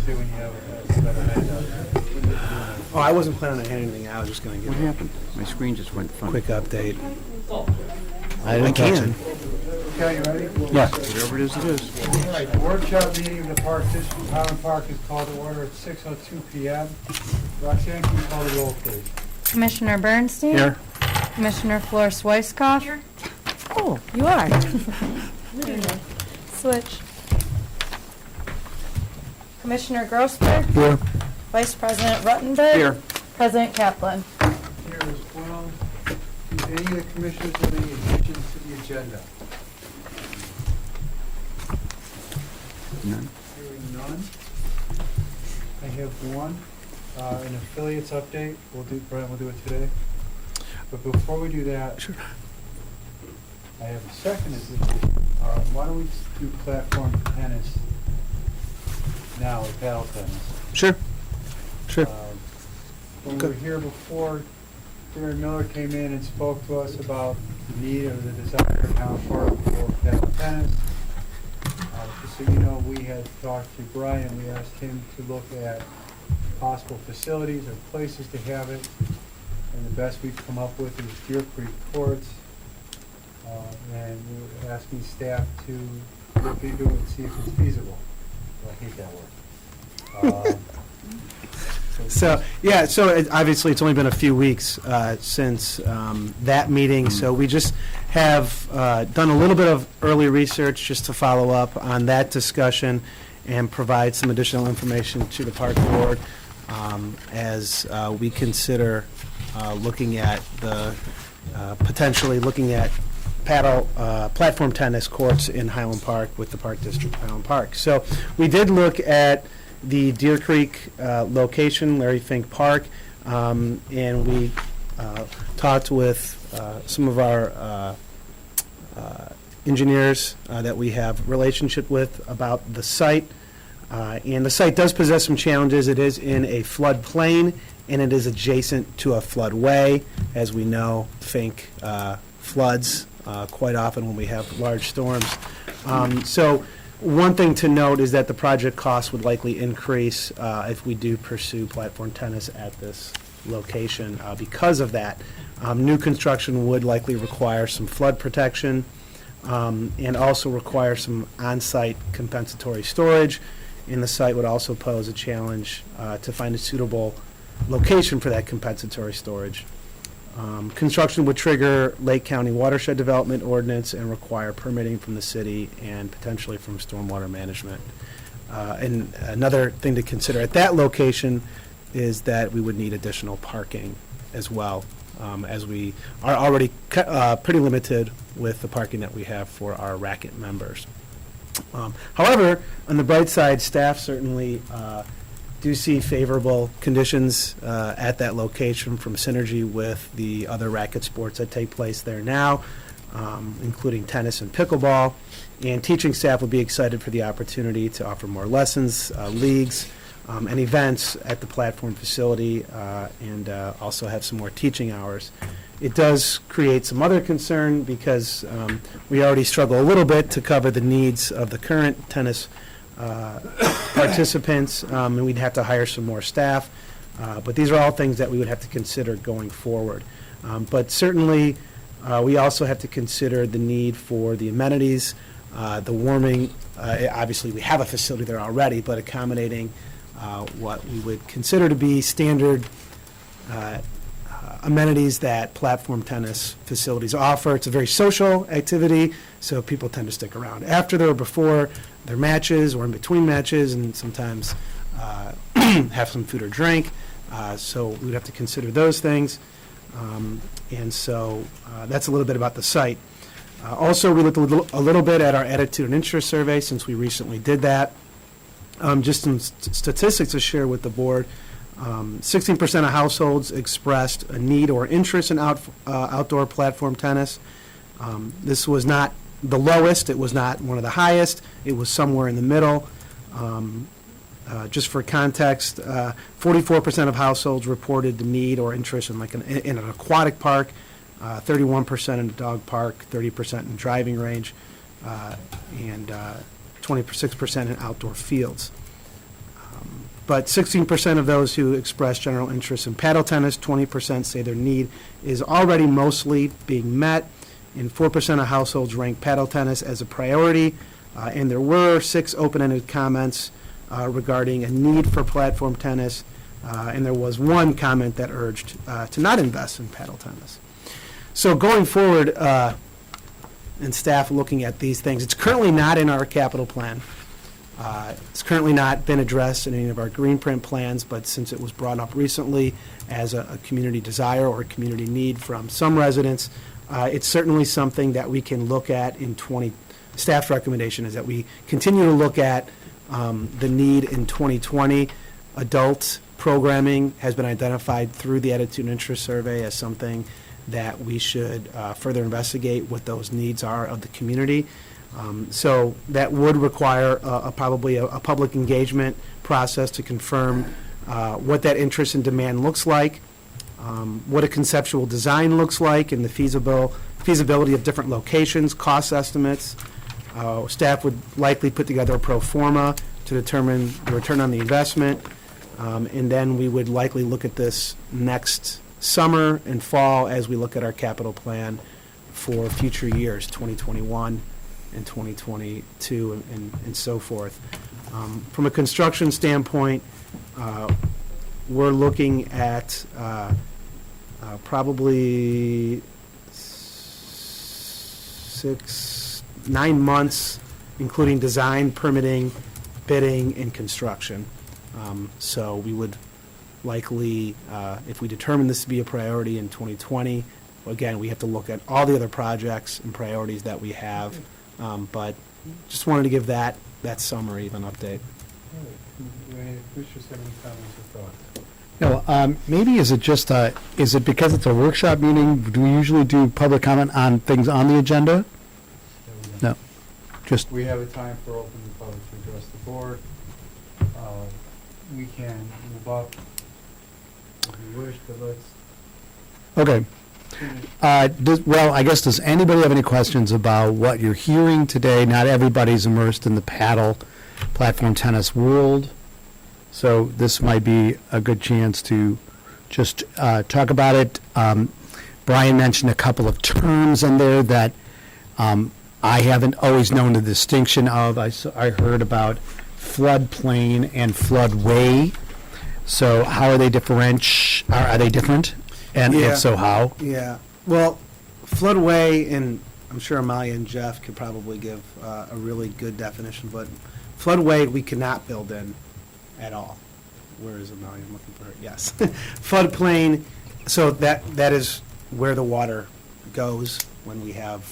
see when you have a better handout. Oh, I wasn't planning on handing anything out. I was just going to What give happened? My screen just went a funny. quick update. I can. Okay, you ready? Yeah. Whatever it is, it is. All right, the workshop meeting of the Park District, Highland Park is called to order at 6:02 PM. Roxanne, can you call the roll, please? Commissioner Bernstein? Here. Commissioner Flores Weisskopf? Here. Oh, you are. Switch. Commissioner Grossberg? Here. Vice President Ruttenberg? Here. President Kaplan? Here as well. Do any of the commissioners have any additions to the agenda? None. Hearing none. I have one, an affiliates update. Brian will do it today. But before we do that, Sure. I have a second. Why don't we do platform tennis now, or paddle tennis? Sure. Sure. When we were here before, Darren Miller came in and spoke to us about the need or the desire of town for paddle tennis. Just so you know, we had talked to Brian, we asked him to look at possible facilities or places to have it, and the best we've come up with is Deer Creek Courts. And we were asking staff to look into it and see if it's feasible. I hate that word. So obviously it's only been a few weeks since that meeting, so we just have done a little bit of early research just to follow up on that discussion and provide some additional information to the park board as we consider looking at potentially looking at platform tennis courts in Highland Park with the Park District of Highland Park. So we did look at the Deer Creek location, Larry Fink Park, and we talked with some of our engineers that we have relationship with about the site. And the site does possess some challenges. It is in a floodplain, and it is adjacent to a floodway. As we know, Fink floods quite often when we have large storms. So one thing to note is that the project cost would likely increase if we do pursue platform tennis at this location because of that. New construction would likely require some flood protection and also require some on-site compensatory storage, and the site would also pose a challenge to find a suitable location for that compensatory storage. Construction would trigger Lake County watershed development ordinance and require permitting from the city and potentially from stormwater management. And another thing to consider at that location is that we would need additional parking as well, as we are already pretty limited with the parking that we have for our racket members. However, on the bright side, staff certainly do see favorable conditions at that location from synergy with the other racket sports that take place there now, including tennis and pickleball. And teaching staff would be excited for the opportunity to offer more lessons, leagues, and events at the platform facility, and also have some more teaching hours. It does create some other concern because we already struggle a little bit to cover the needs of the current tennis participants, and we'd have to hire some more staff. But these are all things that we would have to consider going forward. But certainly, we also have to consider the need for the amenities, the warming. Obviously, we have a facility there already, but accommodating what we would consider to be standard amenities that platform tennis facilities offer. It's a very social activity, so people tend to stick around after or before their matches or in between matches, and sometimes have some food or drink. So we would have to consider those things. And so that's a little bit about the site. Also, we looked a little bit at our attitude and interest survey since we recently did that. Just some statistics to share with the board. 16% of households expressed a need or interest in outdoor platform tennis. This was not the lowest. It was not one of the highest. It was somewhere in the middle. Just for context, 44% of households reported the need or interest in in an aquatic park, 31% in a dog park, 30% in driving range, and 26% in outdoor fields. But 16% of those who express general interest in paddle tennis, 20% say their need is already mostly being met, and 4% of households rank paddle tennis as a priority. And there were 6 open-ended comments regarding a need for platform tennis, and there was 1 comment that urged to not invest in paddle tennis. So going forward, and staff looking at these things, it's currently not in our capital plan. It's currently not been addressed in any of our green print plans, but since it was brought up recently as a community desire or a community need from some residents, it's certainly something that we can look at in staff's recommendation is that we continue to look at the need in 2020. Adult programming has been identified through the attitude and interest survey as something that we should further investigate what those needs are of the community. So that would require probably a public engagement process to confirm what that interest and demand looks like, what a conceptual design looks like, and the feasibility of different locations, cost estimates. Staff would likely put together a pro forma to determine the return on the investment, and then we would likely look at this next summer and fall as we look at our capital plan for future years, 2021 and 2022 and so forth. From a construction standpoint, we're looking at probably 9 months, including design, permitting, bidding, and construction. So we would likely, if we determine this to be a priority in 2020, again, we have to look at all the other projects and priorities that we have. But just wanted to give that summary of an update. Commissioners have any comments or thoughts? No, maybe is it just, is it because it's a workshop meeting, do we usually do public comment on things on the agenda? No, just, We have a time for open the public to address the board. We can move up if you wish, but let's okay. finish. Well, I guess, does anybody have any questions about what you're hearing today? Not everybody's immersed in the paddle platform tennis world, so this might be a good chance to just talk about it. Brian mentioned a couple of terms in there that I haven't always known the distinction of. I heard about floodplain and floodway. So how are they are they different? And Yeah. if so, how? Yeah, well, floodway, and I'm sure Amalia and Jeff could probably give a really good definition, but floodway we cannot build in at all. Where is Amalia? I'm looking for her. Yes. Floodplain, so that is where the water goes when we have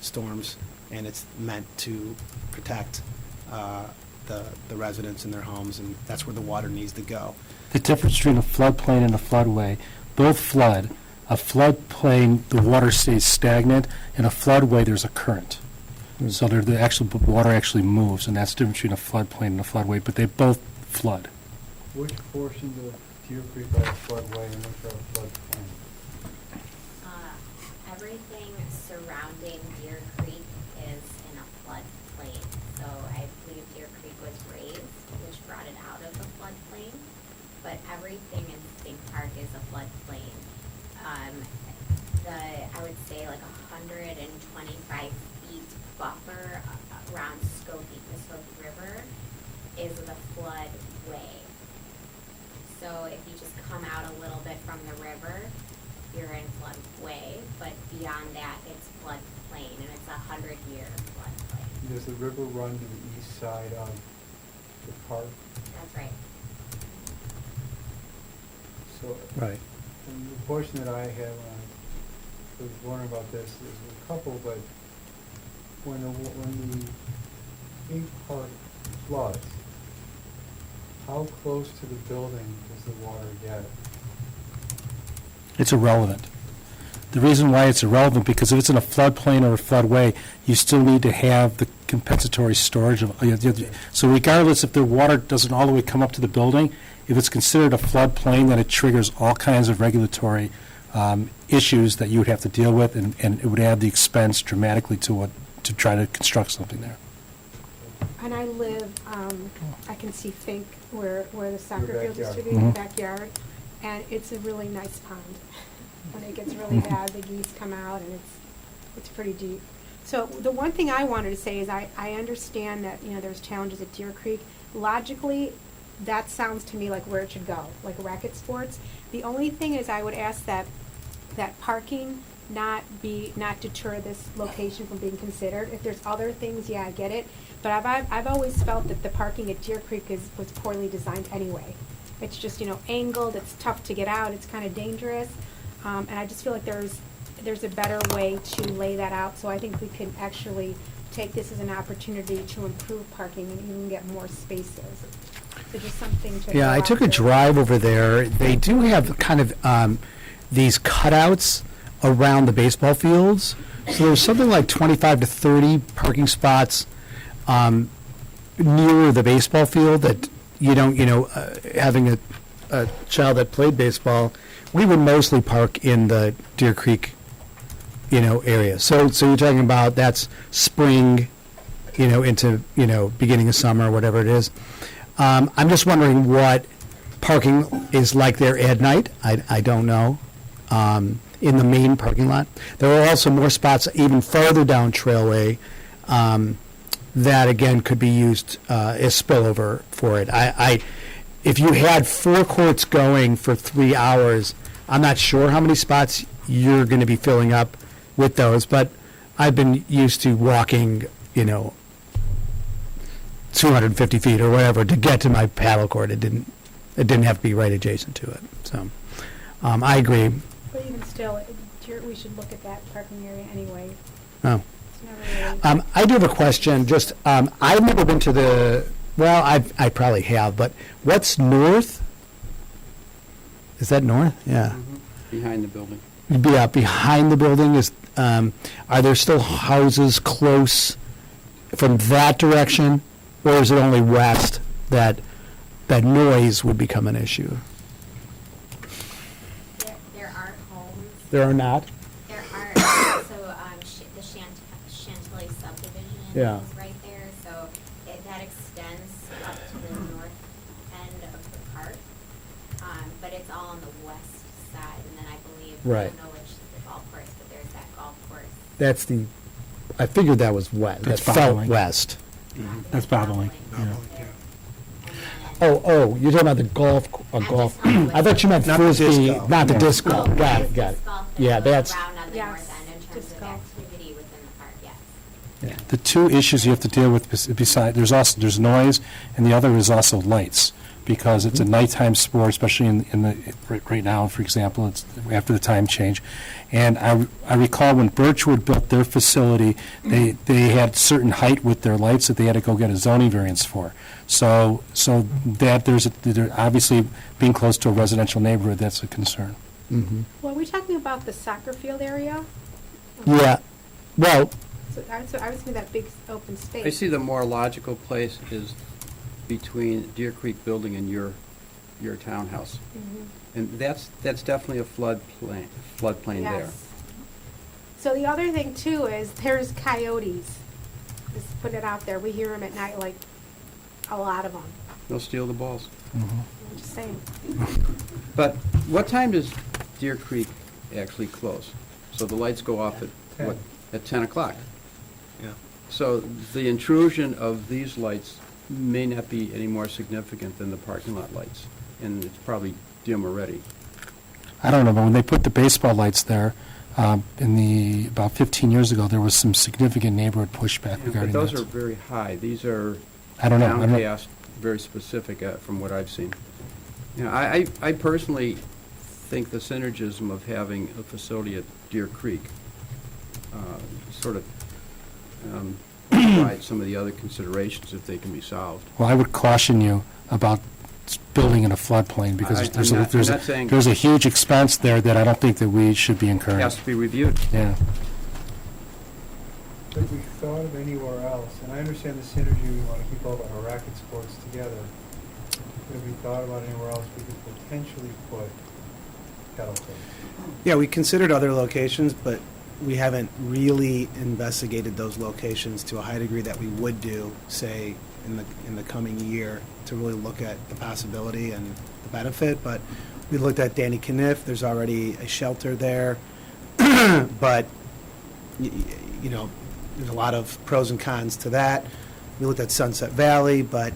storms, and it's meant to protect the residents in their homes, and that's where the water needs to go. The difference between a floodplain and a floodway, both flood. A floodplain, the water stays stagnant, and a floodway, there's a current. So the water actually moves, and that's the difference between a floodplain and a floodway, but they both flood. Which portions of Deer Creek are floodway and which are floodplain? Everything surrounding Deer Creek is in a floodplain. So I believe Deer Creek was raised, which brought it out of the floodplain. But everything in State Park is a floodplain. I would say like 125 feet buffer around the Skokie River is the floodway. So if you just come out a little bit from the river, you're in floodway, but beyond that, it's floodplain, and it's 100-year floodplain. Does the river run to the east side of the park? That's right. So, Right. and the question that I had when I was wondering about this is a couple, but when the King Park floods, how close to the building does the water get? It's irrelevant. The reason why it's irrelevant, because if it's in a floodplain or a floodway, you still need to have the compensatory storage of, so regardless if the water doesn't all the way come up to the building, if it's considered a floodplain, then it triggers all kinds of regulatory issues that you would have to deal with, and it would add the expense dramatically to try to construct something there. And I live, I can see Fink where the soccer Your field used to be, backyard. backyard. And it's a really nice pond. When it gets really bad, the geese come out and it's pretty deep. So the one thing I wanted to say is I understand that, there's challenges at Deer Creek. Logically, that sounds to me like where it should go, like racket sports. The only thing is I would ask that parking not deter this location from being considered. If there's other things, yeah, I get it. But I've always felt that the parking at Deer Creek was poorly designed anyway. It's just, angled, it's tough to get out, it's kind of dangerous. And I just feel like there's a better way to lay that out. So I think we can actually take this as an opportunity to improve parking and even get more spaces. So just something to. Yeah, I go took a after. drive over there. They do have kind of these cutouts around the baseball fields. So there's something like 25 to 30 parking spots near the baseball field that you don't, having a child that played baseball, we would mostly park in the Deer Creek, area. So you're talking about that's spring, into, beginning of summer, whatever it is. I'm just wondering what parking is like there at night. I don't know. In the main parking lot. There are also more spots even farther down Trailway that, again, could be used as spillover for it. If you had 4 courts going for 3 hours, I'm not sure how many spots you're going to be filling up with those, but I've been used to walking, 250 feet or whatever to get to my paddle court. It didn't have to be right adjacent to it. So I agree. But even still, we should look at that parking area anyway. Oh. It's never really. I do have a question. Just, I've never been to well, I probably have, but what's north? Is that north? Yeah. Behind the building. Yeah, behind the building is, are there still houses close from that direction? Or is it only west that noise would become an issue? There are homes. There are not? There are also the Chantilly subdivision Yeah. is right there, so that extends up to the north end of the park. But it's all on the west side, and then I believe, I Right. don't know which is the golf course, but there's that golf course. I figured that was west. That That's felt following. west. That's bobbling, yeah. Oh, you're talking about the golf. I'm just talking about I thought you meant Not the frisbee, disc golf. not the Yeah. disc golf. Oh, Got yes, it, got it. disc golf Yeah, goes that's, around on the Yes, north end in terms disc of golf. activity within the park, yes. The 2 issues you have to deal with beside, there's noise, and the other is also lights, because it's a nighttime sport, especially in the, right now, for example, it's after the time change. And I recall when Birchwood built their facility, they had certain height with their lights that they had to go get a zoning variance for. So that there obviously, being close to a residential neighborhood, that's a concern. Well, are we talking about the soccer field area? yeah. Well, So I was thinking that big open space. I see the more logical place is between Deer Creek Building and your townhouse. Mhm. And that's definitely a floodplain there. Yes. So the other thing too is there's coyotes. Just putting it out there. We hear them at night, like a lot of them. They'll steal the balls. I'm just saying. But what time does Deer Creek actually close? So the lights go off at, what, at 10 o'clock? Yeah. So the intrusion of these lights may not be any more significant than the parking lot lights, and it's probably dim already. I don't know, but when they put the baseball lights there, about 15 years ago, there was some significant neighborhood pushback But regarding those are that. very high. These are I don't know. I'm not- downcast, very specific from what I've seen. You know, I personally think the synergism of having a facility at Deer Creek sort of provide some of the other considerations if they can be solved. Well, I would caution you about building in a floodplain, because I'm there's not a saying- there's a huge expense there that I don't think that we should be It incurring. has to be reviewed. Yeah. Have we thought of anywhere else? And I understand the synergy, we want to keep all of our racket sports together. Have we thought about anywhere else we could potentially put paddle courts? Yeah, we considered other locations, but we haven't really investigated those locations to a high degree that we would do, say, in the coming year, to really look at the possibility and the benefit. But we looked at Danny Caniff, there's already a shelter there, but, you know, there's a lot of pros and cons to that. We looked at Sunset Valley, but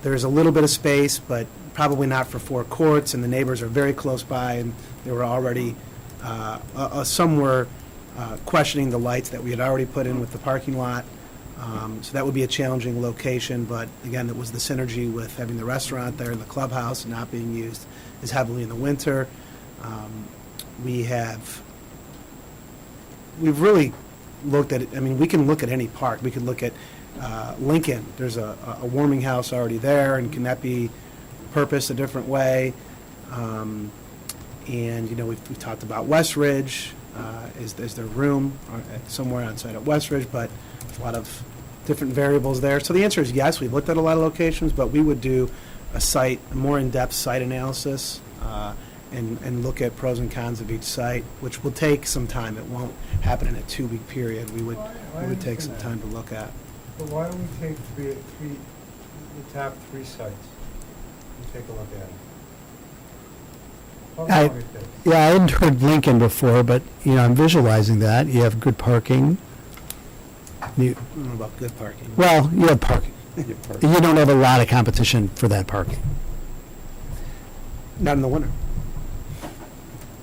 there's a little bit of space, but probably not for 4 courts, and the neighbors are very close by, and they were already, some were questioning the lights that we had already put in with the parking lot. So that would be a challenging location, but again, it was the synergy with having the restaurant there and the clubhouse not being used as heavily in the winter. We've really looked at it. I mean, we can look at any park. We could look at Lincoln. There's a warming house already there, and can that be purposed a different way? And, you know, we've talked about West Ridge. Is there room somewhere on site at West Ridge? But there's a lot of different variables there. So the answer is yes, we've looked at a lot of locations, but we would do a more in-depth site analysis and look at pros and cons of each site, which will take some time. It won't happen in a 2-week period. We would take some time to look at. But why don't we take the top 3 sites and take a look at them? How long I- would it take? Yeah, I hadn't heard Lincoln before, but, you know, I'm visualizing that. You have good parking. You, I don't know about good parking. well, you have parking. Yeah, part- You don't have a lot of competition for that parking. Not in the winter.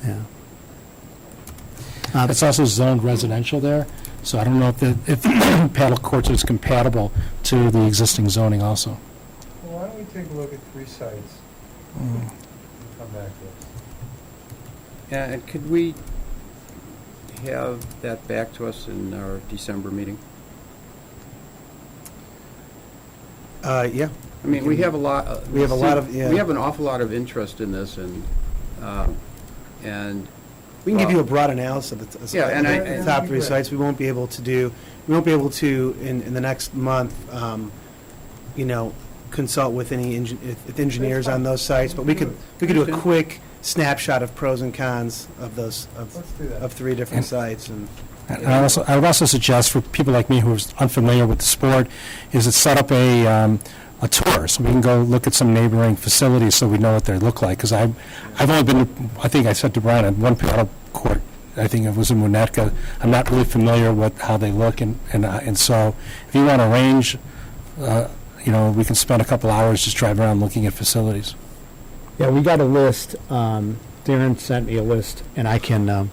Yeah. It's also zoned residential there, so I don't know if paddle courts is compatible to the existing zoning also. Well, why don't we take a look at 3 sites and come back to us? And could we have that back to us in our December meeting? Yeah. I mean, we have a lot. We have a lot of- yeah. We have an awful lot of interest in this, and We can give you a broad analysis of the Yeah, and the top 3 sites. We won't be able to in the next month, you know, consult with any engineers on those sites, but we could do a quick snapshot of pros and cons of those, Let's do that. of 3 different sites. And And I would also suggest for people like me who are unfamiliar with the sport, is to set up a tour, so we can go look at some neighboring facilities so we know what they look like. Because I've only been, I think I said to Brian, at one paddle court, I think it was in Winnetka. I'm not really familiar with how they look, and so if you want to arrange, you know, we can spend a couple hours just driving around looking at facilities. Yeah, we got a list. Darren sent me a list, and I can,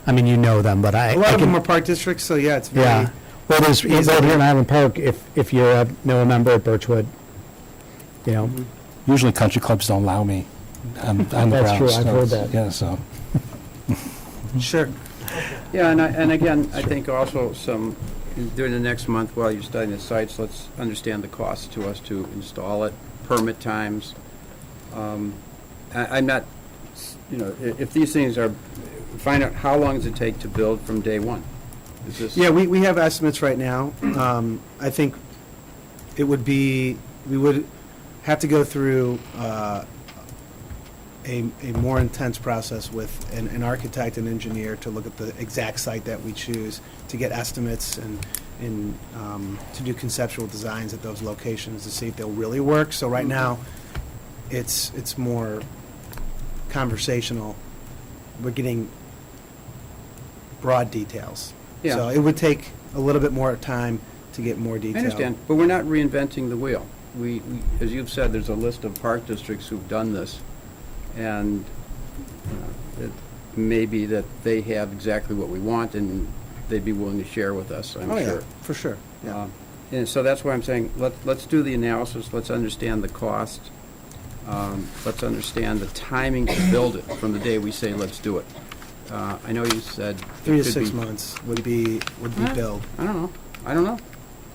I mean, you know them, but I a lot of can, them are park districts, so yeah, it's very. yeah. Well, there's, right here in Island Park, if you know a member at Birchwood, you know, Usually country clubs don't allow me on the grounds. That's true, I've so- heard that. Yeah, so. Sure. Yeah, and again, I think also during the next month while you're studying the sites, let's understand the cost to us to install it, permit times. I'm not, you know, if these things are, find out how long does it take to build from day one? Is this? Yeah, we have estimates right now. I think it would be, we would have to go through a more intense process with an architect and engineer to look at the exact site that we choose, to get estimates and to do conceptual designs at those locations to see if they'll really work. So right now, it's more conversational. We're getting broad details. Yeah. So it would take a little bit more time to get more I detail. understand, but we're not reinventing the wheel. We, as you've said, there's a list of park districts who've done this, and it may be that they have exactly what we want, and they'd be willing to share with us, I'm Oh, yeah, sure. for sure, yeah. And so that's why I'm saying, let's do the analysis, let's understand the cost, let's understand the timing to build it from the day we say, let's do it. I know you said. 3 it to could 6 be- months would be Huh? billed. I don't know.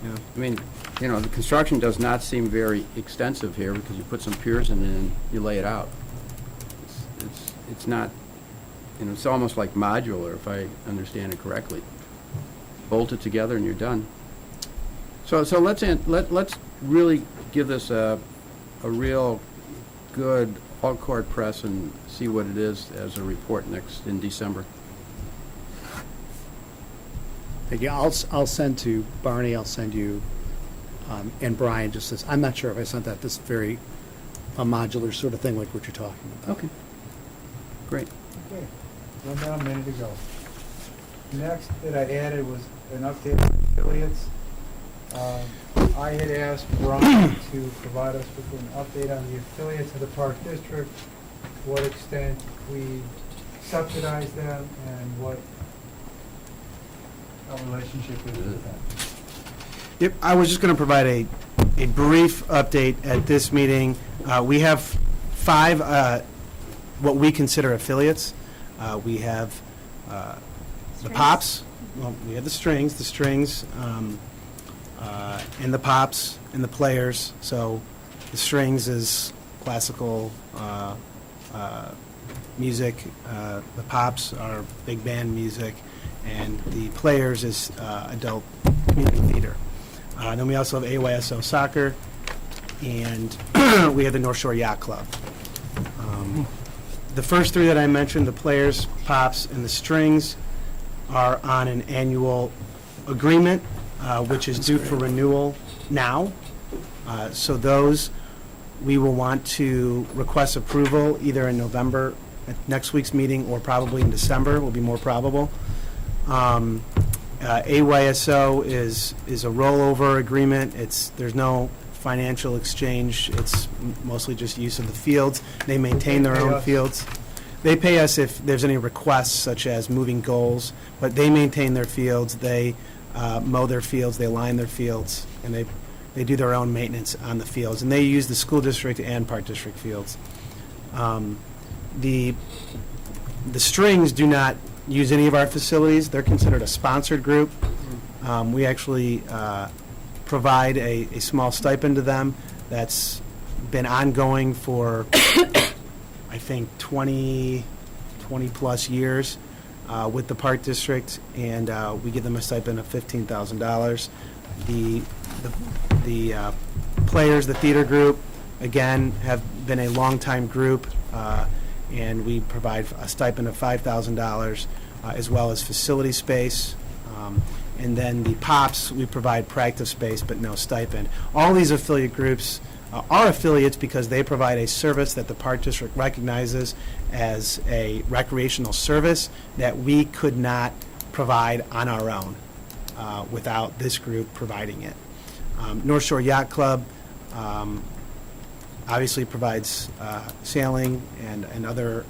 Yeah. I mean, you know, the construction does not seem very extensive here because you put some piers in and you lay it out. It's not, you know, it's almost like modular, if I understand it correctly. Bolt it together and you're done. So let's really give this a real good all-court press and see what it is as a report in December. Yeah, I'll send to Barney, I'll send you, and Brian just says, I'm not sure if I sent that, this very a modular sort of thing like what you're talking about. Okay. Great. Okay, run down a minute ago. Next that I added was an update on affiliates. I had asked Brian to provide us with an update on the affiliates of the Park District, to what extent we subsidize them, and what our relationship is with them. Yep, I was just going to provide a brief update at this meeting. We have 5 what we consider affiliates. We have the Strings. Pops, well, we have the Strings, and the Pops, and the Players. So the Strings is classical music, the Pops are big band music, and the Players is adult community theater. Then we also have AYSO Soccer, and we have the North Shore Yacht Club. The first 3 that I mentioned, the Players, Pops, and the Strings, are on an annual agreement, which is due for renewal now. So those, we will want to request approval either in November, at next week's meeting, or probably in December, will be more probable. AYSO is a rollover agreement. There's no financial exchange. It's mostly just use of the fields. They maintain their own fields. They pay us if there's any requests, such as moving goals, but they maintain their fields. They mow their fields, they line their fields, and they do their own maintenance on the fields. And they use the school district and Park District fields. The Strings do not use any of our facilities. They're considered a sponsored group. We actually provide a small stipend to them that's been ongoing for, I think, 20-plus years with the Park District, and we give them a stipend of $15,000. The Players, the theater group, again, have been a longtime group, and we provide a stipend of $5,000, as well as facility space. And then the Pops, we provide practice space but no stipend. All these affiliate groups are affiliates because they provide a service that the Park District recognizes as a recreational service that we could not provide on our own without this group providing it. North Shore Yacht Club obviously provides sailing and other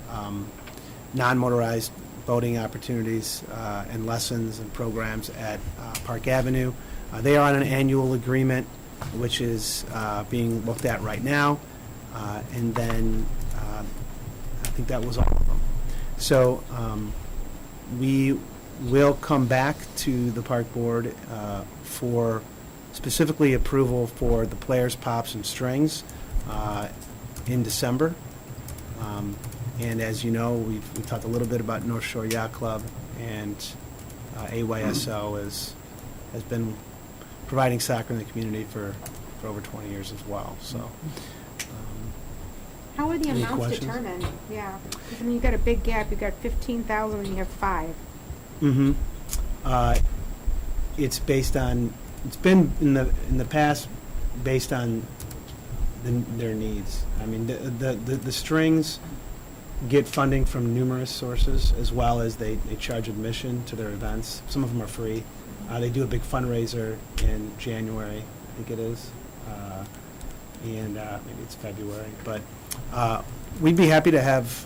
non-motorized boating opportunities and lessons and programs at Park Avenue. They are on an annual agreement, which is being looked at right now. And then I think that was all of them. So we will come back to the Park Board for specifically approval for the Players, Pops, and Strings in December. And as you know, we've talked a little bit about North Shore Yacht Club, and AYSO has been providing soccer in the community for over 20 years as well. So, How are the Any amounts questions? determined? Yeah, 'cause, I mean, you've got a big gap, you've got 15,000 and you have 5. it's based on, it's been in the past based on their needs. I mean, the Strings get funding from numerous sources, as well as they charge admission to their events. Some of them are free. They do a big fundraiser in January, I think it is, and maybe it's February. But we'd be happy to have,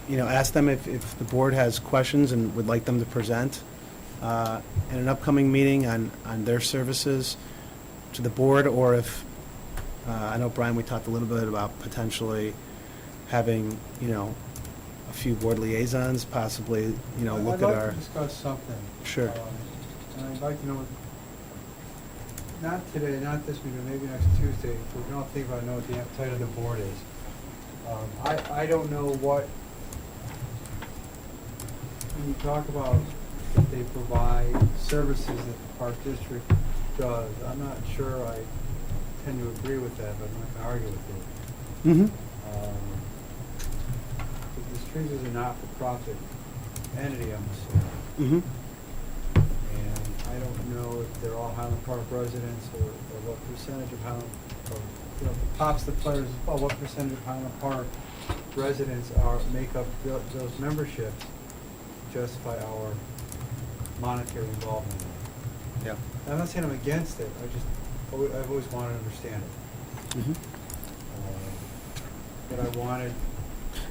ask them if the board has questions and would like them to present at an upcoming meeting on their services to the board, or if, I know, Brian, we talked a little bit about potentially having, a few board liaisons, possibly, look at I'd our. like to discuss something. Sure. And I'd like to know, not today, not this week, but maybe next Tuesday, if we don't think about know what the appetite of the board is. I don't know what, when you talk about that they provide services that the Park District does, I'm not sure I tend to agree with that, but I'm not gonna argue with it. Mm-hmm. The Strings is a not-for-profit entity, I'm assuming. Mm-hmm. And I don't know if they're all Highland Park residents or what percentage of Highland, or, you know, if it pops the players as well, what percentage of Highland Park residents make up those memberships to justify our monetary involvement in it. Yeah. I'm not saying I'm against it, I've always wanted to understand it. Mhm. But I wanted,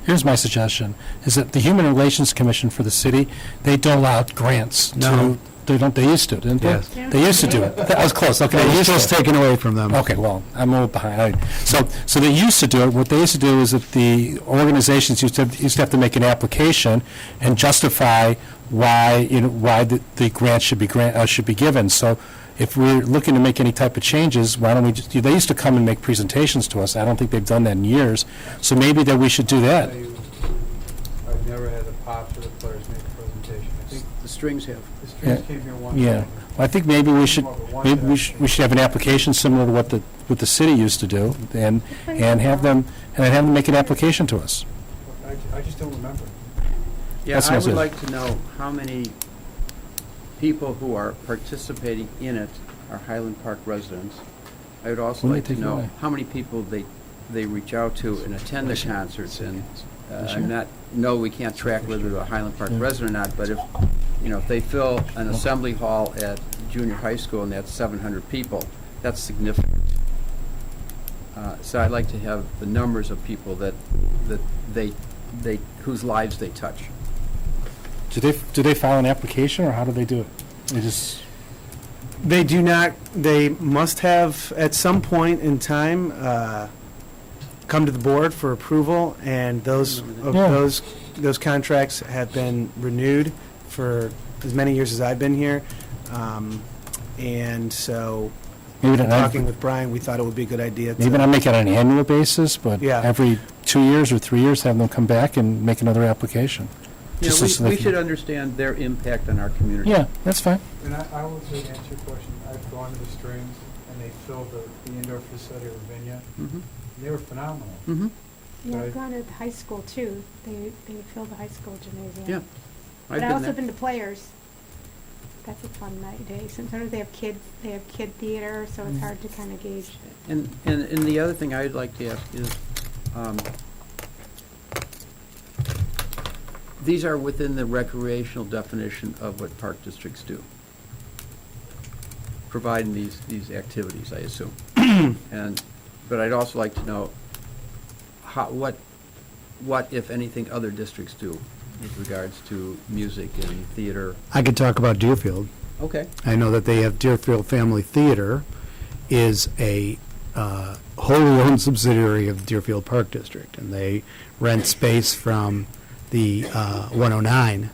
Here's my suggestion, is that the Human Relations Commission for the city, they dole out grants No. to, they don't, they used to, didn't they? Yes. They used to do it. I was close, okay. they It's used just to. taken away from them. Okay, well, I'm a little behind. So they used to do it. What they used to do is that the organizations used to have to make an application and justify why, why the grant should be given. So if we're looking to make any type of changes, why don't we just, they used to come and make presentations to us. I don't think they've done that in years. So maybe that we should do that. I've never had the Pops or the players make a presentation. I think The Strings have. the Strings Yeah. came here one Yeah. time. I think maybe we should, have an application similar to what the city used to do, and have them make an application to us. I just don't remember. Yeah, That's I what would it is. like to know how many people who are participating in it are Highland Park residents. I would also Wouldn't like it to take know away? how many people they reach out to and attend the concerts. And This I'm year? no, we can't track whether they're a Highland Park resident or not, but if they fill an assembly hall at junior high school and that's 700 people, that's significant. So I'd like to have the numbers of people that they whose lives they touch. Do they file an application, or how do they do it? They just, They do not, they must have, at some point in time, come to the board for approval, and those, Yeah. those contracts have been renewed for as many years as I've been here. And so, maybe not, talking with Brian, we thought it would be a good idea to. maybe not make it on an annual basis, but Yeah. every 2 years or 3 years, have them come back and make another application. You Just know, so we they can- should understand their impact on our community. Yeah, that's fine. And I will say to answer your question, I've gone to the Strings and they filled the indoor facility of Ravinia. Mm-hmm. They were phenomenal. Mm-hmm. Yeah, Right. I've gone to the high school too. They fill the high school gymnasium. Yeah. But I also been to Players. That's a fun night day. Sometimes they have kid theater, so it's hard to kind of gauge it. And the other thing I'd like to ask is, these are within the recreational definition of what park districts do, providing these activities, I assume. But I'd also like to know what, if anything, other districts do with regards to music and theater. I could talk about Deerfield. Okay. I know that they have Deerfield Family Theater is a wholly owned subsidiary of Deerfield Park District, and they rent space from the 109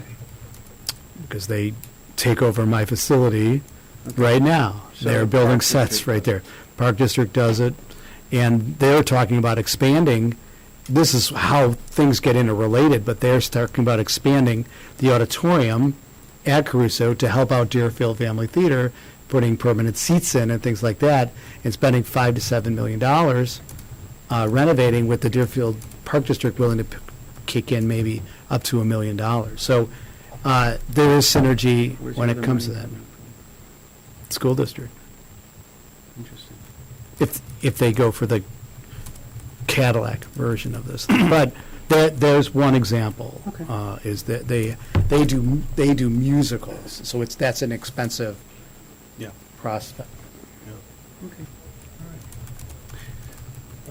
because they take over my facility right now. So They're Park building District sets right there. Park District does it, and they're talking about expanding. This is how things get interrelated, but they're talking about expanding the auditorium at Caruso to help out Deerfield Family Theater, putting permanent seats in and things like that, and spending $5 to $7 million renovating, with the Deerfield Park District willing to kick in maybe up to $1 million. So there is synergy Where's when the it other comes to money that. coming School district, from? Interesting. if they go for the Cadillac version of this. But there's one example, Okay. is that they do musicals, so that's an expensive Yeah. prospect. Okay.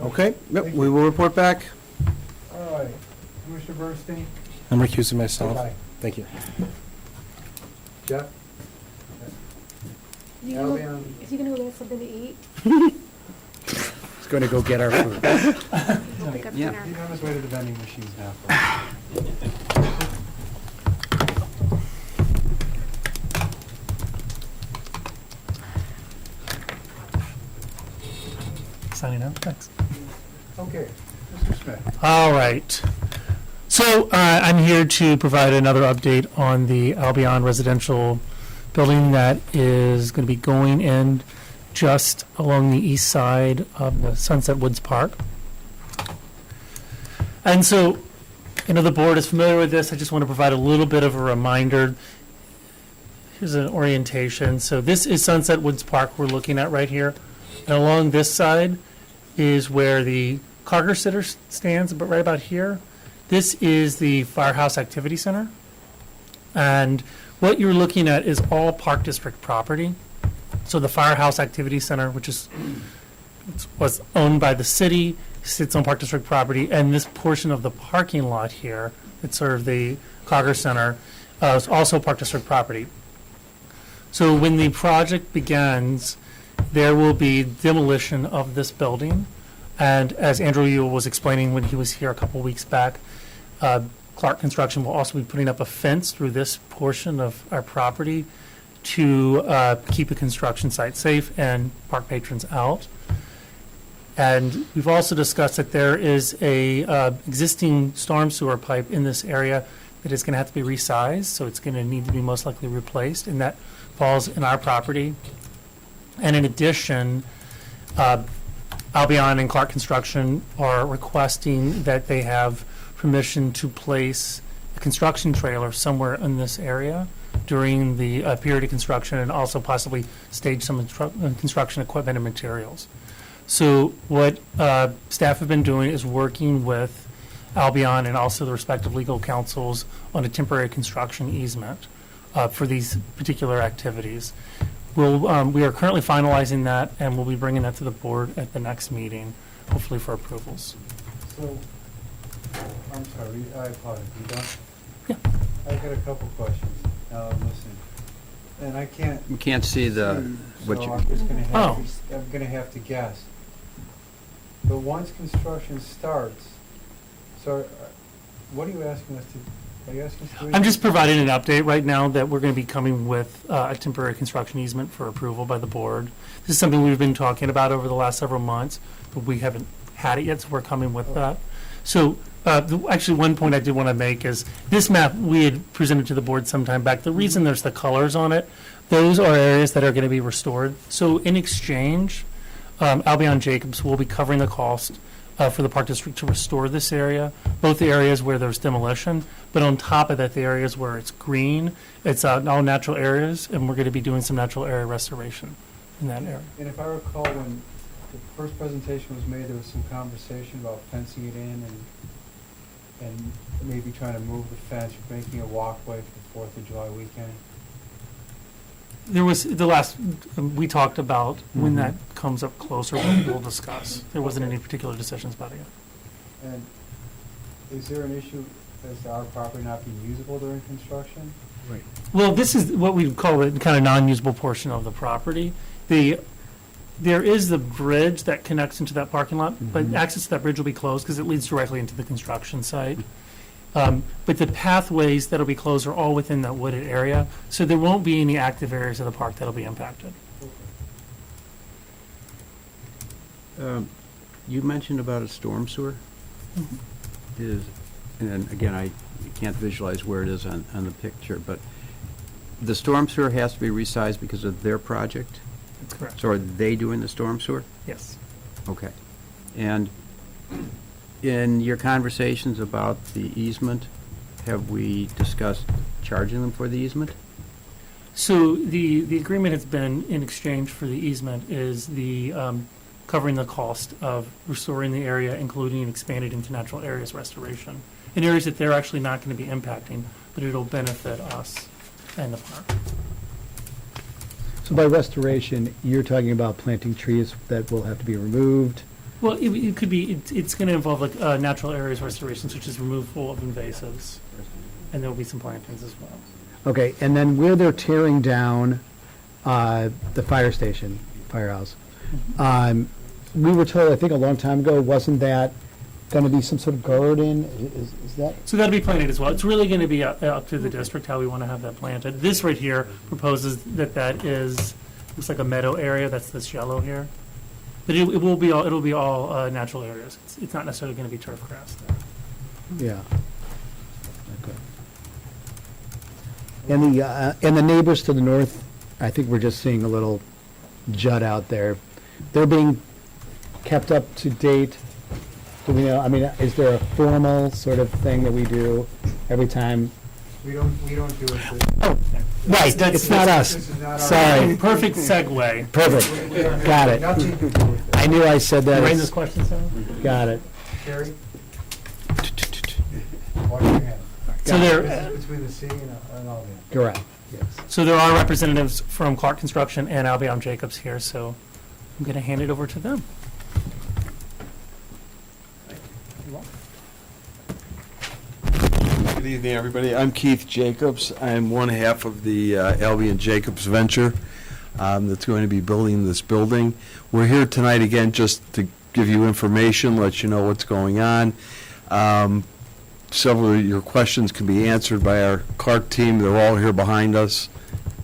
Okay, yep, we will report back. All right, Commissioner Bernstein? I'm recusing myself. Bye. Thank you. Jeff? Is That'll be on- he gonna go get something to eat? It's going to go get our food. He'll pick up Yeah. dinner. He's on his way to the vending machines now. Signing out, thanks. Okay, Mr. Smith. All right. So I'm here to provide another update on the Albion residential building that is going to be going in just along the east side of the Sunset Woods Park. And so, the board is familiar with this. I just want to provide a little bit of a reminder. here's an orientation. So this is Sunset Woods Park we're looking at right here. And along this side is where the Carter Sitter stands, but right about here, this is the Firehouse Activity Center. And what you're looking at is all Park District property. So the Firehouse Activity Center, which was owned by the city, sits on Park District property, and this portion of the parking lot here that served the Cogger Center is also Park District property. So when the project begins, there will be demolition of this building, and as Andrew Yule was explaining when he was here a couple weeks back, Clark Construction will also be putting up a fence through this portion of our property to keep the construction site safe and park patrons out. And we've also discussed that there is a existing storm sewer pipe in this area that is going to have to be resized, so it's going to need to be most likely replaced, and that falls in our property. And in addition, Albion and Clark Construction are requesting that they have permission to place a construction trailer somewhere in this area during the period of construction, and also possibly stage some construction equipment and materials. So what staff have been doing is working with Albion and also the respective legal counsels on a temporary construction easement for these particular activities. We are currently finalizing that, and we'll be bringing that to the board at the next meeting, hopefully for approvals. So, I'm sorry, I apologize, you done? Yeah. I've got a couple questions, now I'm listening. And I can't We can't see the, see, what so you, I'm just gonna Oh. I'm gonna have to guess. But once construction starts, so what are you asking us to, are you asking us to do? I'm just providing an update right now that we're going to be coming with a temporary construction easement for approval by the board. This is something we've been talking about over the last several months, but we haven't had it yet, so we're coming with that. So actually, one point I did want to make is this map we had presented to the board some time back. The reason there's the colors on it, those are areas that are going to be restored. So in exchange, Albion Jacobs will be covering the cost for the Park District to restore this area, both the areas where there's demolition, but on top of that, the areas where it's green, it's all natural areas, and we're going to be doing some natural area restoration in that area. And if I recall, when the first presentation was made, there was some conversation about fencing it in and maybe trying to move the fence, making a walkway for the 4th of July weekend. There was, we talked about when that comes up closer, we'll discuss. There wasn't any particular decisions about it yet. And is there an issue as to our property not being usable during construction? Well, this is what we call the kind of non-usable portion of the property. There is the bridge that connects into that parking lot, but access to that bridge will be closed because it leads directly into the construction site. But the pathways that'll be closed are all within that wooded area, so there won't be any active areas of the park that'll be impacted. you mentioned about a storm sewer? Is, and again, I can't visualize where it is on the picture, but the storm sewer has to be resized because of their project? That's correct. So are they doing the storm sewer? Yes. Okay. And in your conversations about the easement, have we discussed charging them for the easement? So the agreement has been, in exchange for the easement, is the covering the cost of restoring the area, including expanded into natural areas restoration, in areas that they're actually not going to be impacting, but it'll benefit us and the park. So by restoration, you're talking about planting trees that will have to be removed? Well, it could be, it's going to involve like natural areas restoration, such as removal of invasives, and there'll be some plantings as well. Okay, and then where they're tearing down the fire station, firehouse, we were told, I think a long time ago, wasn't that going to be some sort of garden? Is that? So that'll be planted as well. It's really going to be up to the district how we want to have that planted. This right here proposes that is, looks like a meadow area. That's this yellow here. But it'll be all natural areas. It's not necessarily going to be turf grass there. Yeah. Okay. And the neighbors to the north, I think we're just seeing a little jut out there. They're being kept up to date. Do we know, I mean, is there a formal sort of thing that we do every time? We don't do it. Oh, Right, it's not us. This is not our- Sorry. Perfect segue. Perfect. Got it. Nothing to do with that. I knew I said that. Writing those questions down? Got it. Terry? Wash your hands. So there, This is between the city and all that. Correct. Yes. so there are representatives from Clark Construction and Albion Jacobs here, so I'm going to hand it over to them. Good evening, everybody. I'm Keith Jacobs. I'm one half of the Albion Jacobs venture that's going to be building this building. We're here tonight again just to give you information, let you know what's going on. Several of your questions can be answered by our Clark team. They're all here behind us.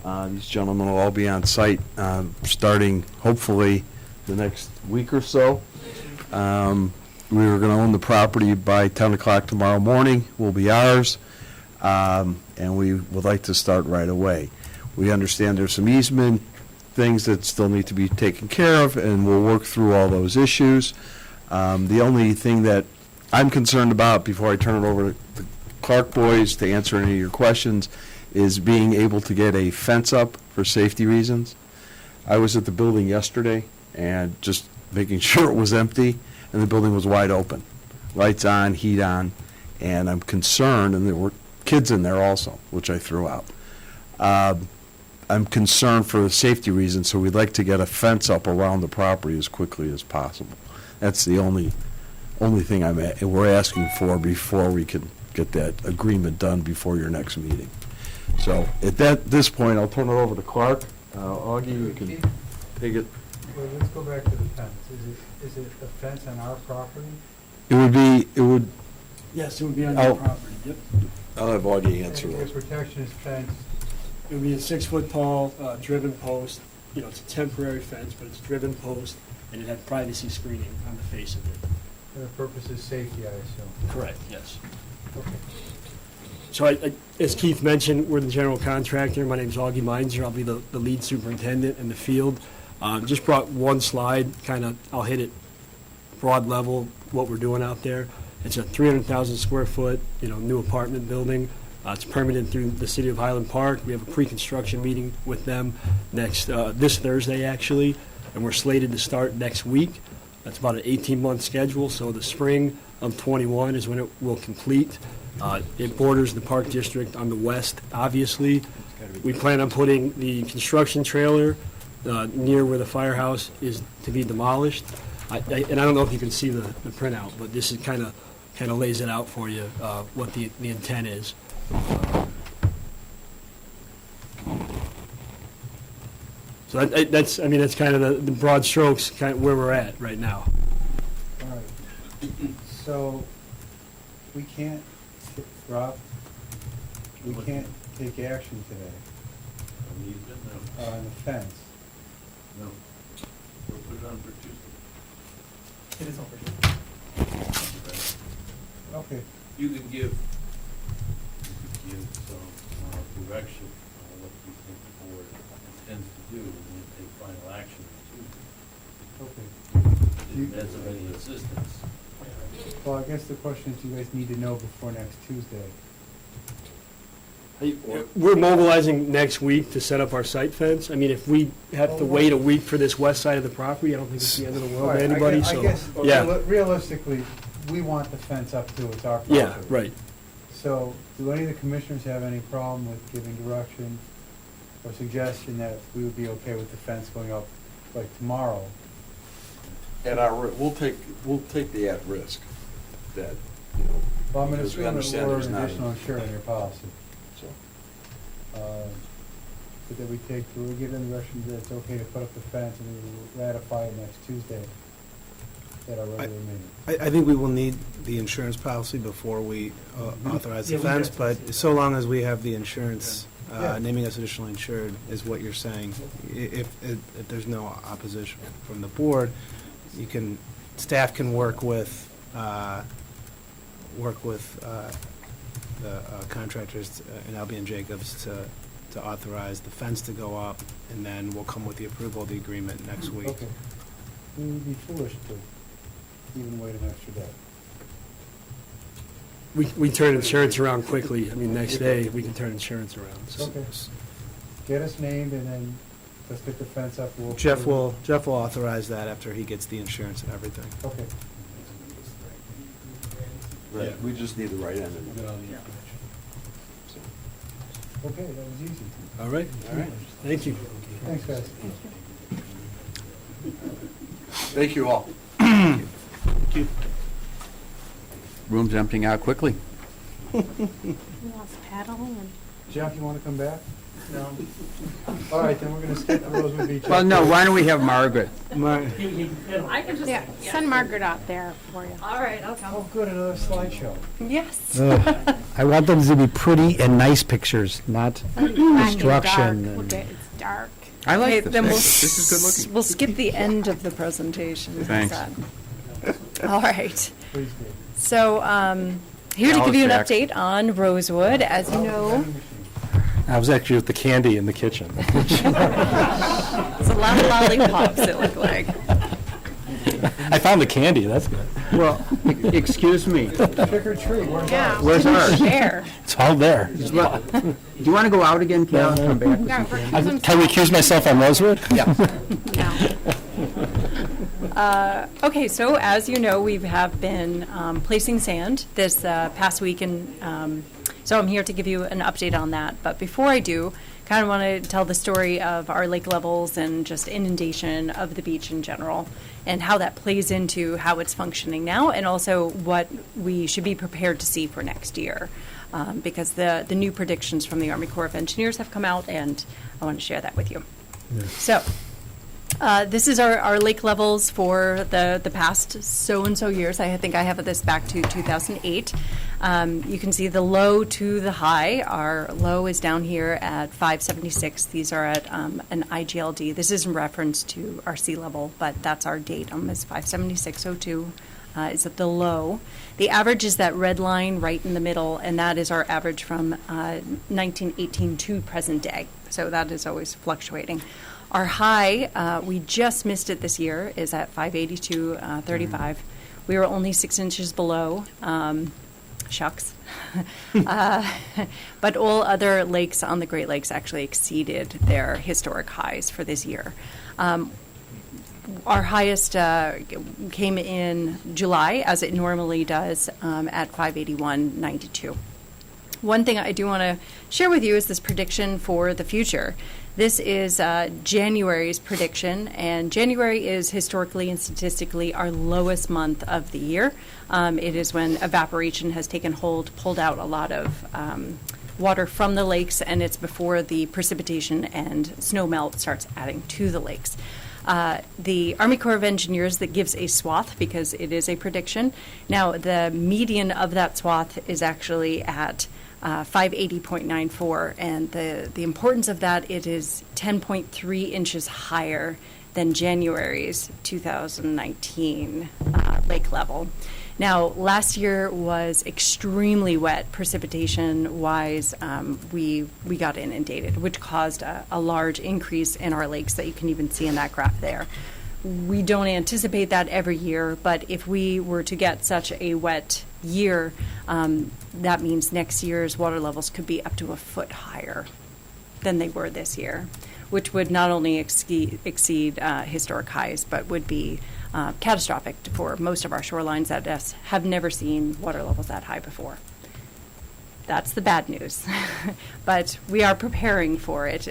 These gentlemen will all be on site starting hopefully the next week or so. We were going to own the property by 10 o'clock tomorrow morning, will be ours, and we would like to start right away. We understand there's some easement things that still need to be taken care of, and we'll work through all those issues. The only thing that I'm concerned about before I turn it over to the Clark boys to answer any of your questions is being able to get a fence up for safety reasons. I was at the building yesterday and just making sure it was empty, and the building was wide open. Lights on, heat on, and I'm concerned, and there were kids in there also, which I threw out. I'm concerned for the safety reasons, so we'd like to get a fence up around the property as quickly as possible. That's the only thing we're asking for before we can get that agreement done before your next meeting. So at this point, I'll turn it over to Clark. Augie, you can take it. Well, let's go back to the fence. Is it a fence on our property? It would, Yes, it would be on Oh. your property, yep. I'll have Augie answer And those. the protectionist fence, It would be a 6-foot tall, driven post. You know, it's a temporary fence, but it's a driven post, and it had privacy screening on the face of it. for the purpose of safety, I assume. Correct, yes. Okay. So as Keith mentioned, we're the general contractor. My name's Augie Meinzer. I'll be the lead superintendent in the field. Just brought one slide, I'll hit it broad level, what we're doing out there. It's a 300,000 square foot, new apartment building. It's permitted through the city of Highland Park. We have a pre-construction meeting with them this Thursday, actually, and we're slated to start next week. That's about an 18-month schedule, so the spring of '21 is when it will complete. It borders the Park District on the west, obviously. We plan on putting the construction trailer near where the firehouse is to be demolished. And I don't know if you can see the printout, but this is kind of lays it out for you, what the intent is. So that's kind of the broad strokes, kind of where we're at right now. All right. So, we can't, Rob, we can't take action today on the fence. No. We'll put it on for Tuesday. It is over. Okay. You can give some direction on what you think the board intends to do, and then take final action on Okay. Tuesday. If that's of any assistance. Well, I guess the question is, you guys need to know before next Tuesday. We're mobilizing next week to set up our site fence. If we have to wait a week for this west side of the property, I don't think it's the end of the world to Right, anybody, I so. guess Yeah, realistically, we want the fence up too, it's our property. yeah, right. So, do any of the commissioners have any problem with giving direction or suggestion that we would be okay with the fence going up like tomorrow? We'll take the at risk that, Well, I'm gonna Because we assume that understand we're there's an not additional enough. insurer in your policy. so. But that we'll give them direction that it's okay to put up the fence and we will ratify it next Tuesday at our regular meeting. I think we will need the insurance policy before we authorize the Yeah, we fence, have but so long as we have the insurance, Yeah. naming us additionally insured is what you're saying. If there's no opposition from the board, staff can work with the contractors in Albion Jacobs to authorize the fence to go up, and then we'll come with the approval of the agreement next week. Okay. We would be foolish to even wait an extra day. We turn insurance around quickly. Next day, we can turn insurance around. So. Okay. get us named, and then let's get the fence up. We'll- Jeff will authorize that after he gets the insurance and everything. Okay. Right, we just need the right end. We'll get on the inspection. Okay, that was easy. All right, thank you. Thanks, guys. Thank you all. Room's emptying out quickly. We lost paddle and. Jeff, you want to come back? No. All right, then we're going to skip the Rosewood Beach. Well, no, why don't we have Margaret? I can just. Yeah, send Margaret out there for you. All right, I'll come. Oh, good, another slideshow. Yes. I want them to be pretty and nice pictures, not destruction. Dark. and- It's dark. I like Okay, this. then we'll This is good looking. We'll skip the end of the presentation. How's Thanks. that? All right. Please do. So, here to give you an Alice Jack. update on Rosewood. As you know, Vending machine. I was actually with the candy in the kitchen. it's a lot of lollipops, it looked like. I found the candy, that's good. Well, excuse me. Trick or treat, where's Yeah. ours? Where's ours? There. It's all there. Do you want to go out again, Cal, and come back? Yeah, recuse Can I recuse myself on Rosewood? Yeah. Okay, so as you know, we have been placing sand this past week, and so I'm here to give you an update on that. But before I do, kind of want to tell the story of our lake levels and just inundation of the beach in general, and how that plays into how it's functioning now, and also what we should be prepared to see for next year. Because the new predictions from the Army Corps of Engineers have come out, and I want to share that with you. So, this is our lake levels for the past so-and-so years. I think I have this back to 2008. You can see the low to the high. Our low is down here at 576. These are at an IGLD. This is in reference to our sea level, but that's our date on this 576.02. Is at the low. The average is that red line right in the middle, and that is our average from 1918 to present day. So that is always fluctuating. Our high, we just missed it this year, is at 582.35. We were only 6 inches below. Shucks. But all other lakes on the Great Lakes actually exceeded their historic highs for this year. Our highest came in July, as it normally does, at 581.92. One thing I do want to share with you is this prediction for the future. This is January's prediction, and January is historically and statistically our lowest month of the year. It is when evaporation has taken hold, pulled out a lot of water from the lakes, and it's before the precipitation and snow melt starts adding to the lakes. The Army Corps of Engineers that gives a swath because it is a prediction. Now, the median of that swath is actually at 580.94, and the importance of that, it is 10.3 inches higher than January's 2019 lake level. Now, last year was extremely wet precipitation-wise. We got inundated, which caused a large increase in our lakes that you can even see in that graph there. We don't anticipate that every year, but if we were to get such a wet year, that means next year's water levels could be up to a foot higher than they were this year, which would not only exceed historic highs, but would be catastrophic for most of our shorelines that have never seen water levels that high before. That's the bad news. But we are preparing for it,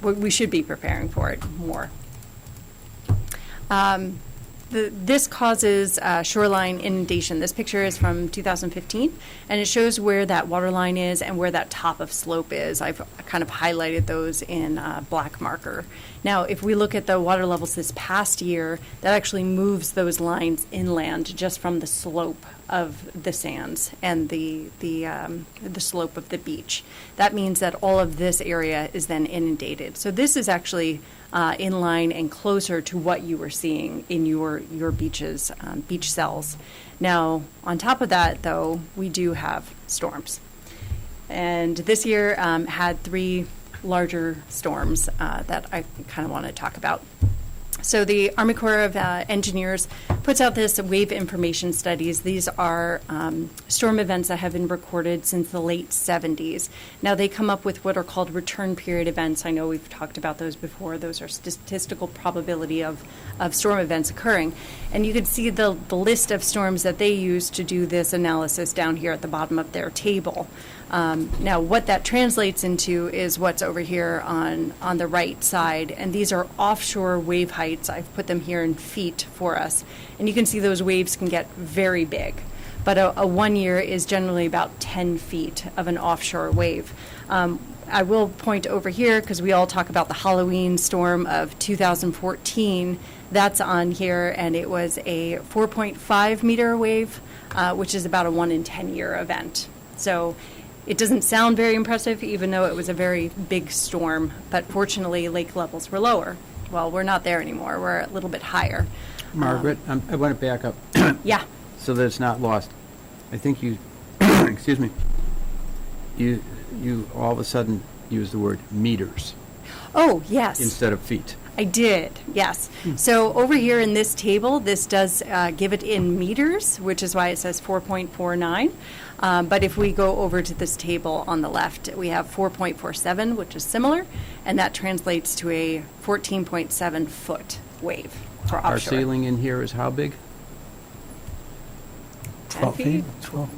we should be preparing for it more. This causes shoreline inundation. This picture is from 2015, and it shows where that water line is and where that top of slope is. I've kind of highlighted those in black marker. Now, if we look at the water levels this past year, that actually moves those lines inland just from the slope of the sands and the slope of the beach. That means that all of this area is then inundated. So this is actually in line and closer to what you were seeing in your beaches, beach cells. Now, on top of that, though, we do have storms. And this year had 3 larger storms that I kind of want to talk about. So the Army Corps of Engineers puts out this wave information studies. These are storm events that have been recorded since the late 70s. Now they come up with what are called return period events. I know we've talked about those before. Those are statistical probability of storm events occurring. And you can see the list of storms that they use to do this analysis down here at the bottom of their table. Now, what that translates into is what's over here on the right side, and these are offshore wave heights. I've put them here in feet for us, and you can see those waves can get very big. But a 1 year is generally about 10 feet of an offshore wave. I will point over here, because we all talk about the Halloween storm of 2014. That's on here, and it was a 4.5 meter wave, which is about a 1 in 10 year event. So it doesn't sound very impressive, even though it was a very big storm, but fortunately, lake levels were lower. Well, we're not there anymore. We're a little bit higher. Margaret, I want to back up Yeah. so that it's not lost. I think you, excuse me, you all of a sudden used the word meters Oh, yes. instead of feet. I did, yes. So over here in this table, this does give it in meters, which is why it says 4.49. But if we go over to this table on the left, we have 4.47, which is similar, and that translates to a 14.7 foot wave for offshore. Our ceiling in here is how big? 10 feet? 12.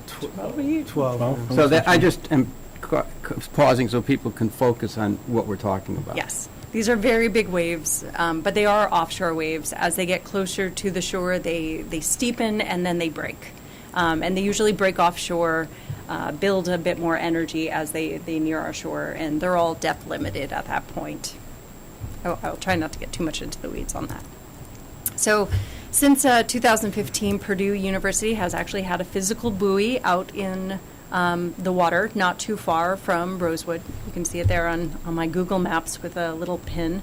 12. So that, I just am pausing so people can focus on what we're talking about. Yes. These are very big waves, but they are offshore waves. As they get closer to the shore, they steepen and then they break. And they usually break offshore, build a bit more energy as they near our shore, and they're all depth limited at that point. I'll try not to get too much into the weeds on that. So since 2015, Purdue University has actually had a physical buoy out in the water, not too far from Rosewood. You can see it there on my Google Maps with a little pin.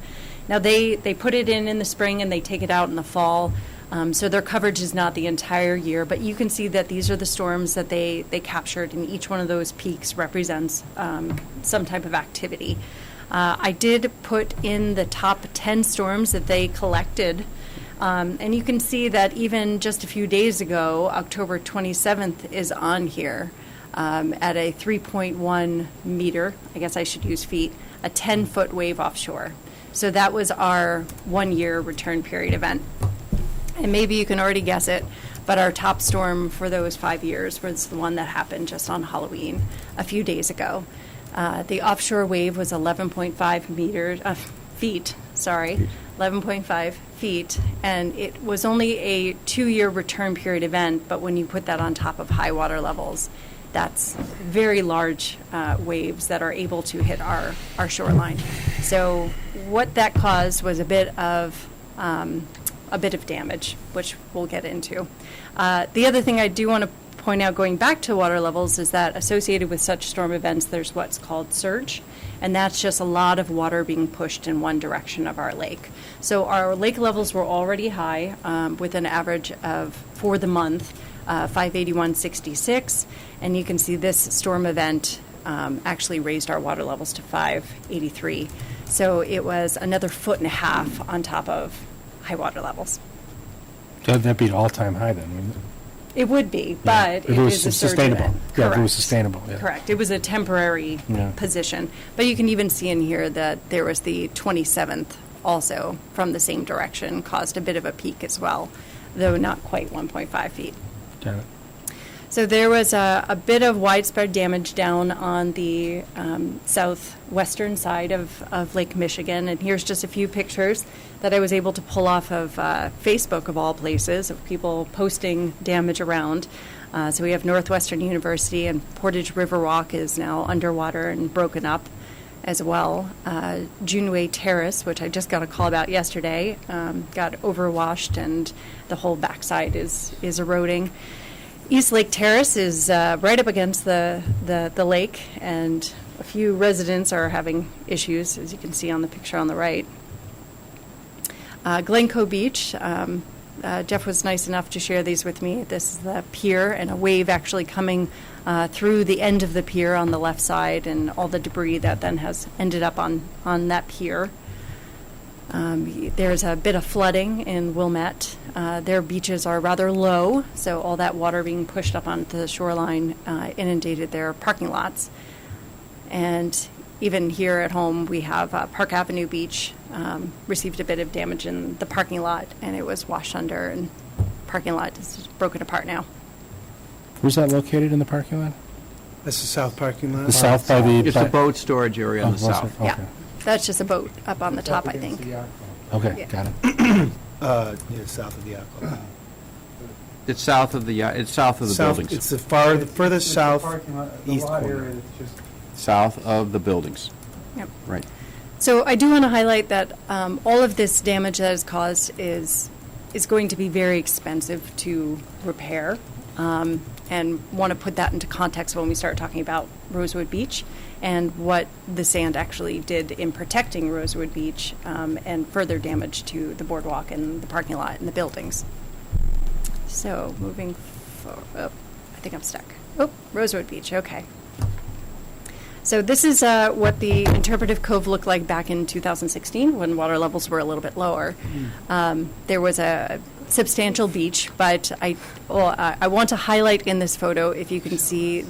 Now they put it in the spring and they take it out in the fall. So their coverage is not the entire year, but you can see that these are the storms that they captured, and each one of those peaks represents some type of activity. I did put in the top 10 storms that they collected, and you can see that even just a few days ago, October 27th is on here at a 3.1 meter, I guess I should use feet, a 10-foot wave offshore. So that was our 1 year return period event. And maybe you can already guess it, but our top storm for those 5 years was the one that happened just on Halloween a few days ago. The offshore wave was 11.5 feet, 11.5 feet, and it was only a 2 year return period event, but when you put that on top of high water levels, that's very large waves that are able to hit our shoreline. So what that caused was a bit of damage, which we'll get into. The other thing I do want to point out, going back to water levels, is that associated with such storm events, there's what's called surge, and that's just a lot of water being pushed in one direction of our lake. So our lake levels were already high, with an average of, for the month, 581.66, and you can see this storm event actually raised our water levels to 583. So it was another 1.5 feet on top of high water levels. That'd be an all-time high then, wouldn't it? It would be, but If it it was is a surge sustainable. event. Yeah, if it was Correct. sustainable, yeah. Correct. It was a temporary Yeah. position. But you can even see in here that there was the 27th also from the same direction, caused a bit of a peak as well, though not quite 1.5 feet. Got it. So there was a bit of widespread damage down on the southwestern side of Lake Michigan. And here's just a few pictures that I was able to pull off of Facebook, of all places, of people posting damage around. So we have Northwestern University, and Portage Riverwalk is now underwater and broken up as well. Juneway Terrace, which I just got a call about yesterday, got overwashed, and the whole backside is eroding. East Lake Terrace is right up against the lake, and a few residents are having issues, as you can see on the picture on the right. Glencoe Beach, Jeff was nice enough to share these with me. This is the pier, and a wave actually coming through the end of the pier on the left side, and all the debris that then has ended up on that pier. There's a bit of flooding in Wilmette. Their beaches are rather low, so all that water being pushed up onto the shoreline inundated their parking lots. And even here at home, we have Park Avenue Beach received a bit of damage in the parking lot, and it was washed under, and parking lot is broken apart now. Where's that located in the parking lot? That's the south parking lot. The south by the... It's the boat storage area on the Oh, south. Yeah, okay. that's just a boat up on the top, I Against think. the Okay, Yeah. got it. Yeah, south of the aqua. It's south of the buildings. It's the furthest It's south. the parking lot, the east lot corner. area that's just South of the buildings. Yep. Right. So I do want to highlight that all of this damage that is caused is going to be very expensive to repair, and want to put that into context when we start talking about Rosewood Beach and what the sand actually did in protecting Rosewood Beach, and further damage to the boardwalk and the parking lot and the buildings. So moving forward, oh, I think I'm stuck. Oh, Rosewood Beach, okay. So this is what the Interpretive Cove looked like back in 2016 when water levels were a little bit lower. There was a substantial beach, but I want to highlight in this photo, if you can see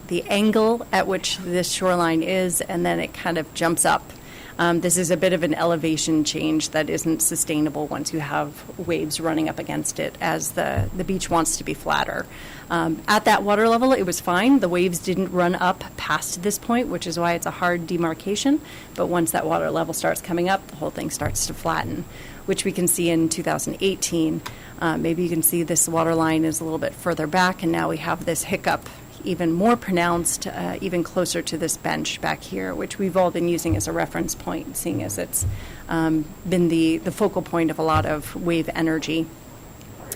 the angle at which this shoreline is, and then it kind of jumps up. This is a bit of an elevation change that isn't sustainable once you have waves running up against it, as the beach wants to be flatter. At that water level, it was fine. The waves didn't run up past this point, which is why it's a hard demarcation. But once that water level starts coming up, the whole thing starts to flatten, which we can see in 2018. Maybe you can see this water line is a little bit further back, and now we have this hiccup even more pronounced, even closer to this bench back here, which we've all been using as a reference point, seeing as it's been the focal point of a lot of wave energy.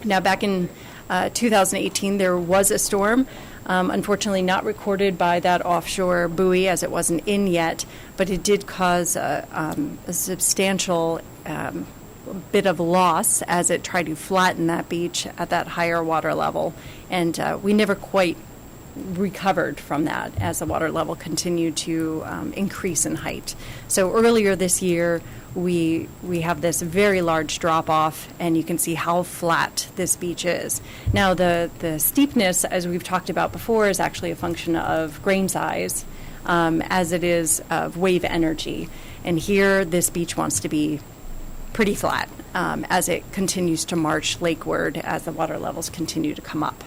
Now, back in 2018, there was a storm, unfortunately not recorded by that offshore buoy as it wasn't in yet, but it did cause a substantial bit of loss as it tried to flatten that beach at that higher water level. And we never quite recovered from that as the water level continued to increase in height. So earlier this year, we have this very large drop off, and you can see how flat this beach is. Now, the steepness, as we've talked about before, is actually a function of grain size, as it is of wave energy. And here, this beach wants to be pretty flat as it continues to march lakeward as the water levels continue to come up.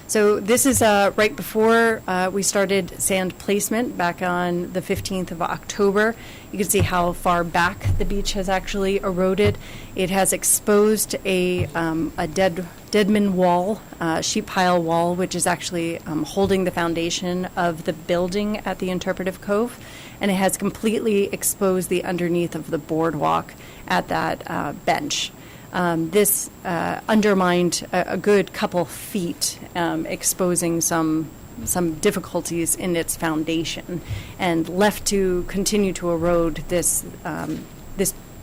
So this is right before we started sand placement back on the 15th of October. You can see how far back the beach has actually eroded. It has exposed a deadman wall, sheet pile wall, which is actually holding the foundation of the building at the Interpretive Cove. And it has completely exposed the underneath of the boardwalk at that bench. This undermined a good couple feet, exposing some difficulties in its foundation, and left to continue to erode this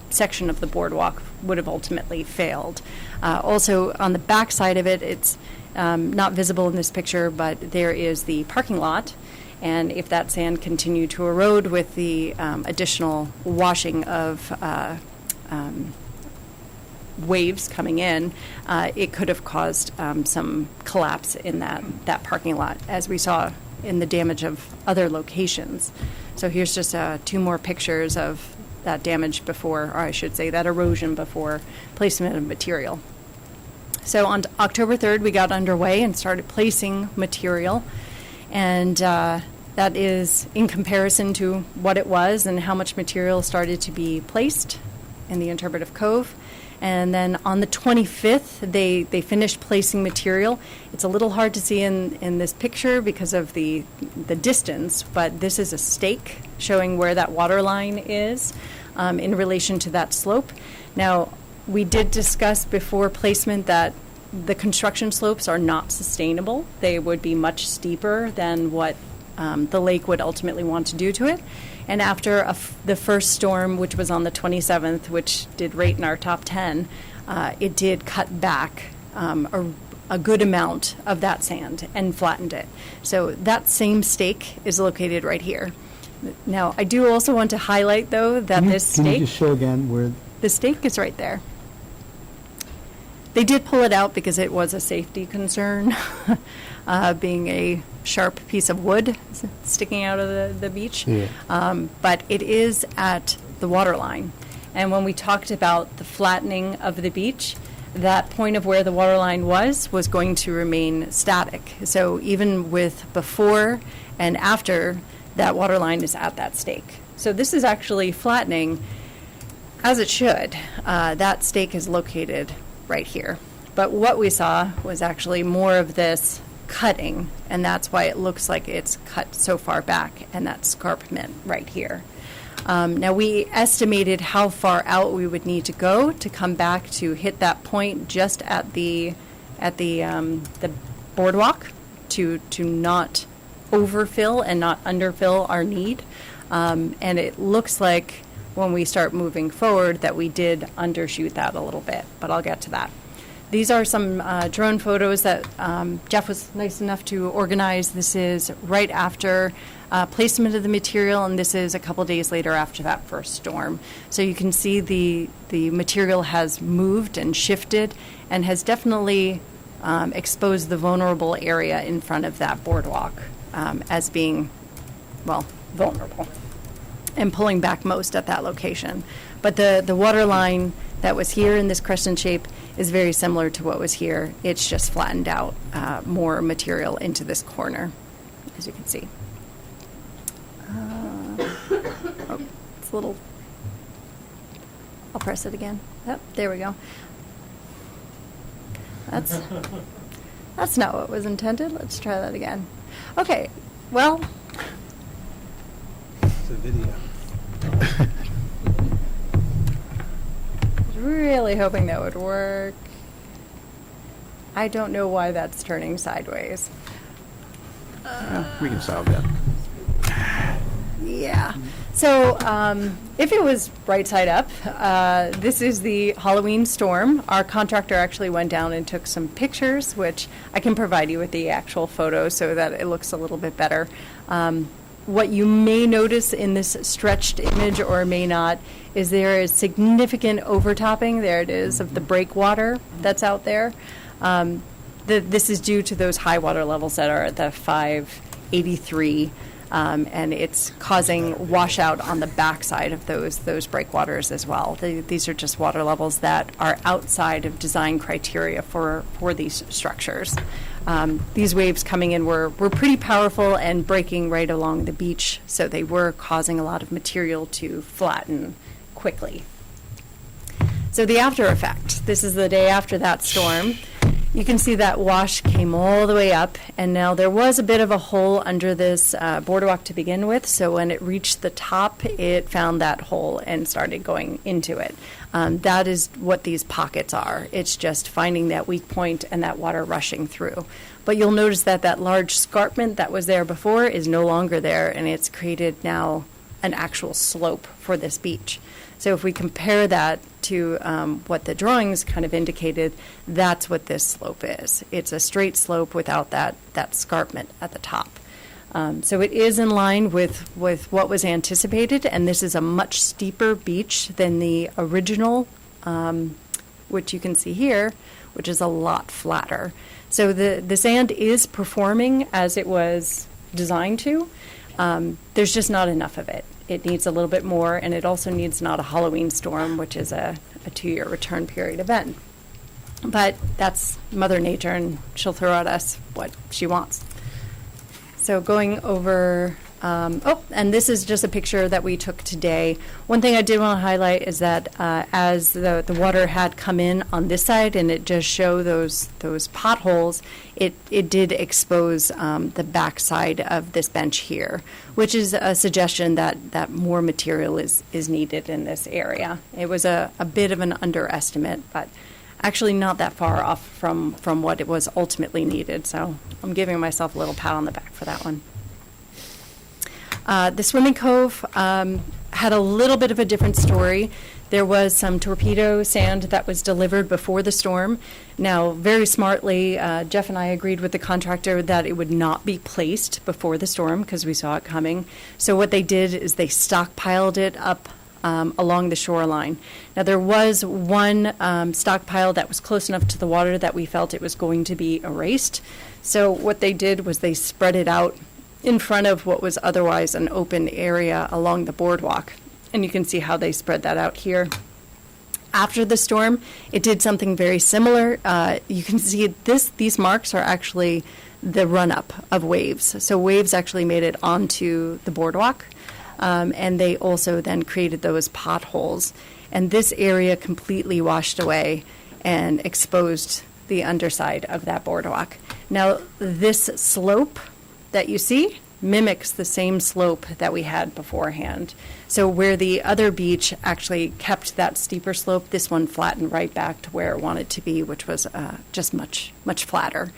section of the boardwalk would have ultimately failed. Also, on the back side of it, it's not visible in this picture, but there is the parking lot. And if that sand continued to erode with the additional washing of waves coming in, it could have caused some collapse in that parking lot, as we saw in the damage of other locations. So here's just two more pictures of that damage before, or I should say that erosion before placement of material. So on October 3rd, we got underway and started placing material, and that is in comparison to what it was and how much material started to be placed in the Interpretive Cove. And then on the 25th, they finished placing material. It's a little hard to see in this picture because of the distance, but this is a stake showing where that water line is in relation to that slope. Now, we did discuss before placement that the construction slopes are not sustainable. They would be much steeper than what the lake would ultimately want to do to it. And after the first storm, which was on the 27th, which did rate in our top 10, it did cut back a good amount of that sand and flattened it. So that same stake is located right here. Now, I do also want to highlight, though, that this Can you stake, just show again where, the stake is right there. They did pull it out because it was a safety concern, being a sharp piece of wood sticking out of the beach. Yeah. But it is at the water line. And when we talked about the flattening of the beach, that point of where the water line was going to remain static. So even with before and after, that water line is at that stake. So this is actually flattening as it should. That stake is located right here. But what we saw was actually more of this cutting, and that's why it looks like it's cut so far back, and that scarpment right here. Now, we estimated how far out we would need to go to come back to hit that point just at the boardwalk to not overfill and not underfill our need. And it looks like when we start moving forward that we did undershoot that a little bit, but I'll get to that. These are some drone photos that Jeff was nice enough to organize. This is right after placement of the material, and this is a couple days later after that first storm. So you can see the material has moved and shifted and has definitely exposed the vulnerable area in front of that boardwalk as being, well, vulnerable and pulling back most at that location. But the water line that was here in this crescent shape is very similar to what was here. It's just flattened out more material into this corner, as you can see. Oh, it's a little, I'll press it again. Yep, there we go. That's not what was intended. Let's try that again. Okay, well, It's a video. really hoping that would work. I don't know why that's turning sideways. We can solve that. Yeah. So if it was right side up, this is the Halloween storm. Our contractor actually went down and took some pictures, which I can provide you with the actual photo so that it looks a little bit better. What you may notice in this stretched image or may not is there is significant overtopping, there it is, of the breakwater that's out there. This is due to those high water levels that are at the 583, and it's causing washout on the backside of those breakwaters as well. These are just water levels that are outside of design criteria for these structures. These waves coming in were pretty powerful and breaking right along the beach, so they were causing a lot of material to flatten quickly. So the after effect, this is the day after that storm. You can see that wash came all the way up, and now there was a bit of a hole under this boardwalk to begin with, so when it reached the top, it found that hole and started going into it. That is what these pockets are. It's just finding that weak point and that water rushing through. But you'll notice that that large escarpment that was there before is no longer there, and it's created now an actual slope for this beach. So if we compare that to what the drawings kind of indicated, that's what this slope is. It's a straight slope without that escarpment at the top. So it is in line with what was anticipated, and this is a much steeper beach than the original, which you can see here, which is a lot flatter. So the sand is performing as it was designed to. There's just not enough of it. It needs a little bit more, and it also needs not a Halloween storm, which is a 2-year return period event. But that's Mother Nature, and she'll throw at us what she wants. So going over, and this is just a picture that we took today. One thing I did want to highlight is that as the water had come in on this side and it just showed those potholes, it did expose the back side of this bench here, which is a suggestion that more material is needed in this area. It was a bit of an underestimate, but actually not that far off from what it was ultimately needed. So I'm giving myself a little pat on the back for that one. The swimming cove had a little bit of a different story. There was some torpedo sand that was delivered before the storm. Now, very smartly, Jeff and I agreed with the contractor that it would not be placed before the storm because we saw it coming. So what they did is they stockpiled it up along the shoreline. Now, there was one stockpile that was close enough to the water that we felt it was going to be erased. So what they did was they spread it out in front of what was otherwise an open area along the boardwalk. And you can see how they spread that out here. After the storm, it did something very similar. You can see these marks are actually the run-up of waves. So waves actually made it onto the boardwalk, and they also then created those potholes. And this area completely washed away and exposed the underside of that boardwalk. Now, this slope that you see mimics the same slope that we had beforehand. So where the other beach actually kept that steeper slope, this one flattened right back to where it wanted to be, which was just much flatter,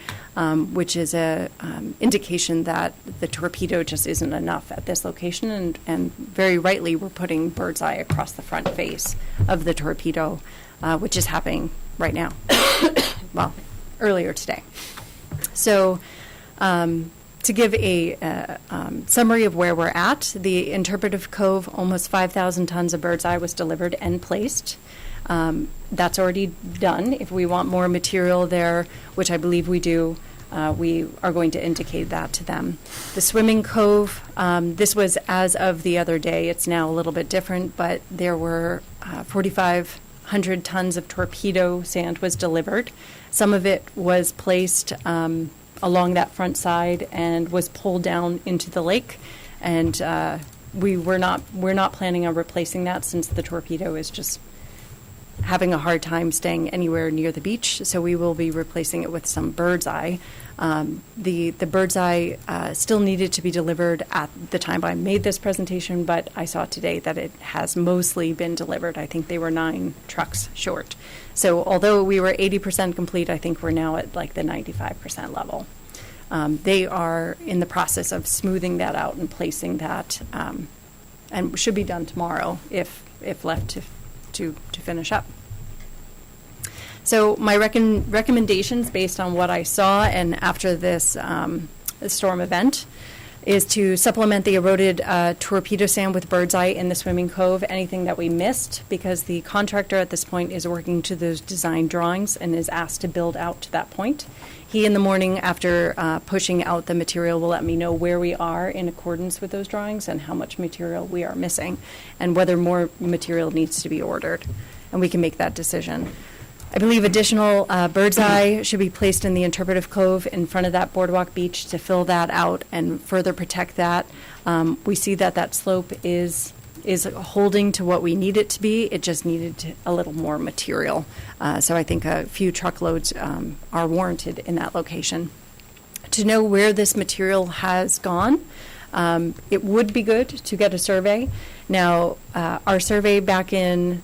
which is a indication that the torpedo just isn't enough at this location. And very rightly, we're putting bird's eye across the front face of the torpedo, which is happening right now. Well, earlier today. So, to give a summary of where we're at, the Interpretive Cove, almost 5,000 tons of bird's eye was delivered and placed. That's already done. If we want more material there, which I believe we do, we are going to indicate that to them. The Swimming Cove, this was as of the other day. It's now a little bit different, but there were 4,500 tons of torpedo sand was delivered. Some of it was placed along that front side and was pulled down into the lake, and we're not planning on replacing that since the torpedo is just having a hard time staying anywhere near the beach. So we will be replacing it with some bird's eye. The bird's eye still needed to be delivered at the time I made this presentation, but I saw today that it has mostly been delivered. I think they were 9 trucks short. So although we were 80% complete, I think we're now at like the 95% level. They are in the process of smoothing that out and placing that, and should be done tomorrow if left to finish up. So my recommendations based on what I saw and after this storm event is to supplement the eroded torpedo sand with bird's eye in the Swimming Cove, anything that we missed, because the contractor at this point is working to those design drawings and is asked to build out to that point. He, in the morning, after pushing out the material, will let me know where we are in accordance with those drawings and how much material we are missing and whether more material needs to be ordered. And we can make that decision. I believe additional bird's eye should be placed in the Interpretive Cove in front of that boardwalk beach to fill that out and further protect that. We see that slope is holding to what we need it to be. It just needed a little more material. So I think a few truckloads are warranted in that location. To know where this material has gone, it would be good to get a survey. Now, our survey back in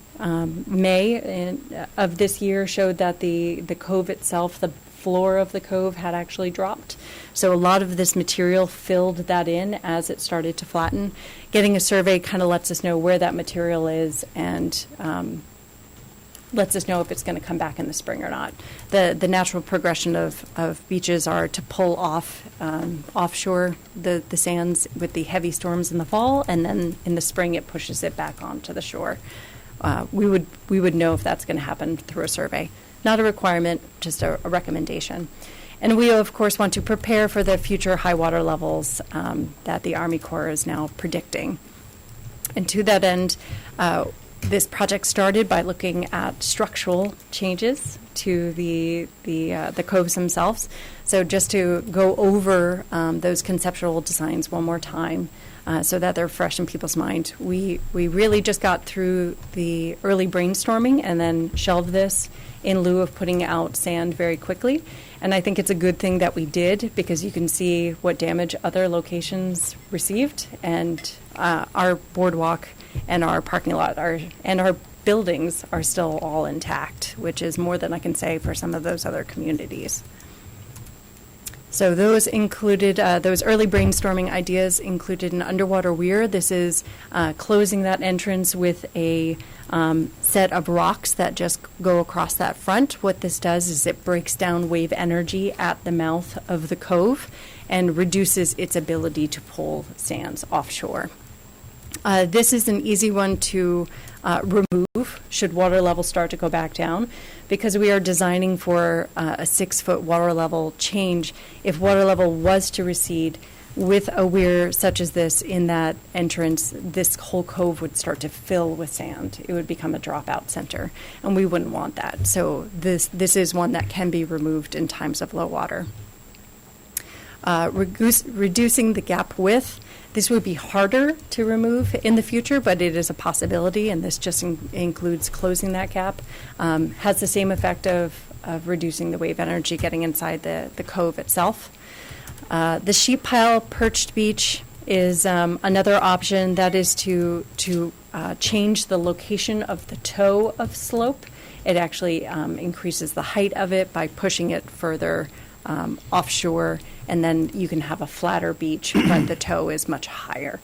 May of this year showed that the cove itself, the floor of the cove had actually dropped. So a lot of this material filled that in as it started to flatten. Getting a survey kind of lets us know where that material is and lets us know if it's going to come back in the spring or not. The natural progression of beaches are to pull off offshore the sands with the heavy storms in the fall, and then in the spring it pushes it back onto the shore. We would know if that's going to happen through a survey. Not a requirement, just a recommendation. And we, of course, want to prepare for the future high water levels that the Army Corps is now predicting. And to that end, this project started by looking at structural changes to the coves themselves. So just to go over those conceptual designs one more time, so that they're fresh in people's mind. We really just got through the early brainstorming and then shelved this in lieu of putting out sand very quickly. And I think it's a good thing that we did, because you can see what damage other locations received, and our boardwalk and our parking lot and our buildings are still all intact, which is more than I can say for some of those other communities. So those included, those early brainstorming ideas included an underwater weir. This is closing that entrance with a set of rocks that just go across that front. What this does is it breaks down wave energy at the mouth of the cove and reduces its ability to pull sands offshore. This is an easy one to remove should water levels start to go back down, because we are designing for a 6-foot water level change. If water level was to recede with a weir such as this in that entrance, this whole cove would start to fill with sand. It would become a dropout center, and we wouldn't want that. So this is one that can be removed in times of low water. Reducing the gap width. This would be harder to remove in the future, but it is a possibility, and this just includes closing that gap. Has the same effect of reducing the wave energy getting inside the cove itself. The sheep pile perched beach is another option. That is to change the location of the toe of slope. It actually increases the height of it by pushing it further offshore, and then you can have a flatter beach, but the toe is much higher.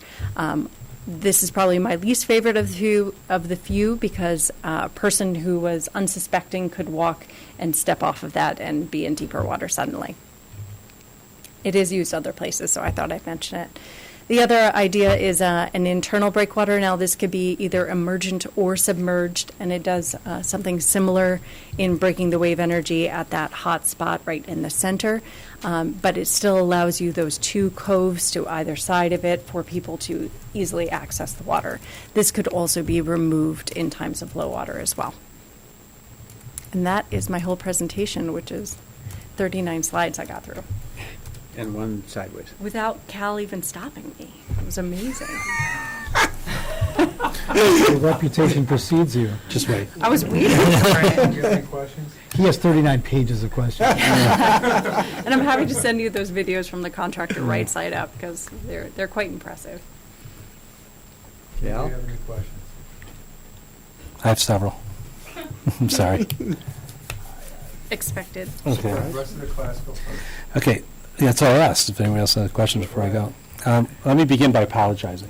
This is probably my least favorite of the few because a person who was unsuspecting could walk and step off of that and be in deeper water suddenly. It is used other places, so I thought I'd mention it. The other idea is an internal breakwater. Now, this could be either emergent or submerged, and it does something similar in breaking the wave energy at that hot spot right in the center. But it still allows you those two coves to either side of it for people to easily access the water. This could also be removed in times of low water as well. And that is my whole presentation, which is 39 slides I got through. And one sideways. Without Cal even stopping me. It was amazing. Your reputation precedes you. Just wait. I was waiting for it. Do you have any questions? He has 39 pages of questions. And I'm happy to send you those videos from the contractor right side up because they're quite impressive. Do you Cal? have any questions? I have several. I'm sorry. Expected. Okay. The rest of the class go first. Okay, that's all I asked, if anyone else has questions before I go. Let me begin by apologizing,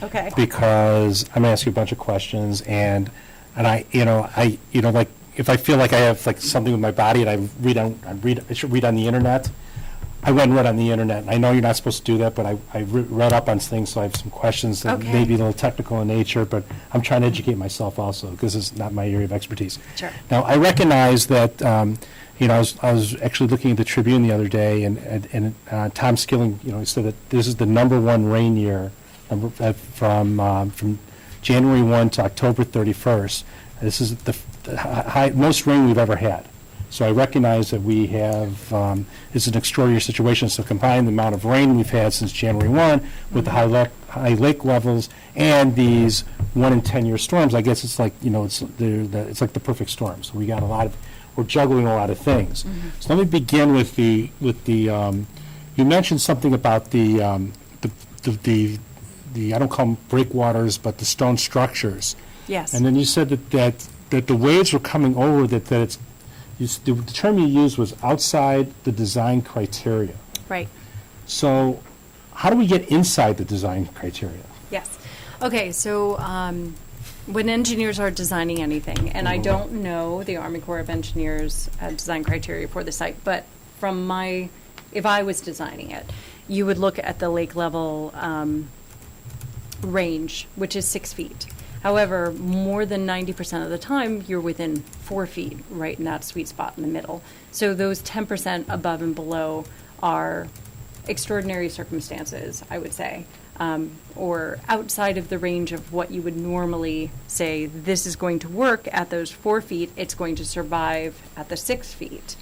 Okay. because I'm gonna ask you a bunch of questions, and like, if I feel like I have like something with my body and I should read on the internet, I went and read on the internet. And I know you're not supposed to do that, but I read up on things, so I have some questions that Okay. may be a little technical in nature, but I'm trying to educate myself also, because it's not my area of expertise. Sure. Now, I recognize that, I was actually looking at the Tribune the other day, and Tom Skilling, he said that this is the #1 rain year from January 1 to October 31st. This is the most rain we've ever had. So I recognize that we have, it's an extraordinary situation. So combine the amount of rain we've had since January 1 with the high lake levels and these 1 in 10 year storms, I guess it's like, it's like the perfect storm. So we're juggling a lot of things. So let me begin with the you mentioned something about the I don't call them breakwaters, but the stone structures. Yes. And then you said that the waves were coming over, that it's, the term you used was outside the design criteria. Right. So how do we get inside the design criteria? Yes. Okay, so when engineers are designing anything, and I don't know the Army Corps of Engineers design criteria for the site, but if I was designing it, you would look at the lake level range, which is 6 feet. However, more than 90% of the time, you're within 4 feet, right in that sweet spot in the middle. So those 10% above and below are extraordinary circumstances, I would say, or outside of the range of what you would normally say, this is going to work at those 4 feet, it's going to survive at the 6 feet.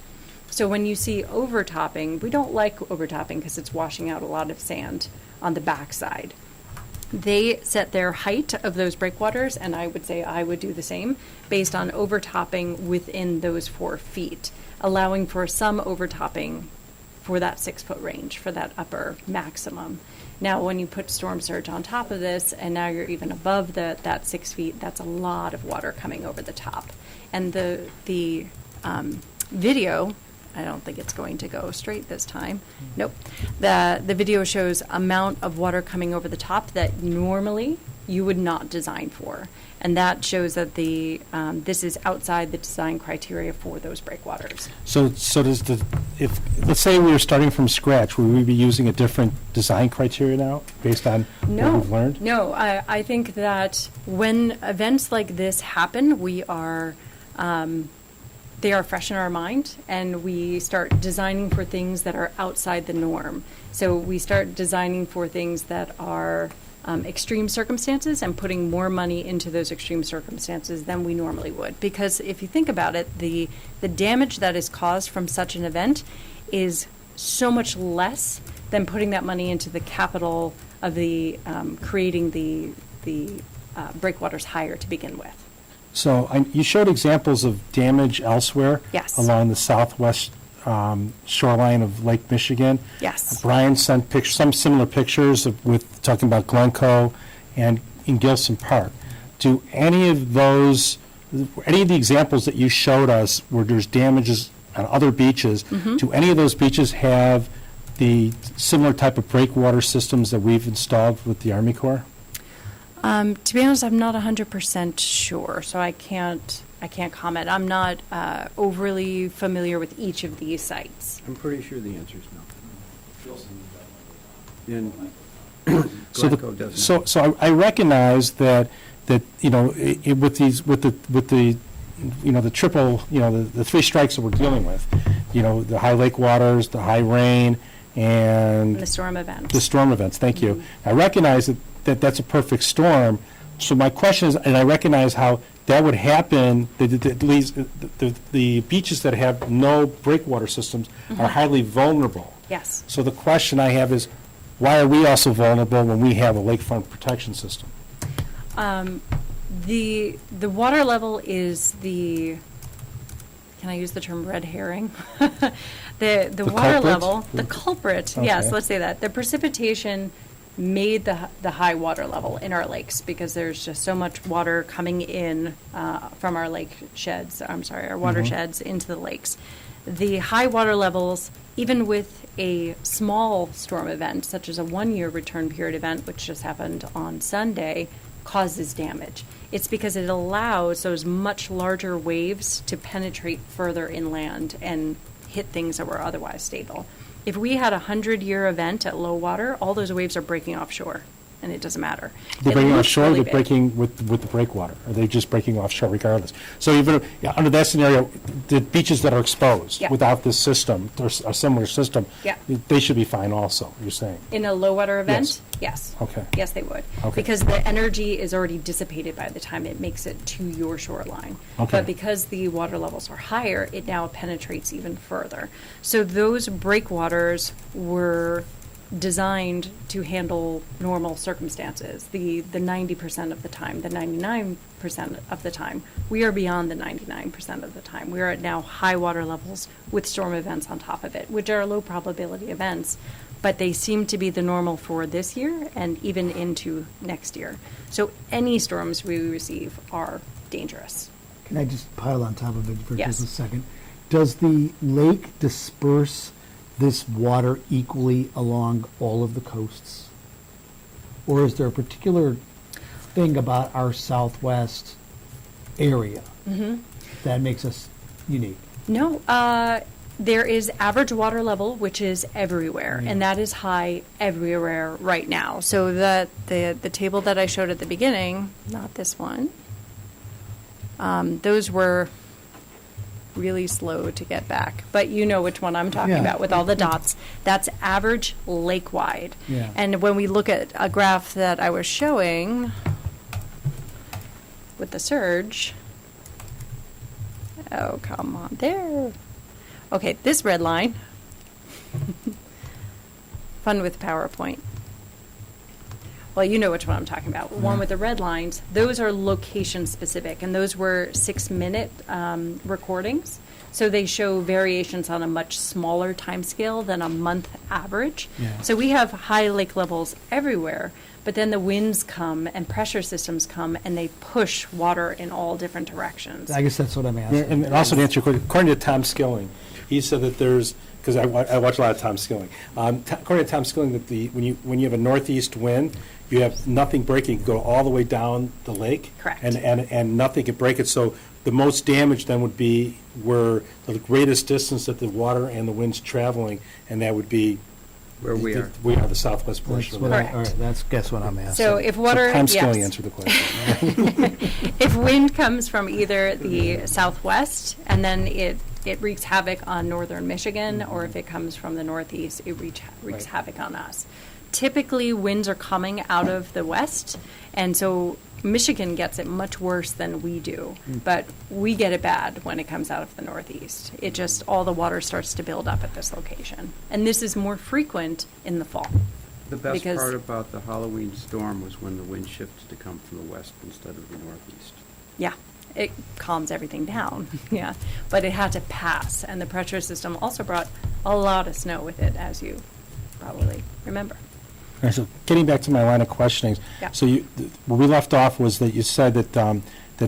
So when you see overtopping, we don't like overtopping because it's washing out a lot of sand on the backside. They set their height of those breakwaters, and I would say I would do the same, based on overtopping within those 4 feet, allowing for some overtopping for that 6 foot range, for that upper maximum. Now, when you put storm surge on top of this, and now you're even above that 6 feet, that's a lot of water coming over the top. And the video I don't think it's going to go straight this time. Nope. The video shows amount of water coming over the top that normally you would not design for. And that shows that this is outside the design criteria for those breakwaters. So does let's say we were starting from scratch, would we be using a different design criteria now, based on what we've learned? No, I think that when events like this happen, they are fresh in our mind, and we start designing for things that are outside the norm. So we start designing for things that are extreme circumstances and putting more money into those extreme circumstances than we normally would. Because if you think about it, the damage that is caused from such an event is so much less than putting that money into the capital of the creating the breakwaters higher to begin with. So you showed examples of damage elsewhere. Yes. Along the southwest shoreline of Lake Michigan. Yes. Brian sent some similar pictures with talking about Glencoe and in Gilson Park. Do any of the examples that you showed us where there's damages on other beaches, do any of those beaches have the similar type of breakwater systems that we've installed with the Army Corps? To be honest, I'm not 100% sure, so I can't comment. I'm not overly familiar with each of these sites. I'm pretty sure the answer is no. And So Glencoe doesn't. So I recognize that with the triple, the three strikes that we're dealing with, the high lake waters, the high rain, and The storm event. the storm events. Thank you. I recognize that that's a perfect storm. So my question is, and I recognize how that would happen, at least the beaches that have no breakwater systems are highly vulnerable. Yes. So the question I have is, why are we also vulnerable when we have a lakefront protection system? The water level is can I use the term red herring? The water culprit? level, the culprit, yes, Okay. let's say that. The precipitation made the high water level in our lakes because there's just so much water coming in from our our watersheds into the lakes. The high water levels, even with a small storm event, such as a one-year return period event, which just happened on Sunday, causes damage. It's because it allows those much larger waves to penetrate further inland and hit things that were otherwise stable. If we had a 100-year event at low water, all those waves are breaking offshore, and it doesn't matter. They're It breaking looks offshore, really they're big. breaking with the breakwater? Are they just breaking offshore regardless? So even under that scenario, the beaches that are exposed Yeah. without this system, or a similar system, Yeah. they should be fine also, you're saying? In a low water event? Yes. Yes. Okay. Yes, they would. Okay. Because the energy is already dissipated by the time it makes it to your shoreline. Okay. But because the water levels are higher, it now penetrates even further. So those breakwaters were designed to handle normal circumstances, the 90% of the time, the 99% of the time. We are beyond the 99% of the time. We are at now high water levels with storm events on top of it, which are low probability events, but they seem to be the normal for this year and even into next year. So any storms we receive are dangerous. Can I just pile on top of it for Yes. just a second? Does the lake disperse this water equally along all of the coasts? Or is there a particular thing about our southwest area that makes us unique? No, there is average water level, which is everywhere, and that is high everywhere right now. So the table that I showed at the beginning, not this one, those were really slow to get back, but you know which one I'm talking Yeah. about with all the dots. That's average lake-wide. Yeah. And when we look at a graph that I was showing with the surge, oh, come on, there. Okay, this red line, fun with PowerPoint. Well, you know which one I'm talking about. One with the red lines, those are location specific, and those were 6-minute recordings. So they show variations on a much smaller time scale than a month average. Yeah. So we have high lake levels everywhere, but then the winds come and pressure systems come and they push water in all different directions. I guess that's what I'm asking. And also to answer your question, according to Tom Skilling, he said that there's, because I watch a lot of Tom Skilling. According to Tom Skilling, that when you have a northeast wind, you have nothing breaking, you can go all the way down the lake. Correct. And nothing can break it, so the most damage then would be where the greatest distance that the water and the wind's traveling, and that would be Where we are. We are the southwest portion of the lake. All right, that's, guess what I'm asking. So if water, Tom Skilling yes. answered the question. If wind comes from either the southwest and then it wreaks havoc on northern Michigan, or if it comes from the northeast, it wreaks havoc on us. Typically, winds are coming out of the west, and so Michigan gets it much worse than we do, but we get it bad when it comes out of the northeast. It just, all the water starts to build up at this location. And this is more frequent in the fall. The best Because- part about the Halloween storm was when the wind shifted to come from the west instead of the northeast. Yeah, it calms everything down, yeah. But it had to pass, and the pressure system also brought a lot of snow with it, as you probably remember. All right, so getting back to my line of questioning, Yeah. so where we left off was that you said that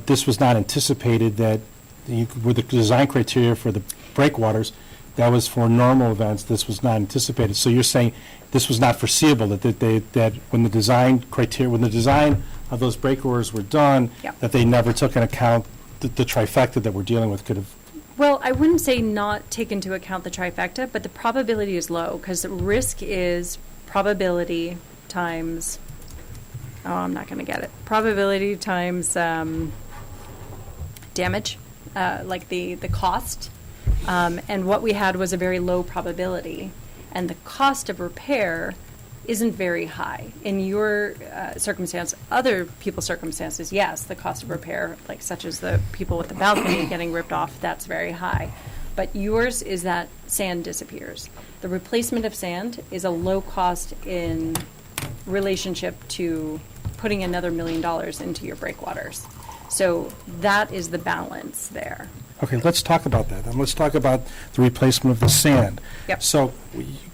this was not anticipated, that with the design criteria for the breakwaters, that was for normal events, this was not anticipated. So you're saying this was not foreseeable, that when the design criteria, when the design of those breakwaters were done, Yeah. that they never took into account the trifecta that we're dealing with could have. Well, I wouldn't say not take into account the trifecta, but the probability is low, because risk is probability times, oh, I'm not going to get it, probability times damage, like the cost. And what we had was a very low probability, and the cost of repair isn't very high. In your circumstance, other people's circumstances, yes, the cost of repair, like such as the people with the balcony getting ripped off, that's very high. But yours is that sand disappears. The replacement of sand is a low cost in relationship to putting another $1 million into your breakwaters. So that is the balance there. Okay, let's talk about that. And let's talk about the replacement of the sand. Yep. So,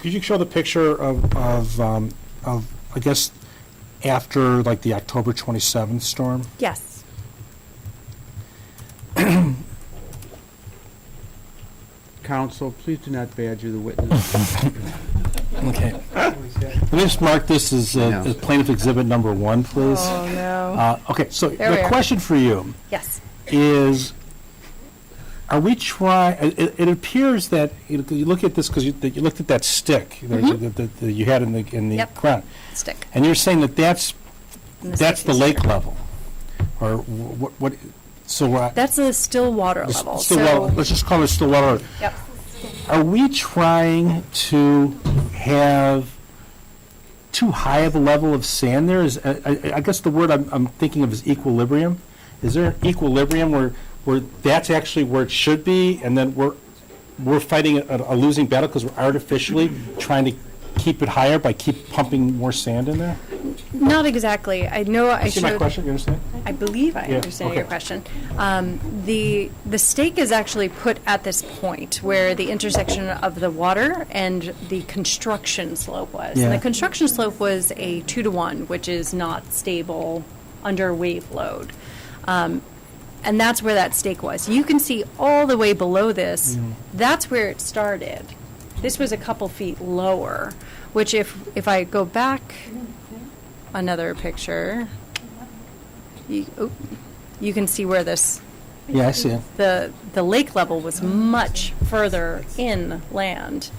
could you show the picture of I guess, after like the October 27th storm? Yes. Counsel, please do not badger the witness. Okay. Let me just mark this as No. as plaintiff exhibit number 1, please. Oh, no. Okay, so There we the are. question for you Yes. is, are we trying, it appears that, you look at this, because you looked at that stick that you had in the Mm-hmm. Yep. ground, Stick. and you're saying that that's And the the stick is lake here. level? Or what, so, That's the still water level. Stillwater, let's just call it Stillwater. Yep. Are we trying to have too high of a level of sand there? I guess the word I'm thinking of is equilibrium. Is there an equilibrium where that's actually where it should be, and then we're fighting a losing battle because we're artificially trying to keep it higher by keep pumping more sand in there? Not exactly. I know I You see my showed. question, you understand? I believe I Yeah, understand your okay. question. The stake is actually put at this point where the intersection of the water and the construction slope was. And Yeah. the construction slope was a 2-to-1, which is not stable under wave load. And that's where that stake was. You can see all the way below this, that's where it started. This was a couple feet lower, which if I go back another picture, you can see where this, Yeah, I see it. the lake level was much further inland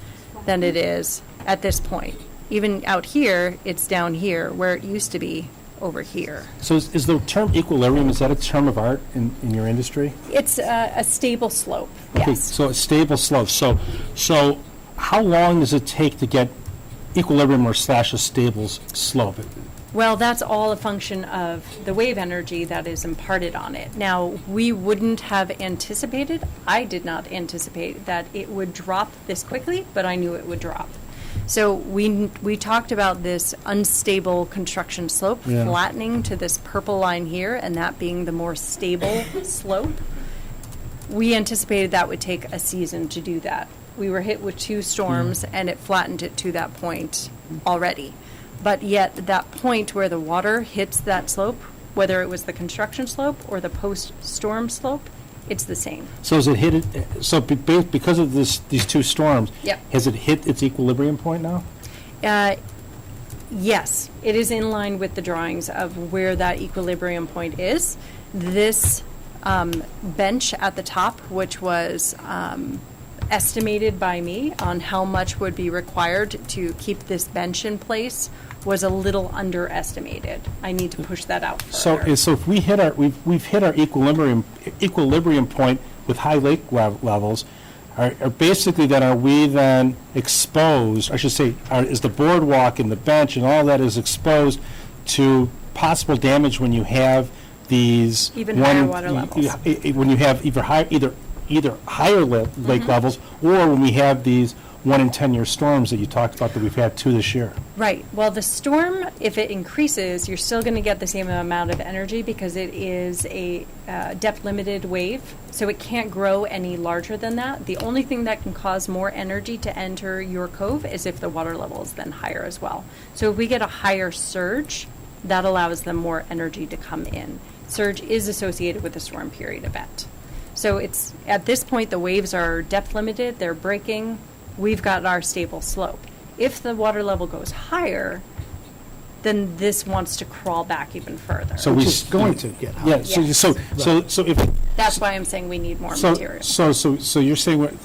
than it is at this point. Even out here, it's down here, where it used to be over here. So is the term equilibrium, is that a term of art in your industry? It's a stable slope, Okay, yes. so a stable slope. So how long does it take to get equilibrium or / a stable slope? Well, that's all a function of the wave energy that is imparted on it. Now, we wouldn't have anticipated, I did not anticipate that it would drop this quickly, but I knew it would drop. So we talked about this unstable construction slope Yeah. flattening to this purple line here, and that being the more stable slope. We anticipated that would take a season to do that. We were hit with 2 storms, and it flattened it to that point already. But yet, that point where the water hits that slope, whether it was the construction slope or the post-storm slope, It's the same. So is it hit, because of these two storms? Yep. Has it hit its equilibrium point now? Yes, it is in line with the drawings of where that equilibrium point is. This bench at the top, which was estimated by me on how much would be required to keep this bench in place, was a little underestimated. I need to push that out further. So if we hit we've hit our equilibrium point with high lake levels, are basically then, are we then exposed, I should say, is the boardwalk and the bench and all that is exposed to possible damage when you have these? Even higher water levels. When you have either higher lake levels, or when we have these 1 in 10-year storms that you talked about that we've had 2 this year. Right. Well, the storm, if it increases, you're still going to get the same amount of energy because it is a depth-limited wave, so it can't grow any larger than that. The only thing that can cause more energy to enter your cove is if the water level is then higher as well. So if we get a higher surge, that allows them more energy to come in. Surge is associated with a storm period event. So it's, at this point, the waves are depth-limited, they're breaking. We've got our stable slope. If the water level goes higher, then this wants to crawl back even further. So Which we is going to get high. Yeah, so if. That's why I'm saying we need more So material. So you're saying,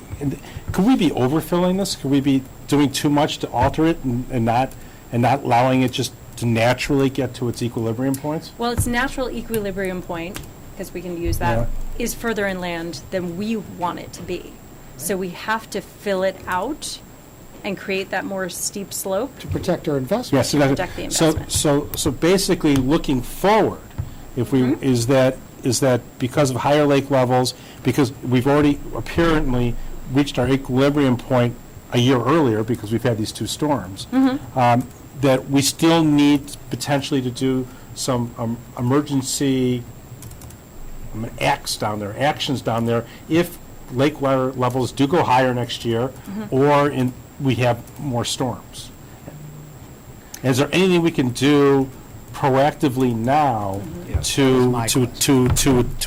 could we be overfilling this? Could we be doing too much to alter it and not allowing it just to naturally get to its equilibrium points? Well, its natural equilibrium point, because we can use that, is further inland than we want it to be. So we have to fill it out and create that more steep slope. To protect our investment. Yes. Protect the investment. So basically, looking forward, if we, Mm-hmm. is that because of higher lake levels, because we've already apparently reached our equilibrium point a year earlier because we've had these 2 storms, Mm-hmm. that we still need potentially to do some emergency actions down there if lake water levels do go higher next year, or we have more storms. Is there anything we can do proactively now to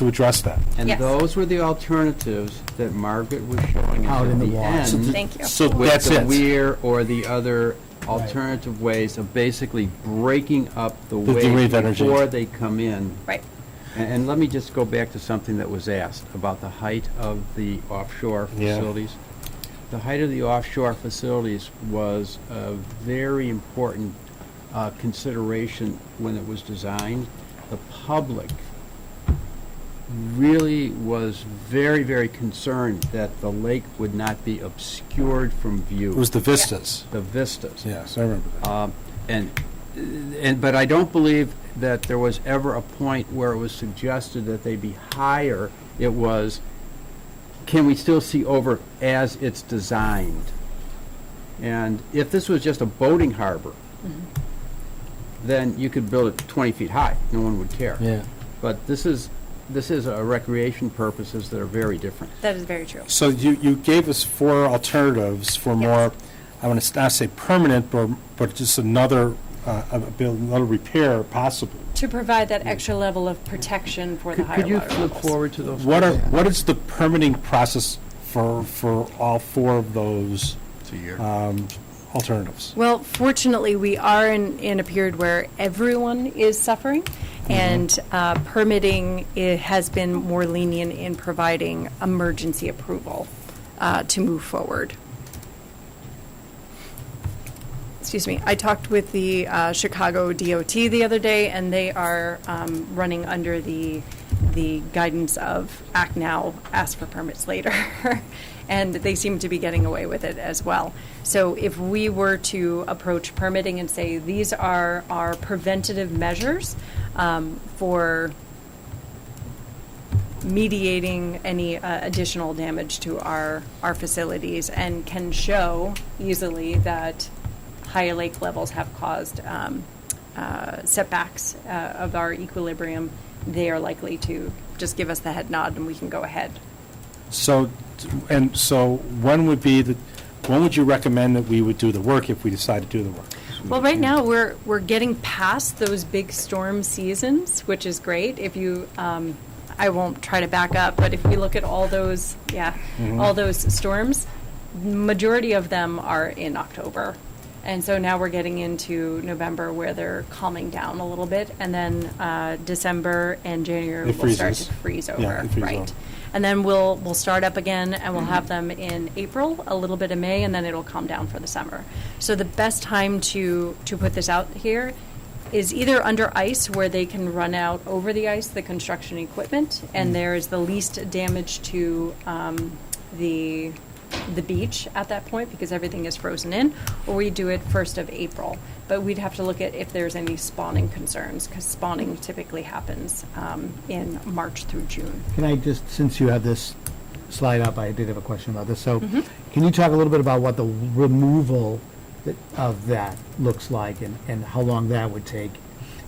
address that? And Yes. those were the alternatives that Margaret was showing us Out at in the the water. end. Thank you. So With that's the it. weir or the other alternative ways of basically breaking up the The waves wave energy. before they come in. Right. And let me just go back to something that was asked about the height of the offshore Yeah. facilities. The height of the offshore facilities was a very important consideration when it was designed. The public really was very, very concerned that the lake would not be obscured from view. It was the vistas. The vistas. Yes, I remember that. But I don't believe that there was ever a point where it was suggested that they be higher. It was, can we still see over as it's designed? And if this was just a boating harbor, then you could build it 20 feet high. No one would care. Yeah. But this is recreation purposes that are very different. That is very true. So you gave us 4 alternatives for more, I want to not say permanent, but just another repair possible. To provide that extra level of protection for the higher Could you water flip levels. forward to those? What is the permitting process for all 4 of those alternatives? Well, fortunately, we are in a period where everyone is suffering, and permitting has been more lenient in providing emergency approval to move forward. Excuse me. I talked with the Chicago DOT the other day, and they are running under the guidance of act now, ask for permits later. And they seem to be getting away with it as well. So if we were to approach permitting and say, these are our preventative measures for mediating any additional damage to our facilities, and can show easily that higher lake levels have caused setbacks of our equilibrium, they are likely to just give us the head nod and we can go ahead. So when would you recommend that we would do the work if we decide to do the work? Well, right now, we're getting past those big storm seasons, which is great. If you, I won't try to back up, but if we look at all those, all those storms, majority of them are in October. And so now we're getting into November where they're calming down a little bit, and then December and January It will start freezes. to freeze over. Yeah, it freezes right. over. And then we'll start up again, and we'll have them in April, a little bit of May, and then it'll calm down for the summer. So the best time to put this out here is either under ice, where they can run out over the ice, the construction equipment, and there is the least damage to the beach at that point, because everything is frozen in, or we do it 1st of April. But we'd have to look at if there's any spawning concerns, because spawning typically happens in March through June. Can I just, since you have this slide up, I did have a question about this. So can you talk a little bit about what the removal of that looks like and how long that would take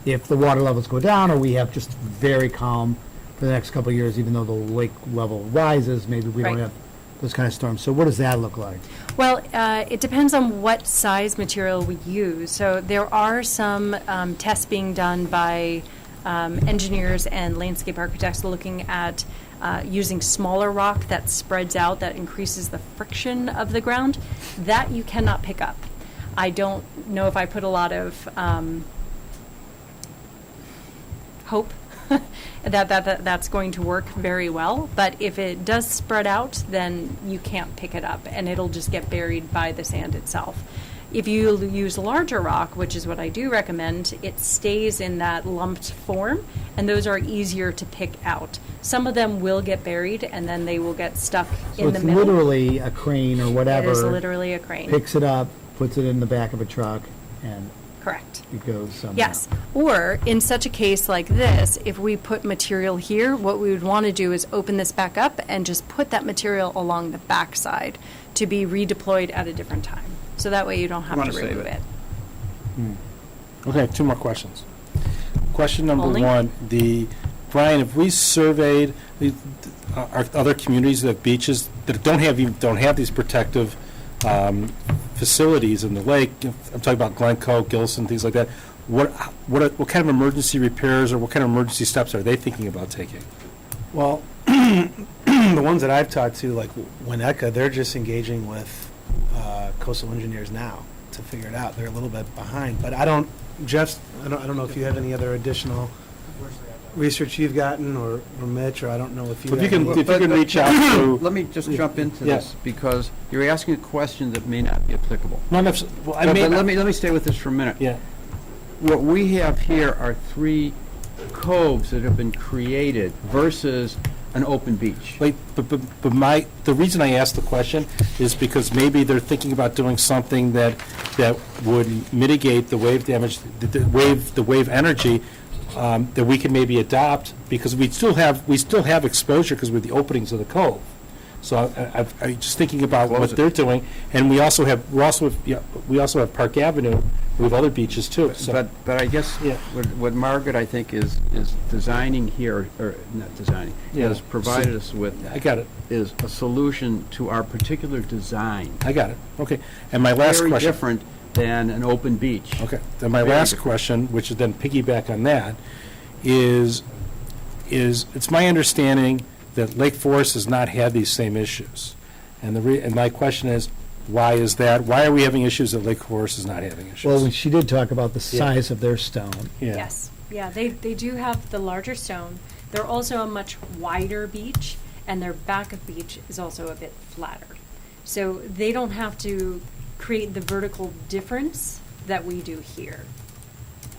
if the water levels go down, or we have just very calm for the next couple of years, even though the lake level rises, maybe we don't Right. have those kind of storms. So what does that look like? Well, it depends on what size material we use. So there are some tests being done by engineers and landscape architects looking at using smaller rock that spreads out, that increases the friction of the ground. That you cannot pick up. I don't know if I put a lot of hope that's going to work very well. But if it does spread out, then you can't pick it up, and it'll just get buried by the sand itself. If you use larger rock, which is what I do recommend, it stays in that lumped form, and those are easier to pick out. Some of them will get buried, and then they will get stuck So in the it's middle. literally a crane or whatever. It is literally a crane. Picks it up, puts it in the back of a truck, and Correct. it goes somewhere. Yes. Or in such a case like this, if we put material here, what we would want to do is open this back up and just put that material along the backside to be redeployed at a different time. So that way you don't have Wanna to save remove it. it. Okay, 2 more questions. Question number Only? 1, Brian, if we surveyed our other communities that have beaches that don't have these protective facilities in the lake, I'm talking about Glencoe, Gilson, things like that, what kind of emergency repairs or what kind of emergency steps are they thinking about taking? Well, the ones that I've talked to, like Winnetka, they're just engaging with coastal engineers now to figure it out. They're a little bit behind, but I don't know if you have any other additional research you've gotten, or Mitch, or I don't know if you. If you have can, any- if you can reach out to. Let me just jump into Yeah. this, because you're asking a question that may not be applicable. Not necess- well, I But mean, let me stay with this for a minute. yeah. What we have here are 3 coves that have been created versus an open beach. But the reason I asked the question is because maybe they're thinking about doing something that would mitigate the wave damage, the wave energy, that we can maybe adopt, because we still have exposure because we're the openings of the cove. So I'm just thinking about Close what it. they're doing, and we also have Park Avenue, we have other beaches too, so. But I guess Yeah. what Margaret, I think, is designing here, or not designing, Yeah. has provided us with, I got it, is a solution to our particular design. okay. And my last Very question. different than an open beach. Okay, then my Very last different. question, which is then piggyback on that, is it's my understanding that Lake Forest has not had these same issues. And and my question is, why is that? Why are we having issues that Lake Forest is not having issues? Well, she did talk about the Yeah. size of their stone. Yeah. Yes. Yeah, they do have the larger stone. They're also a much wider beach, and their back of beach is also a bit flatter. So they don't have to create the vertical difference that we do here.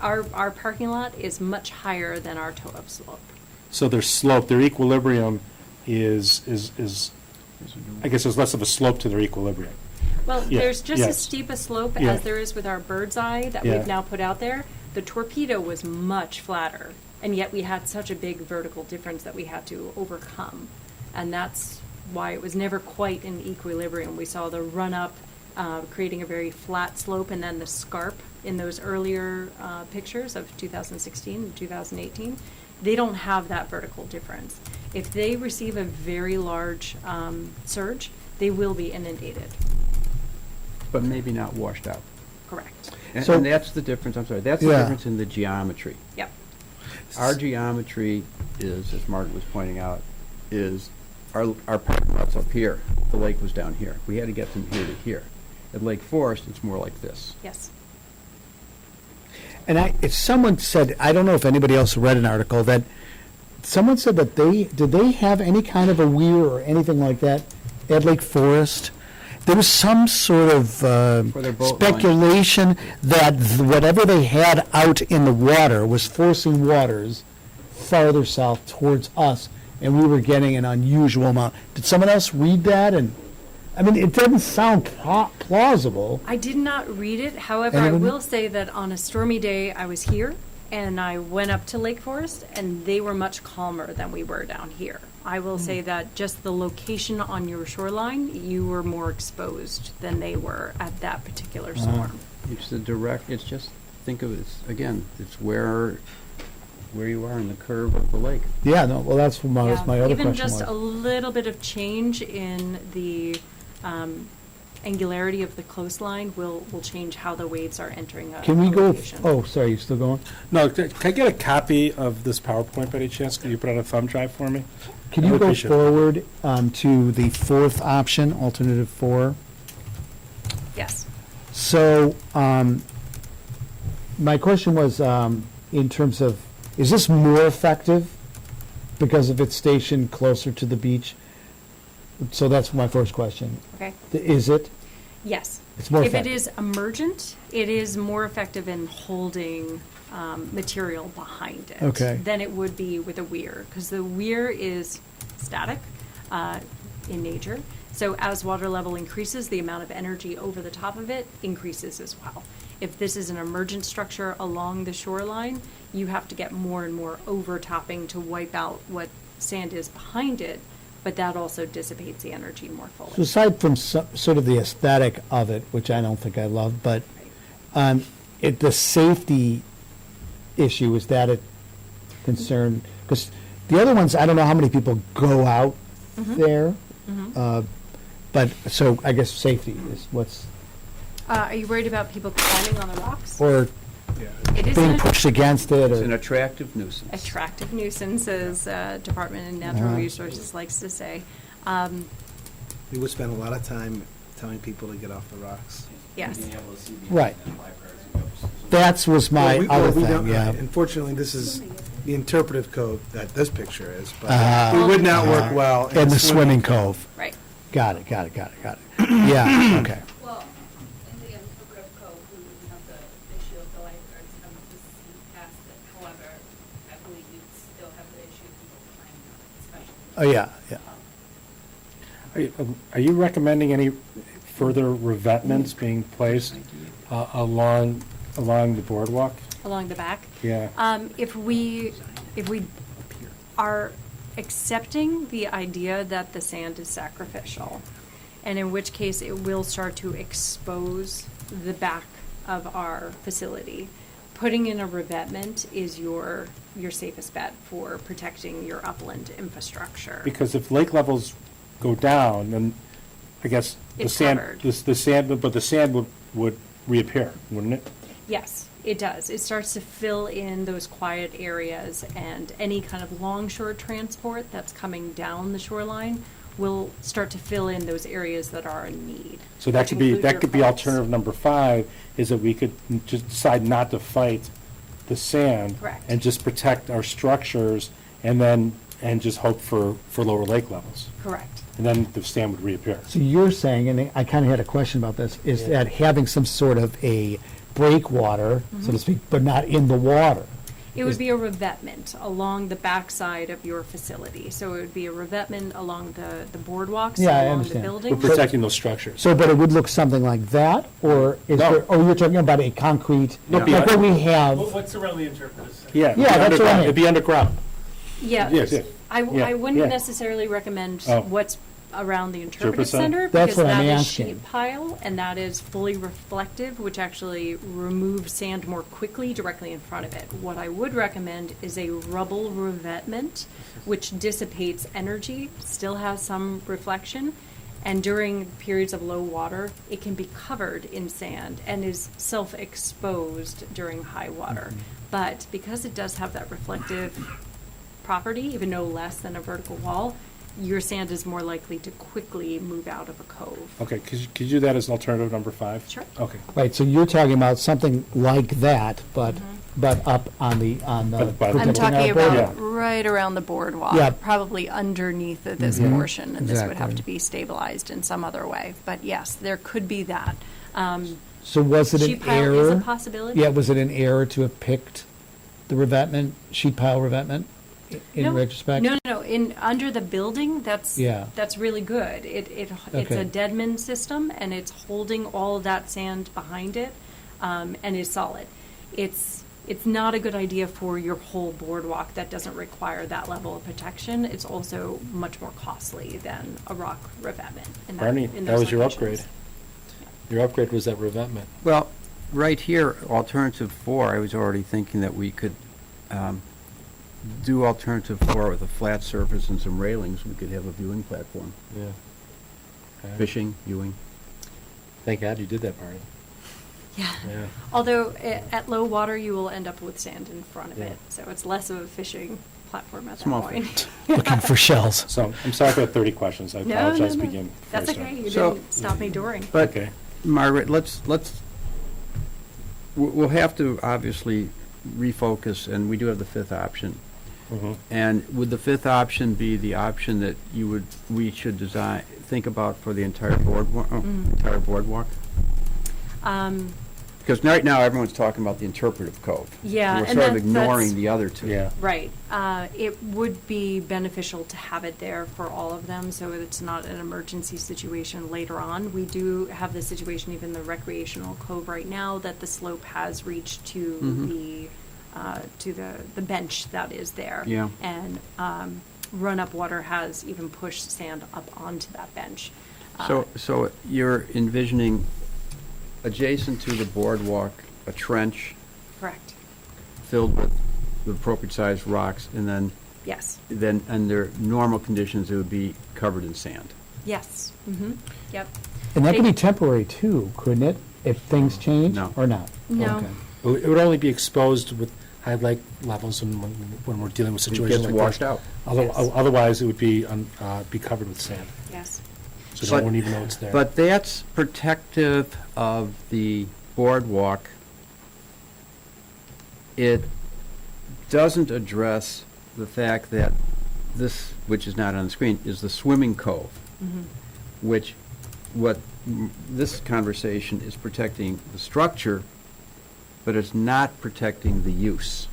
Our parking lot is much higher than our toe-up slope. So their slope, their equilibrium is, I guess there's less of a slope to their equilibrium. Well, Yeah, there's just yes. as steep a slope Yeah. as there is with our bird's eye that Yeah. we've now put out there. The Torpedo was much flatter, and yet we had such a big vertical difference that we had to overcome. And that's why it was never quite in equilibrium. We saw the run-up, creating a very flat slope, and then the scarp in those earlier pictures of 2016 and 2018. They don't have that vertical difference. If they receive a very large surge, they will be inundated. But maybe not washed out. Correct. So- And that's the difference, I'm sorry, that's the Yeah. difference in the geometry. Yep. Our geometry is, as Margaret was pointing out, is our parking lot's up here. The lake was down here. We had to get from here to here. At Lake Forest, it's more like this. Yes. And if someone said, I don't know if anybody else read an article, that someone said that did they have any kind of a weir or anything like that at Lake Forest? There was some sort of their boat launch. speculation that whatever they had out in the water was forcing waters farther south towards us, and we were getting an unusual amount. Did someone else read that? And I mean, it doesn't sound plausible. I did not read it. However, I Anyone? will say that on a stormy day, I was here and I went up to Lake Forest and they were much calmer than we were down here. I will say that just the location on your shoreline, you were more exposed than they were at that particular storm. It's just, think of it, again, it's where you are in the curve of the lake. Yeah, no, well, that's what Yeah, my other even question just a was. little bit of change in the angularity of the coastline will change how the waves are entering a Can we a go, location. oh, sorry, you still going? No, can I get a copy of this PowerPoint by any chance? Can you put it on a thumb drive for me? Can I you would go appreciate it. forward to the fourth option, alternative 4? Yes. So, my question was, in terms of, is this more effective because of its station closer to the beach? So that's my first question. Okay. Is it? Yes. It's more If it effective. is emergent, it is more effective in holding material behind it Okay. than it would be with a weir, because the weir is static in nature. So as water level increases, the amount of energy over the top of it increases as well. If this is an emergent structure along the shoreline, you have to get more and more overtopping to wipe out what sand is behind it, but that also dissipates the energy more fully. So aside from sort of the aesthetic of it, which I don't think I love, but the safety issue, is that a concern? Because the other ones, I don't know how many people go out there. But, so I guess safety is what's, Are you worried about people climbing on the rocks? or It is being an pushed against it, It's an or, attractive nuisance. attractive nuisance, as Department of Natural Resources likes to say. We would spend a lot of time telling people to get off the rocks. Yes. right. That was my Well, other we don't- thing, yeah. Unfortunately, this is the interpretive code that this picture is, but Uh-huh. we would not work well In the swimming cove. Right. Got it. Yeah, okay. Well, in the interpretive code, we wouldn't have the issue of the lifeguards having to see past it. However, I believe you'd still have the issue of people climbing up, especially. Oh, yeah. Are you recommending any further revetments being placed along the boardwalk? Along the back. Yeah. If we are accepting the idea that the sand is sacrificial, and in which case it will start to expose the back of our facility, putting in a revetment is your safest bet for protecting your upland infrastructure. Because if lake levels go down, then I guess the It's sand, covered. the sand would reappear, wouldn't it? Yes, it does. It starts to fill in those quiet areas, and any kind of longshore transport that's coming down the shoreline will start to fill in those areas that are in need. So that which could be, include that your could be parks. alternative number 5, is that we could just decide not to fight the sand. Correct. And just protect our structures, and just hope for lower lake levels. Correct. And then the sand would reappear. So you're saying, and I kind of had a question about this, is that having some sort of a breakwater, so to speak, but not in the water? It would be a revetment along the backside of your facility. So it would be a revetment along the boardwalks, Yeah, I along the understand. We're buildings. protecting those structures. So, but it would look something like that, or is No. there, oh, you're talking about a concrete, No, like what we have? What's around the interpretive? Yeah. it'd be Yeah, that's what I underground. mean. It'd be underground. Yeah. Yes, yes. I Yeah, wouldn't yeah. necessarily recommend Oh. what's around the interpretive Interpretive center? center, That's because what I'm that is asking. sheet pile, and that is fully reflective, which actually removes sand more quickly directly in front of it. What I would recommend is a rubble revetment, which dissipates energy, still has some reflection, and during periods of low water, it can be covered in sand and is self-exposed during high water. But because it does have that reflective property, even no less than a vertical wall, your sand is more likely to quickly move out of a cove. Okay, could you do that as an alternative number 5? Sure. Okay. Right, so you're talking about something like that, but up on the. By the- I'm protecting talking our about border. right around the boardwalk, Yeah. probably underneath of this Mhm. portion, and this would have Exactly. to be stabilized in some other way. But yes, there could be that. So was it an Sheet pile is a error? possibility. Yeah, was it an error to have picked the revetment, sheet pile revetment in No, retrospect? No. Under the building, that's Yeah. that's really good. It's Okay. a Deadman system, and it's holding all of that sand behind it, and is solid. It's not a good idea for your whole boardwalk. That doesn't require that level of protection. It's also much more costly than a rock revetment. Barney, in that those was your locations. upgrade. Your upgrade was that revetment. Well, right here, alternative 4, I was already thinking that we could do alternative 4 with a flat surface and some railings. We could have a viewing platform, Yeah. Okay. fishing, viewing. Thank God you did that, Barney. Yeah. Yeah. Although at low water, you will end up with sand in front of Yeah. it, so it's less of a fishing platform at that Small point. Looking for shells. So, I'm sorry for the 30 questions. I No, apologize no, to no. begin. That's Very okay. sorry. You So- didn't stop me during. But, Okay. Margaret, we'll have to obviously refocus, and we do have the 5th option. Mhm. And would the 5th option be the option that we should think about for the entire boardwalk? Because right now, everyone's talking about the interpretive cove. Yeah, We're and sort of that's- ignoring the other two. Yeah. Right. It would be beneficial to have it there for all of them, so it's not an emergency situation later on. We do have the situation, even the recreational cove right now, that the slope has reached to the bench that is there. Yeah. And run-up water has even pushed sand up onto that bench. So you're envisioning adjacent to the boardwalk, a trench Correct. filled with the appropriate sized rocks, and Yes. then under normal conditions, it would be covered in sand. Yes. Mm-hmm. Yep. And that could be temporary too, couldn't it, if things change? No. Or not? No. Okay. It would only be exposed with high lake levels and when we're dealing with It situations gets like washed this. out. Yes. Otherwise, it would be covered with sand. Yes. So no But- one even know it's there. But that's protective of the boardwalk. It doesn't address the fact that this, which is not on the screen, is the swimming cove, which this conversation is protecting the structure, but it's not protecting the use.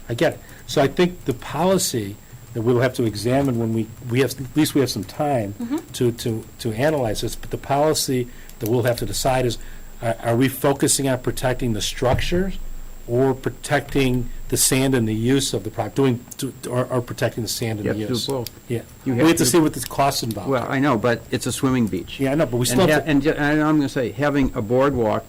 I get it. So I think the policy that we'll have to examine when we have, at least we have some time to analyze this, but the policy that we'll have to decide is, are we focusing on protecting the structures or protecting the sand and the use of the product, or protecting the sand and You the have to use? do both. Yeah. You We have have to to- see what the costs involved. Well, I know, but it's a swimming beach. Yeah, I know, but we still have to. And I'm going to say, having a boardwalk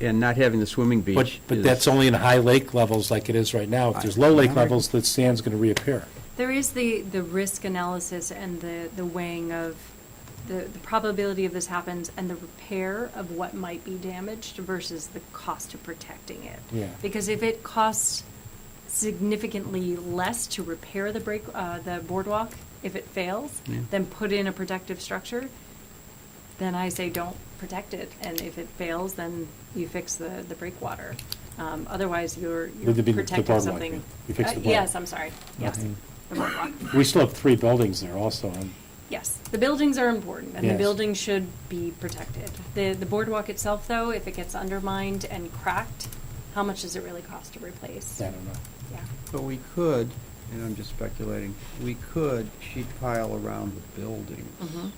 and not having the swimming beach But is- that's only in high lake levels like it is right now. If there's low lake levels, the sand's going to reappear. There is the risk analysis and the weighing of the probability of this happens and the repair of what might be damaged versus the cost of protecting it. Yeah. Because if it costs significantly less to repair the boardwalk if it fails, Yeah. than put in a protective structure, then I say don't protect it. And if it fails, then you fix the breakwater. Otherwise, you're The protecting boardwalk, something. yeah. You fix the Yes, boardwalk. I'm sorry. Yes, Mhm. the boardwalk. We still have 3 buildings there also. Yes, the buildings are important, and the Yes. buildings should be protected. The boardwalk itself, though, if it gets undermined and cracked, how much does it really cost to replace? I don't know. Yeah. But we could, and I'm just speculating, we could sheet pile around the buildings Mhm.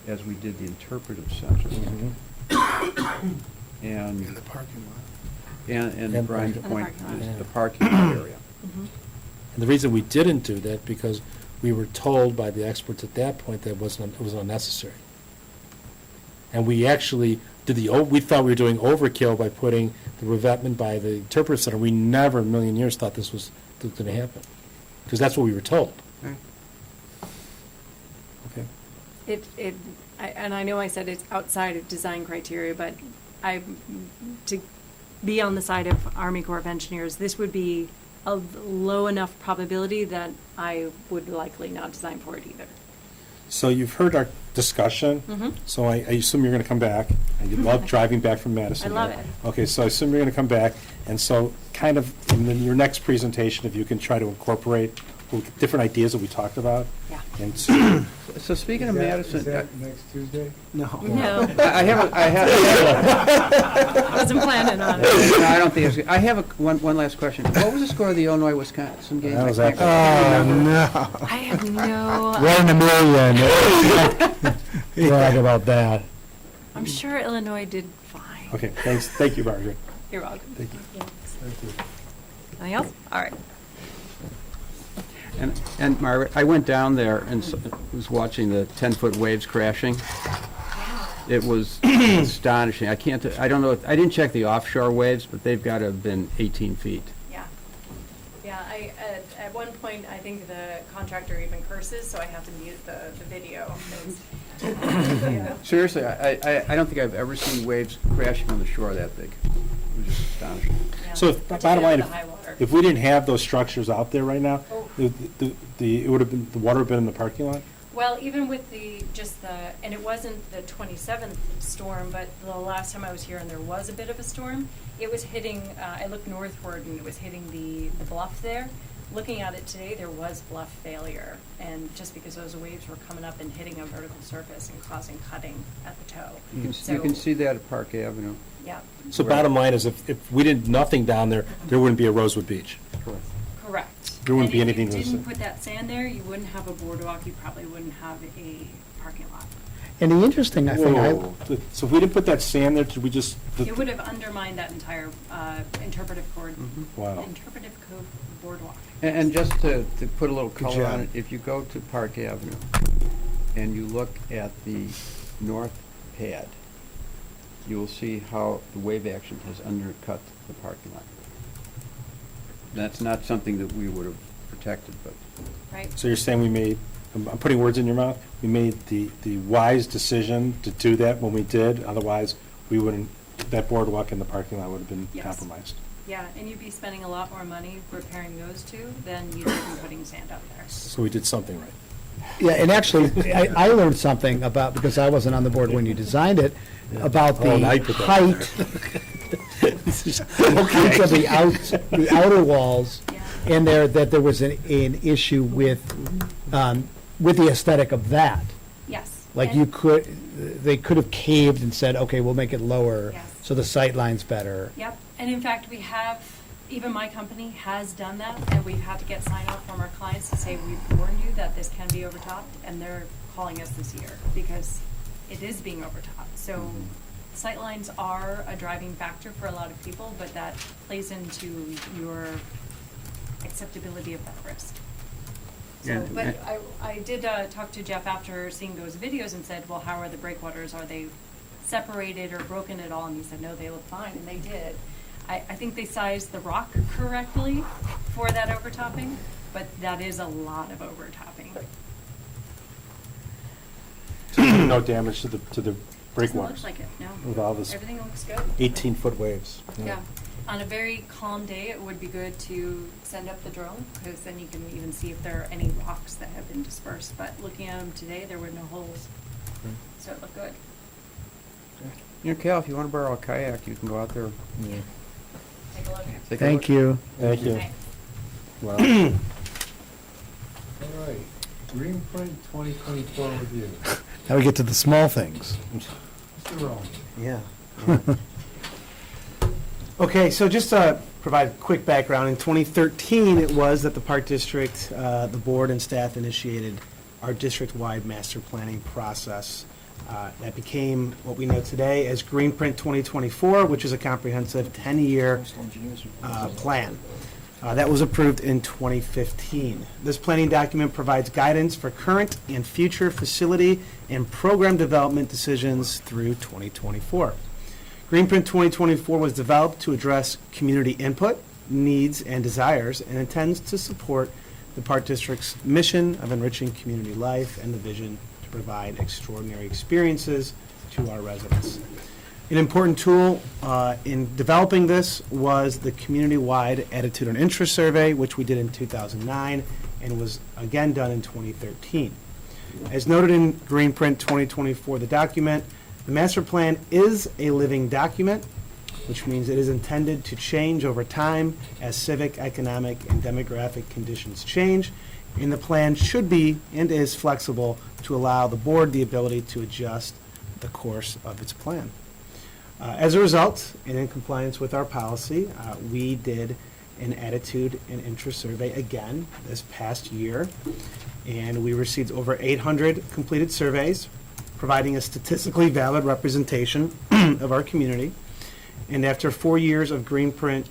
as we did the interpretive section. And In the parking lot. and And Brian's parking- point And the parking is lot. the parking lot area. Mhm. And the reason we didn't do that, because we were told by the experts at that point that it was unnecessary. And we actually did we thought we were doing overkill by putting the revetment by the interpretive center. We never in a million years thought this was going to happen, because that's what we were told. Okay. Okay. And I know I said it's outside of design criteria, but to be on the side of Army Corps of Engineers, this would be a low enough probability that I would likely not design for it either. So you've heard our discussion, Mhm. so I assume you're going to come back, and you love driving back from Madison. I love here. it. Okay, so I assume you're going to come back, and so kind of in your next presentation, if you can try to incorporate different ideas that we talked about. Yeah. And so, So speaking of Is Madison, that next Tuesday? No. No, I have, I wasn't planning on it. no, I don't think it's, I have one last question. What was the score of the Illinois-Wisconsin game? That was I can't excellent. remember. no. I have no, 1 in a million. Brag about that. I'm sure Illinois did fine. okay, thanks, thank you, Margaret. You're welcome. Thank you. Anything else? All right. And Margaret, I went down there and was watching the 10-foot waves crashing. It was astonishing. I don't know, I didn't check the offshore waves, but they've got to have been 18 feet. Yeah. Yeah, at one point, I think the contractor even curses, so I have to mute the video. Yeah. Seriously, I don't think I've ever seen waves crashing on the shore that big. It was just astonishing. Yeah. So if, bottom line, Particularly the high water. if we didn't have those structures out there right now, Oh. it would have been, the water would have been in the parking lot? Well, even with and it wasn't the 27th storm, but the last time I was here and there was a bit of a storm, it was hitting, I looked northward and it was hitting the bluff there. Looking at it today, there was bluff failure, and just because those waves were coming up and hitting a vertical surface and causing cutting at the toe. You can see that at Park Avenue. Yeah, So bottom line is, if we did nothing down there, there wouldn't be a Rosewood Beach. correct. There wouldn't be anything And to if you say. didn't put that sand there, you wouldn't have a boardwalk, you probably wouldn't have a parking lot. And the interesting, I think, Whoa. So if we didn't put that sand there, did we just? It would have undermined that entire interpretive code Wow. boardwalk. And just to put a little color job. on it, if you go to Park Avenue and you look at the north pad, you will see how the wave action has undercut the parking lot. That's not something that we would have protected, but Right? So you're saying we made, I'm putting words in your mouth, we made the wise decision to do that when we did, otherwise we wouldn't, that boardwalk in the parking lot would have been Yes. compromised. Yeah, and you'd be spending a lot more money repairing those two than you did in putting sand out there. So we did something right. yeah, and actually, I learned something about, because I wasn't on the board when you designed it, about the Oh, now you put that in height height of the outer walls, Yeah. and that there was an issue with the aesthetic of that. Yes. Like And- they could have caved and said, okay, we'll make it lower, Yes. so the sight line's better. Yep, and in fact, we have, even my company has done that, and we've had to get sign off from our clients to say, we've warned you that this can be overtopped, and they're calling us this year, because it is being overtopped. So sightlines are a driving factor for a lot of people, but that plays into your acceptability of that risk. So, Yeah, but and- I did talk to Jeff after seeing those videos and said, well, how are the breakwaters? Are they separated or broken at all? And he said, no, they look fine, and they did. I think they sized the rock correctly for that overtopping, but that is a lot of overtopping. So no damage to the Doesn't breakwaters look like it, no. with all this Everything looks good. 18-foot waves. Yeah. On a very calm day, it would be good to send up the drone, because then you can even see if there are any rocks that have been dispersed. But looking at them today, there were no holes, so it looked good. you know, Cal, if you want to borrow a kayak, you can go out there. Take a look. Take a Thank look. you. Thank you. Okay. Wow. All right, Greenprint 2024 review. Now we get to the small things. Mr. Rowland. Yeah. Okay, so just to provide a quick background, in 2013, it was that the Park District, the board and staff initiated our district-wide master planning process. That became what we know today as Greenprint 2024, which is a comprehensive 10-year plan. That was approved in 2015. This planning document provides guidance for current and future facility and program development decisions through 2024. Greenprint 2024 was developed to address community input, needs, and desires, and intends to support the Park District's mission of enriching community life and the vision to provide extraordinary experiences to our residents. An important tool in developing this was the community-wide attitude and interest survey, which we did in 2009 and was again done in 2013. As noted in Greenprint 2024, the document, the master plan is a living document, which means it is intended to change over time as civic, economic, and demographic conditions change, and the plan should be and is flexible to allow the board the ability to adjust the course of its plan. As a result, and in compliance with our policy, we did an attitude and interest survey again this past year, and we received over 800 completed surveys, providing a statistically valid representation of our community. And after 4 years of Greenprint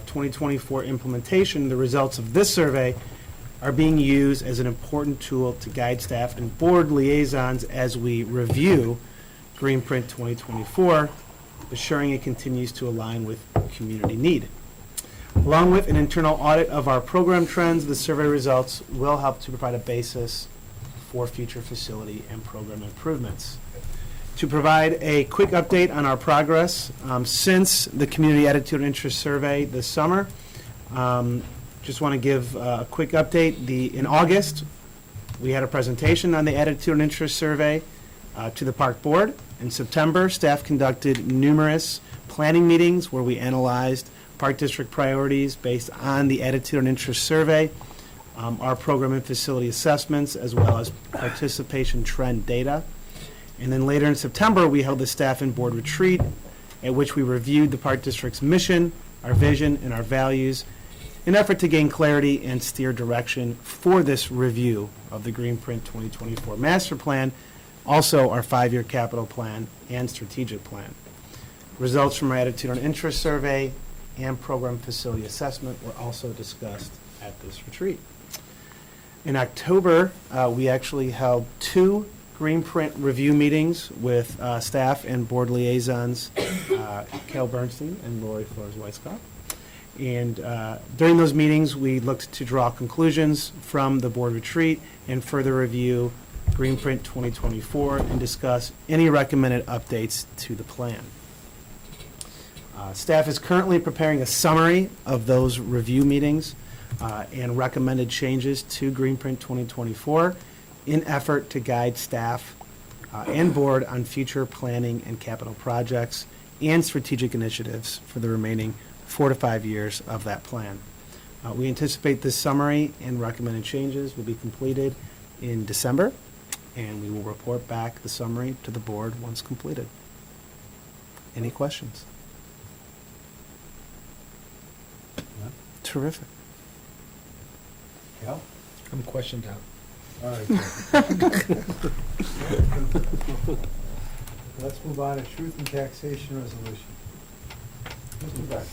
2024 implementation, the results of this survey are being used as an important tool to guide staff and board liaisons as we review Greenprint 2024, assuring it continues to align with community need. Along with an internal audit of our program trends, the survey results will help to provide a basis for future facility and program improvements. To provide a quick update on our progress since the Community Attitude and Interest Survey this summer, just want to give a quick update. In August, we had a presentation on the Attitude and Interest Survey to the Park Board. In September, staff conducted numerous planning meetings where we analyzed Park District priorities based on the Attitude and Interest Survey, our program and facility assessments, as well as participation trend data. And then later in September, we held a staff and board retreat at which we reviewed the Park District's mission, our vision, and our values in an effort to gain clarity and steer direction for this review of the Greenprint 2024 Master Plan, also our 5-year capital plan and strategic plan. Results from our Attitude and Interest Survey and program facility assessment were also discussed at this retreat. In October, we actually held 2 Greenprint review meetings with staff and board liaisons, Cal Bernstein and Lori Flores-Weisskopf. And during those meetings, we looked to draw conclusions from the board retreat and further review Greenprint 2024 and discuss any recommended updates to the plan. Staff is currently preparing a summary of those review meetings and recommended changes to Greenprint 2024 in effort to guide staff and board on future planning and capital projects and strategic initiatives for the remaining 4 to 5 years of that plan. We anticipate this summary and recommended changes will be completed in December, and we will report back the summary to the board once completed. Any questions? Terrific. Cal? I'm questioned out. All right. Let's move on to truth and taxation resolution. Mr. Becker.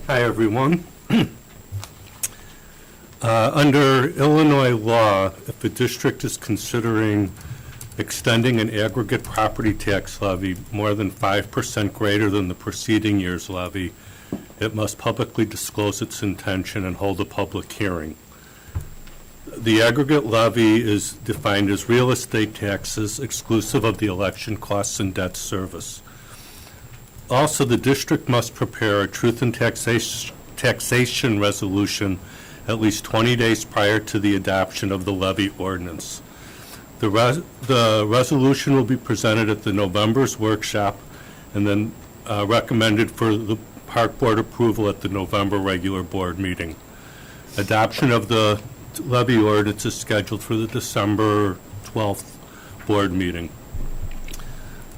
Hi, everyone. Under Illinois law, if a district is considering extending an aggregate property tax levy more than 5% greater than the preceding year's levy, it must publicly disclose its intention and hold a public hearing. The aggregate levy is defined as real estate taxes exclusive of the election costs and debt service. Also, the district must prepare a truth and taxation resolution at least 20 days prior to the adoption of the levy ordinance. The resolution will be presented at the November's workshop and then recommended for the Park Board approval at the November regular board meeting. Adoption of the levy ordinance is scheduled for the December 12th board meeting.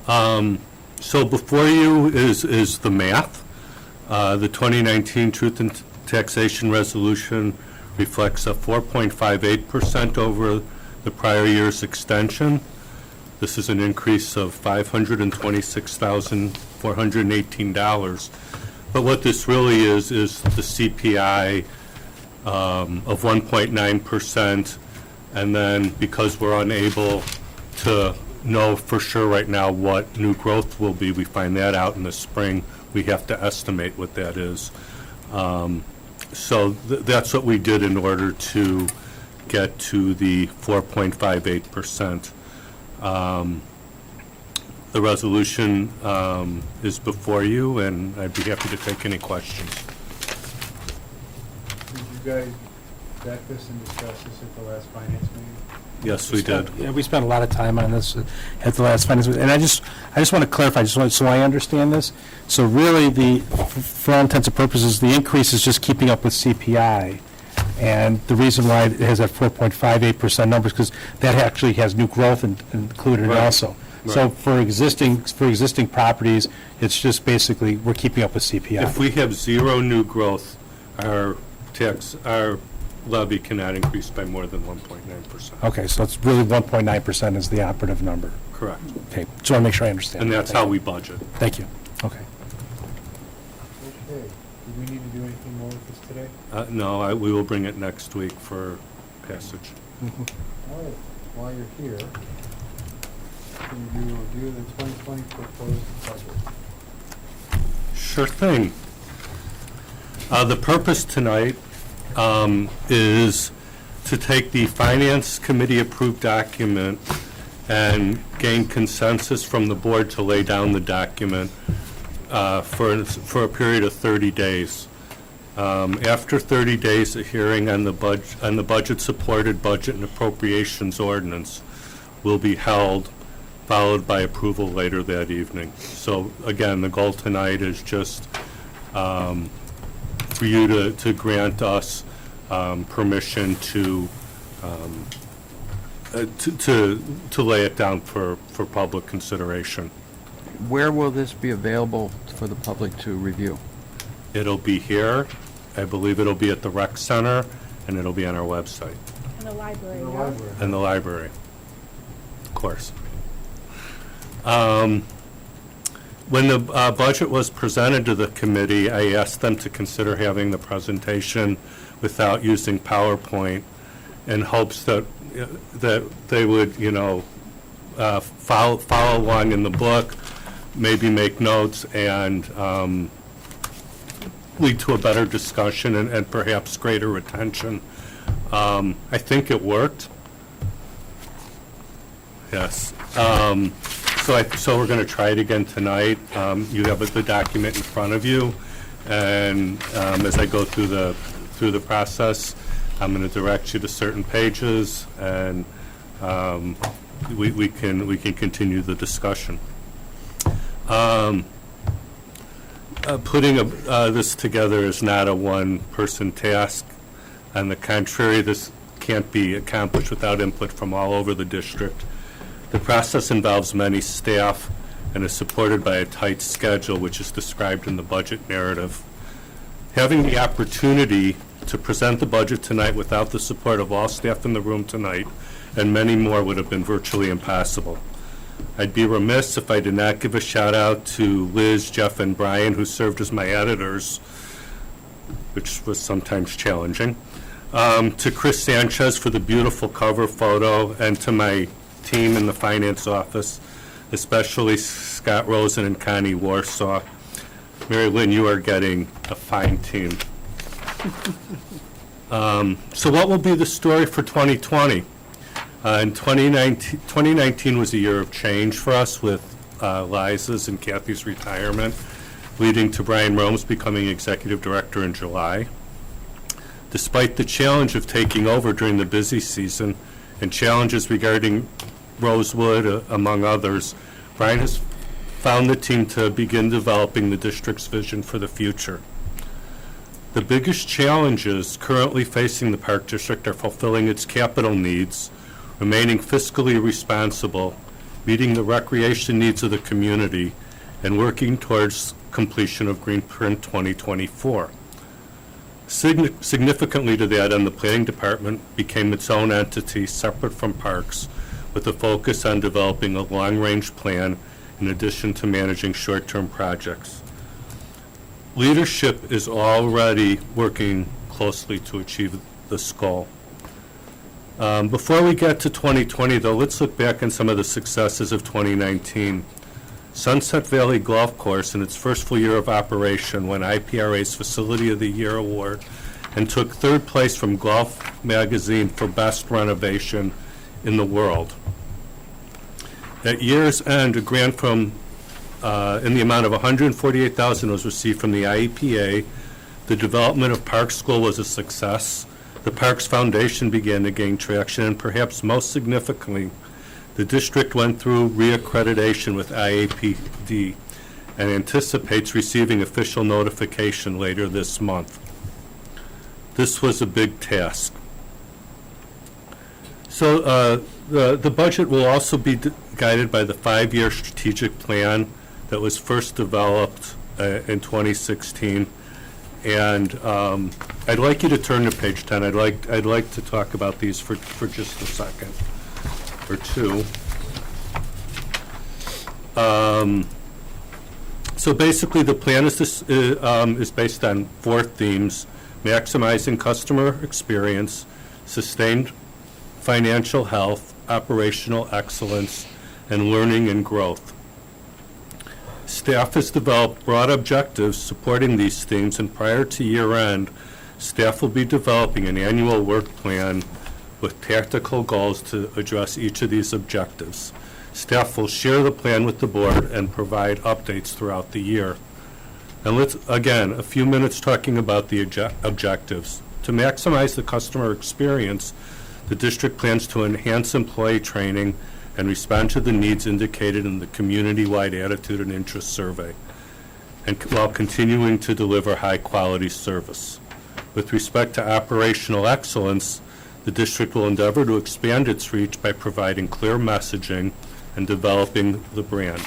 So before you is the math. The 2019 Truth and Taxation Resolution reflects a 4.58% over the prior year's extension. This is an increase of $526,418. But what this really is the CPI of 1.9%. And then because we're unable to know for sure right now what new growth will be, we find that out in the spring. We have to estimate what that is. So that's what we did in order to get to the 4.58%. The resolution is before you, and I'd be happy to take any questions. Did you guys vet this and discuss this at the last finance meeting? Yes, we did. Yeah, we spent a lot of time on this at the last finance, and I just want to clarify, so I understand this. So really, for all intents and purposes, the increase is just keeping up with CPI. And the reason why it has that 4.58% number is because that actually has new growth included in it Right. also. So for existing properties, it's just basically, we're keeping up with CPI. If we have zero new growth, our levy cannot increase by more than 1.9%. Okay, so it's really 1.9% is the operative number. Correct. Okay, just want to make sure I understand. And that's how we budget. Thank you. Okay. Okay, do we need to do anything more with this today? No, we will bring it next week for passage. All right, while you're here, can you do a review of the 2020 proposed budget? Sure thing. The purpose tonight is to take the Finance Committee approved document and gain consensus from the board to lay down the document for a period of 30 days. After 30 days, a hearing on the budget-supported budget and appropriations ordinance will be held, followed by approval later that evening. So again, the goal tonight is just for you to grant us permission to lay it down for public consideration. Where will this be available for the public to review? It'll be here, I believe it'll be at the rec center, and it'll be on our website, In the library, In the yeah? library. and the library, of course. When the budget was presented to the committee, I asked them to consider having the presentation without using PowerPoint in hopes that they would, follow along in the book, maybe make notes, and lead to a better discussion and perhaps greater retention. I think it worked. Yes. So we're going to try it again tonight. You have the document in front of you, and as I go through the process, I'm going to direct you to certain pages, and we can continue the discussion. Putting this together is not a one-person task. On the contrary, this can't be accomplished without input from all over the district. The process involves many staff and is supported by a tight schedule, which is described in the budget narrative. Having the opportunity to present the budget tonight without the support of all staff in the room tonight, and many more, would have been virtually impossible. I'd be remiss if I did not give a shout out to Liz, Jeff, and Brian, who served as my editors, which was sometimes challenging, to Chris Sanchez for the beautiful cover photo, and to my team in the finance office, especially Scott Rosen and Connie Warsaw. Mary Lynn, you are getting a fine team. So what will be the story for 2020? In 2019 was a year of change for us, with Liza's and Kathy's retirement, leading to Brian Romes becoming executive director in July. Despite the challenge of taking over during the busy season and challenges regarding Rosewood, among others, Brian has found the team to begin developing the district's vision for the future. The biggest challenges currently facing the Park District are fulfilling its capital needs, remaining fiscally responsible, meeting the recreation needs of the community, and working towards completion of Greenprint 2024. Significantly to that end, the Planning Department became its own entity separate from Parks, with a focus on developing a long-range plan in addition to managing short-term projects. Leadership is already working closely to achieve this goal. Before we get to 2020, though, let's look back on some of the successes of 2019. Sunset Valley Golf Course, in its first full year of operation, won IPRA's Facility of the Year award and took third place from Golf Magazine for best renovation in the world. At year's end, a grant from in the amount of $148,000 was received from the IEPA. The development of Park School was a success. The Parks Foundation began to gain traction, and perhaps most significantly, the district went through reaccreditation with IAPD and anticipates receiving official notification later this month. This was a big task. So the budget will also be guided by the 5-year strategic plan that was first developed in 2016. And I'd like you to turn to page 10. I'd like to talk about these for just a second or two. So basically, the plan is based on 4 themes: maximizing customer experience, sustained financial health, operational excellence, and learning and growth. Staff has developed broad objectives supporting these themes, and prior to year end, staff will be developing an annual work plan with tactical goals to address each of these objectives. Staff will share the plan with the board and provide updates throughout the year. And let's, again, a few minutes talking about the objectives. To maximize the customer experience, the district plans to enhance employee training and respond to the needs indicated in the community-wide attitude and interest survey, and while continuing to deliver high-quality service. With respect to operational excellence, the district will endeavor to expand its reach by providing clear messaging and developing the brand.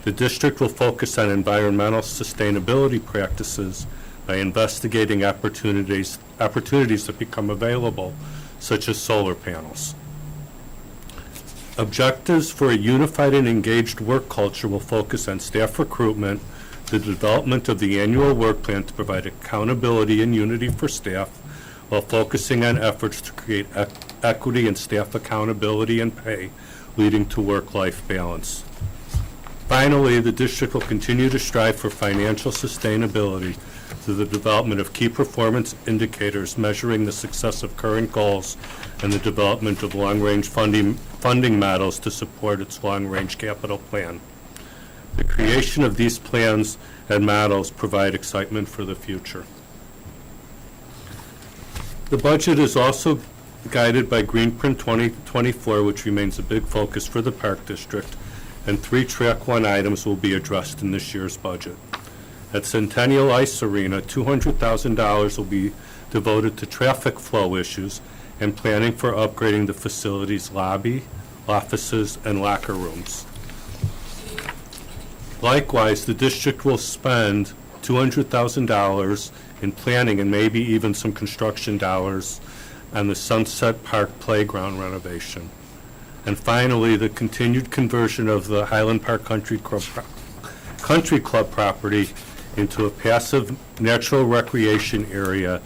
The district will focus on environmental sustainability practices by investigating opportunities that become available, such as solar panels. Objectives for a unified and engaged work culture will focus on staff recruitment, the development of the annual work plan to provide accountability and unity for staff, while focusing on efforts to create equity and staff accountability and pay, leading to work-life balance. Finally, the district will continue to strive for financial sustainability through the development of key performance indicators measuring the success of current goals and the development of long-range funding models to support its long-range capital plan. The creation of these plans and models provide excitement for the future. The budget is also guided by Greenprint 2024, which remains a big focus for the Park District, and 3 Track 1 items will be addressed in this year's budget. At Centennial Ice Arena, $200,000 will be devoted to traffic flow issues and planning for upgrading the facility's lobby, offices, and locker rooms. Likewise, the district will spend $200,000 in planning and maybe even some construction dollars on the Sunset Park playground renovation. And finally, the continued conversion of the Highland Park Country Club property into a passive natural recreation area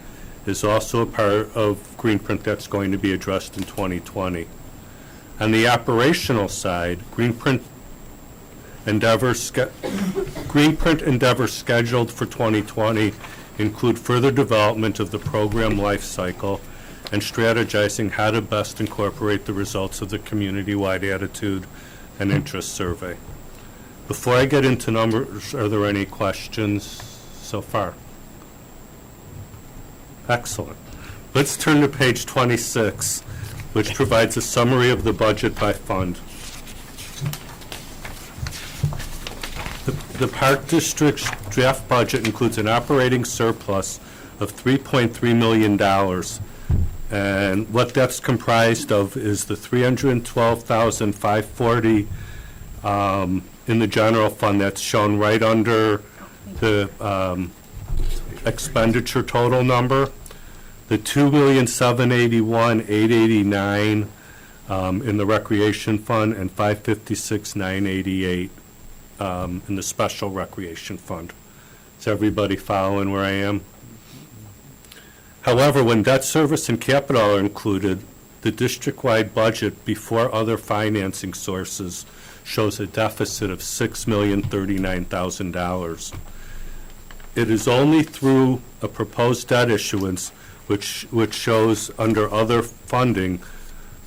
is also a part of Greenprint that's going to be addressed in 2020. On the operational side, Greenprint endeavors scheduled for 2020 include further development of the program life cycle and strategizing how to best incorporate the results of the community-wide attitude and interest survey. Before I get into numbers, are there any questions so far? Excellent. Let's turn to page 26, which provides a summary of the budget by fund. The Park District's draft budget includes an operating surplus of $3.3 million. And what that's comprised of is the $312,540 in the general fund that's shown right under the expenditure total number, the $2,781,889 in the recreation fund, and $556,988 in the special recreation fund. Is everybody following where I am? However, when debt service and capital are included, the district-wide budget before other financing sources shows a deficit of $6,039,000. It is only through a proposed debt issuance, which shows under other funding,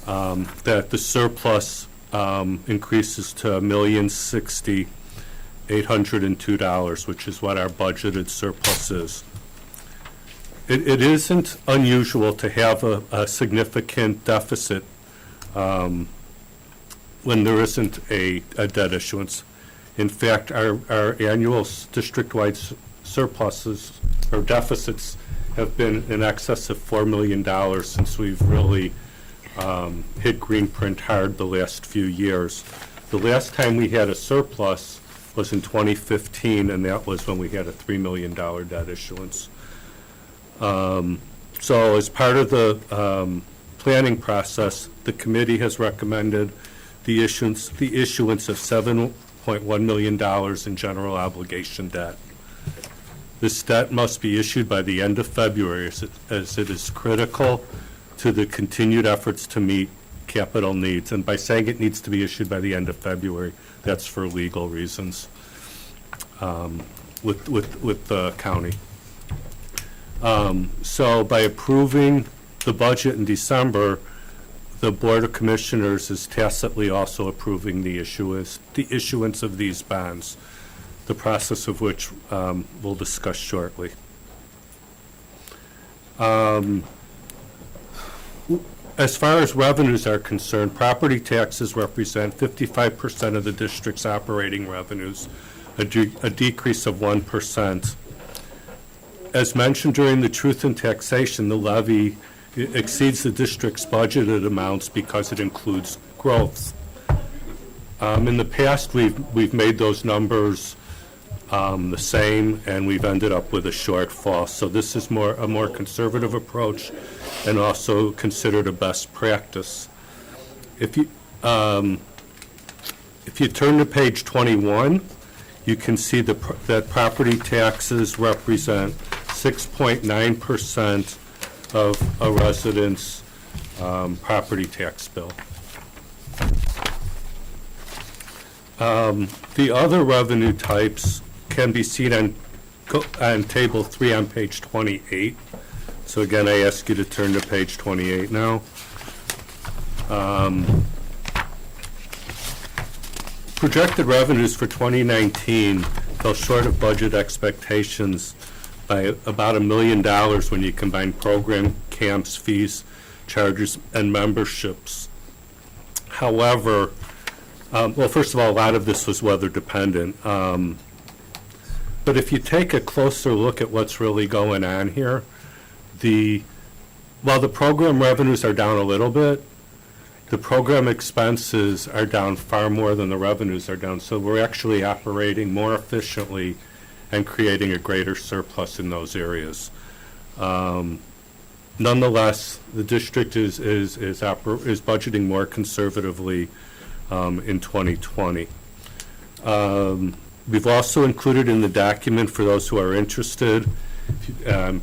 that the surplus increases to $1,060,802, which is what our budgeted surplus is. It isn't unusual to have a significant deficit when there isn't a debt issuance. In fact, our annual district-wide surpluses or deficits have been in excess of $4 million since we've really hit Greenprint hard the last few years. The last time we had a surplus was in 2015, and that was when we had a $3 million debt issuance. So as part of the planning process, the committee has recommended the issuance of $7.1 million in general obligation debt. This debt must be issued by the end of February as it is critical to the continued efforts to meet capital needs. And by saying it needs to be issued by the end of February, that's for legal reasons with the county. So by approving the budget in December, the Board of Commissioners is tacitly also approving the issuance of these bonds, the process of which we'll discuss shortly. As far as revenues are concerned, property taxes represent 55% of the district's operating revenues, a decrease of 1%. As mentioned during the Truth in Taxation, the levy exceeds the district's budgeted amounts because it includes growth. In the past, we've made those numbers the same, and we've ended up with a shortfall. So this is a more conservative approach, and also considered a best practice. If you turn to page 21, you can see that property taxes represent 6.9% of a resident's property tax bill. The other revenue types can be seen on Table 3 on page 28. So again, I ask you to turn to page 28 now. Projected revenues for 2019 fell short of budget expectations by about $1 million when you combine program, camps, fees, charges, and memberships. However, well, first of all, a lot of this was weather dependent. But if you take a closer look at what's really going on here, while the program revenues are down a little bit, the program expenses are down far more than the revenues are down. So we're actually operating more efficiently and creating a greater surplus in those areas. Nonetheless, the district is budgeting more conservatively in 2020. We've also included in the document, for those who are interested,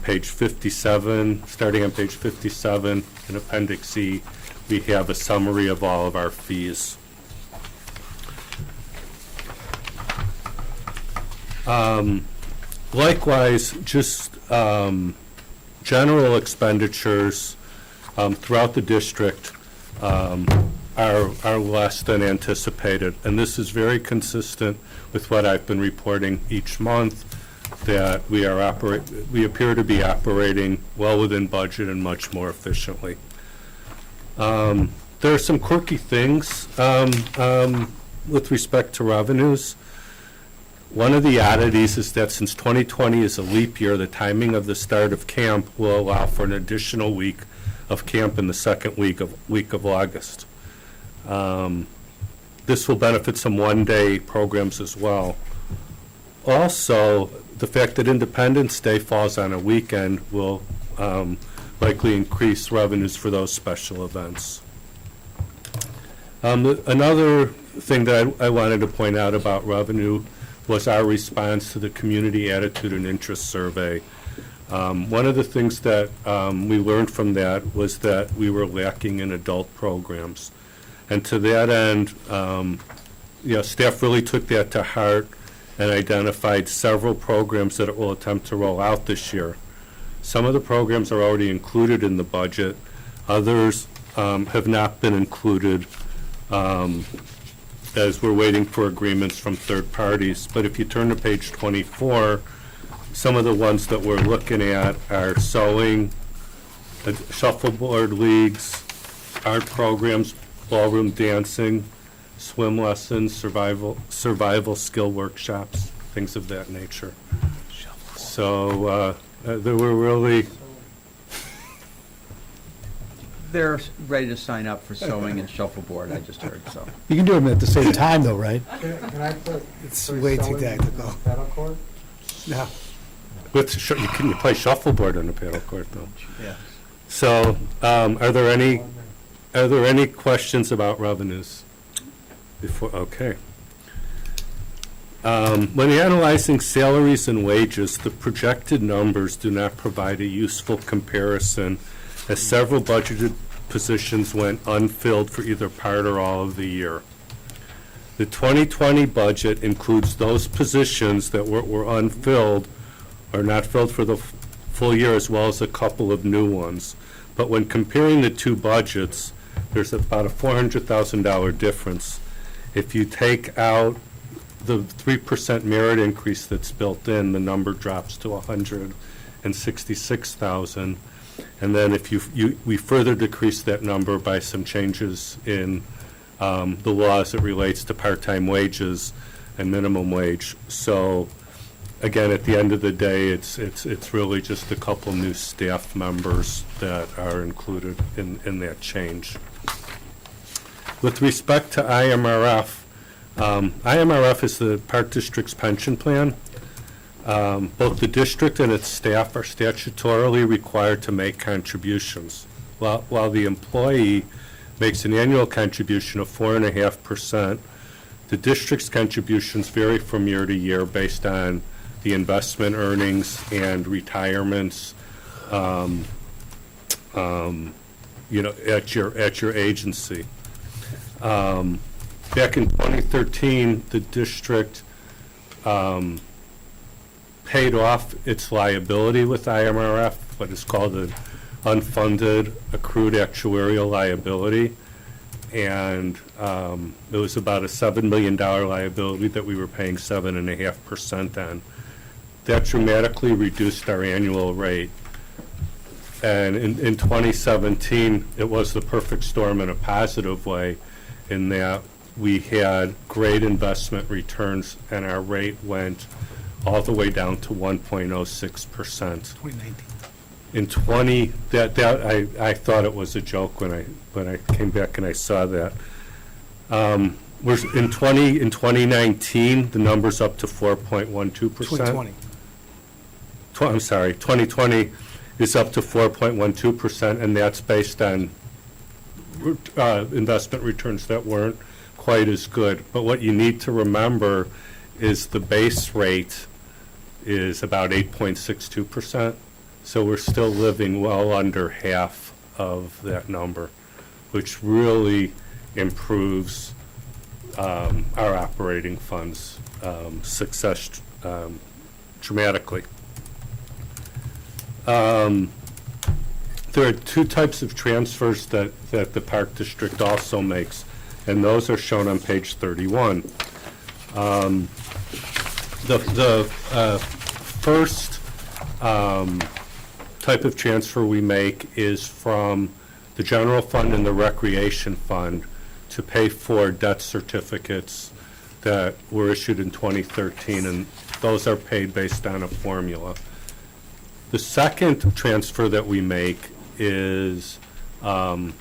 page 57, starting on page 57 in Appendix C, we have a summary of all of our fees. Likewise, just general expenditures throughout the district are less than anticipated, and this is very consistent with what I've been reporting each month, that we appear to be operating well within budget and much more efficiently. There are some quirky things with respect to revenues. One of the oddities is that since 2020 is a leap year, the timing of the start of camp will allow for an additional week of camp in the second week of August. This will benefit some one-day programs as well. Also, the fact that Independence Day falls on a weekend will likely increase revenues for those special events. Another thing that I wanted to point out about revenue was our response to the Community Attitude and Interest Survey. One of the things that we learned from that was that we were lacking in adult programs. And to that end, staff really took that to heart and identified several programs that it will attempt to roll out this year. Some of the programs are already included in the budget. Others have not been included as we're waiting for agreements from third parties. But if you turn to page 24, some of the ones that we're looking at are sewing, shuffleboard leagues, art programs, ballroom dancing, swim lessons, survival skill workshops, things of that nature. So there were really, They're ready to sign up for sewing and shuffleboard, I just heard, so. You can do them at the same time, though, right? Can I put? It's put way too sewing in technical. the Paddle court? No. can you play shuffleboard on the paddle court, though? Yeah. So are there any questions about revenues? Okay. When analyzing salaries and wages, the projected numbers do not provide a useful comparison, as several budgeted positions went unfilled for either part or all of the year. The 2020 budget includes those positions that were unfilled or not filled for the full year, as well as a couple of new ones. But when comparing the two budgets, there's about a $400,000 difference. If you take out the 3% merit increase that's built in, the number drops to $166,000. And then if we further decrease that number by some changes in the law as it relates to part-time wages and minimum wage. So again, at the end of the day, it's really just a couple new staff members that are included in that change. With respect to IMRF, IMRF is the Park District's pension plan. Both the district and its staff are statutorily required to make contributions. While the employee makes an annual contribution of 4.5%, the district's contributions vary from year to year based on the investment earnings and retirements, at your agency. Back in 2013, the district paid off its liability with IMRF, what is called an unfunded accrued actuarial liability. And it was about a $7 million liability that we were paying 7.5% on. That dramatically reduced our annual rate. And in 2017, it was the perfect storm in a positive way, in that we had great investment returns and our rate went all the way down to 1.06%. 2019. I thought it was a joke when I came back and I saw that. In 2019, the number's up to 4.12%. 2020. 2020 is up to 4.12%, and that's based on investment returns that weren't quite as good. But what you need to remember is the base rate is about 8.62%. So we're still living well under half of that number, which really improves our operating funds success dramatically. There are two types of transfers that the Park District also makes, and those are shown on page 31. The first type of transfer we make is from the general fund and the recreation fund to pay for debt certificates that were issued in 2013, and those are paid based on a formula. The second transfer that we make is to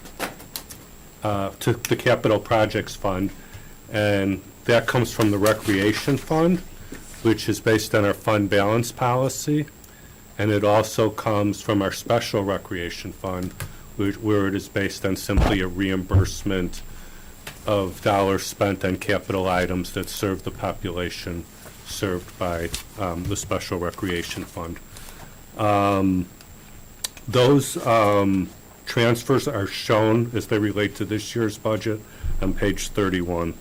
the Capital Projects Fund, and that comes from the Recreation Fund, which is based on our fund balance policy, and it also comes from our Special Recreation Fund, where it is based on simply a reimbursement of dollars spent on capital items that serve the population served by the Special Recreation Fund. Those transfers are shown as they relate to this year's budget on page 31.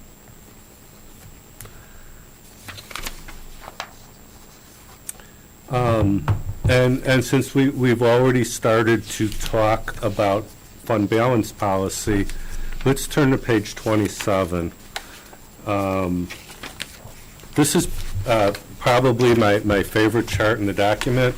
And since we've already started to talk about fund balance policy, let's turn to page 27. This is probably my favorite chart in the document,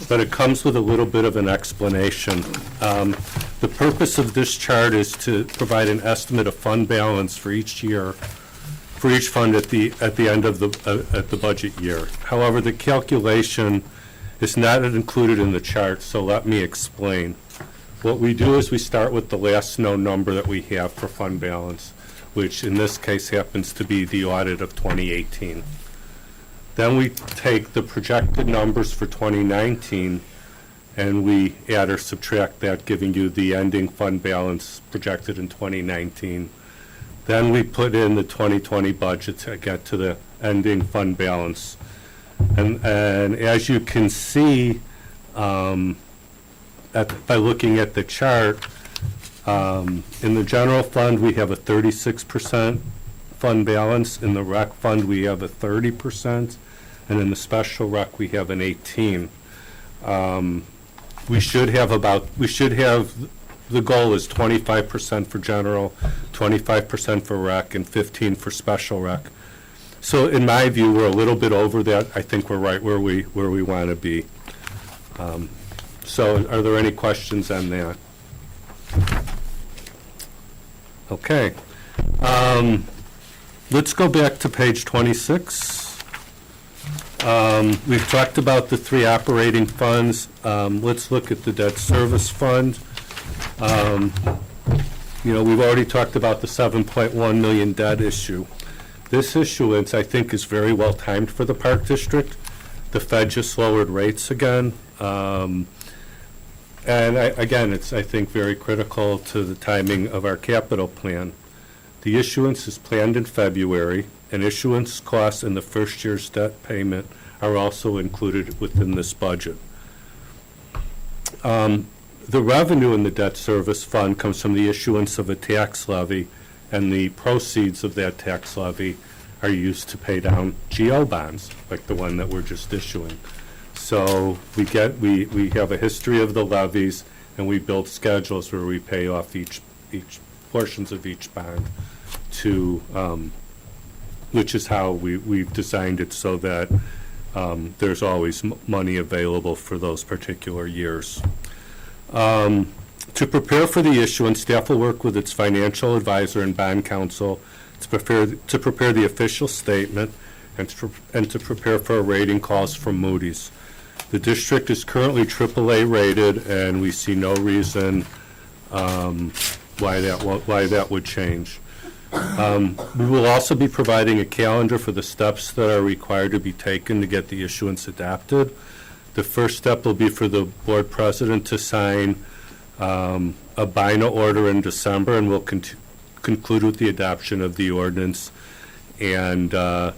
but it comes with a little bit of an explanation. The purpose of this chart is to provide an estimate of fund balance for each year, for each fund at the end of the budget year. However, the calculation is not included in the chart, so let me explain. What we do is we start with the last known number that we have for fund balance, which in this case happens to be the audit of 2018. Then we take the projected numbers for 2019 and we add or subtract that, giving you the ending fund balance projected in 2019. Then we put in the 2020 budget to get to the ending fund balance. And as you can see, by looking at the chart, in the general fund, we have a 36% fund balance. In the rec fund, we have a 30%. And in the special rec, we have an 18%. We should have, the goal is 25% for general, 25% for rec, and 15% for special rec. So in my view, we're a little bit over that. I think we're right where we want to be. So are there any questions on that? Okay. Let's go back to page 26. We've talked about the 3 operating funds. Let's look at the debt service fund. We've already talked about the $7.1 million debt issue. This issuance, I think, is very well timed for the Park District. The Fed just lowered rates again. And again, it's, I think, very critical to the timing of our capital plan. The issuance is planned in February, and issuance costs in the first year's debt payment are also included within this budget. The revenue in the debt service fund comes from the issuance of a tax levy, and the proceeds of that tax levy are used to pay down GO bonds, like the one that we're just issuing. So we have a history of the levies, and we build schedules where we pay off each portions of each bond to, which is how we've designed it so that there's always money available for those particular years. To prepare for the issuance, staff will work with its financial advisor and bond counsel to prepare the official statement and to prepare for a rating calls from Moody's. The district is currently AAA rated, and we see no reason why that would change. We will also be providing a calendar for the steps that are required to be taken to get the issuance adopted. The first step will be for the board president to sign a BINA order in December, and we'll conclude with the adoption of the ordinance and the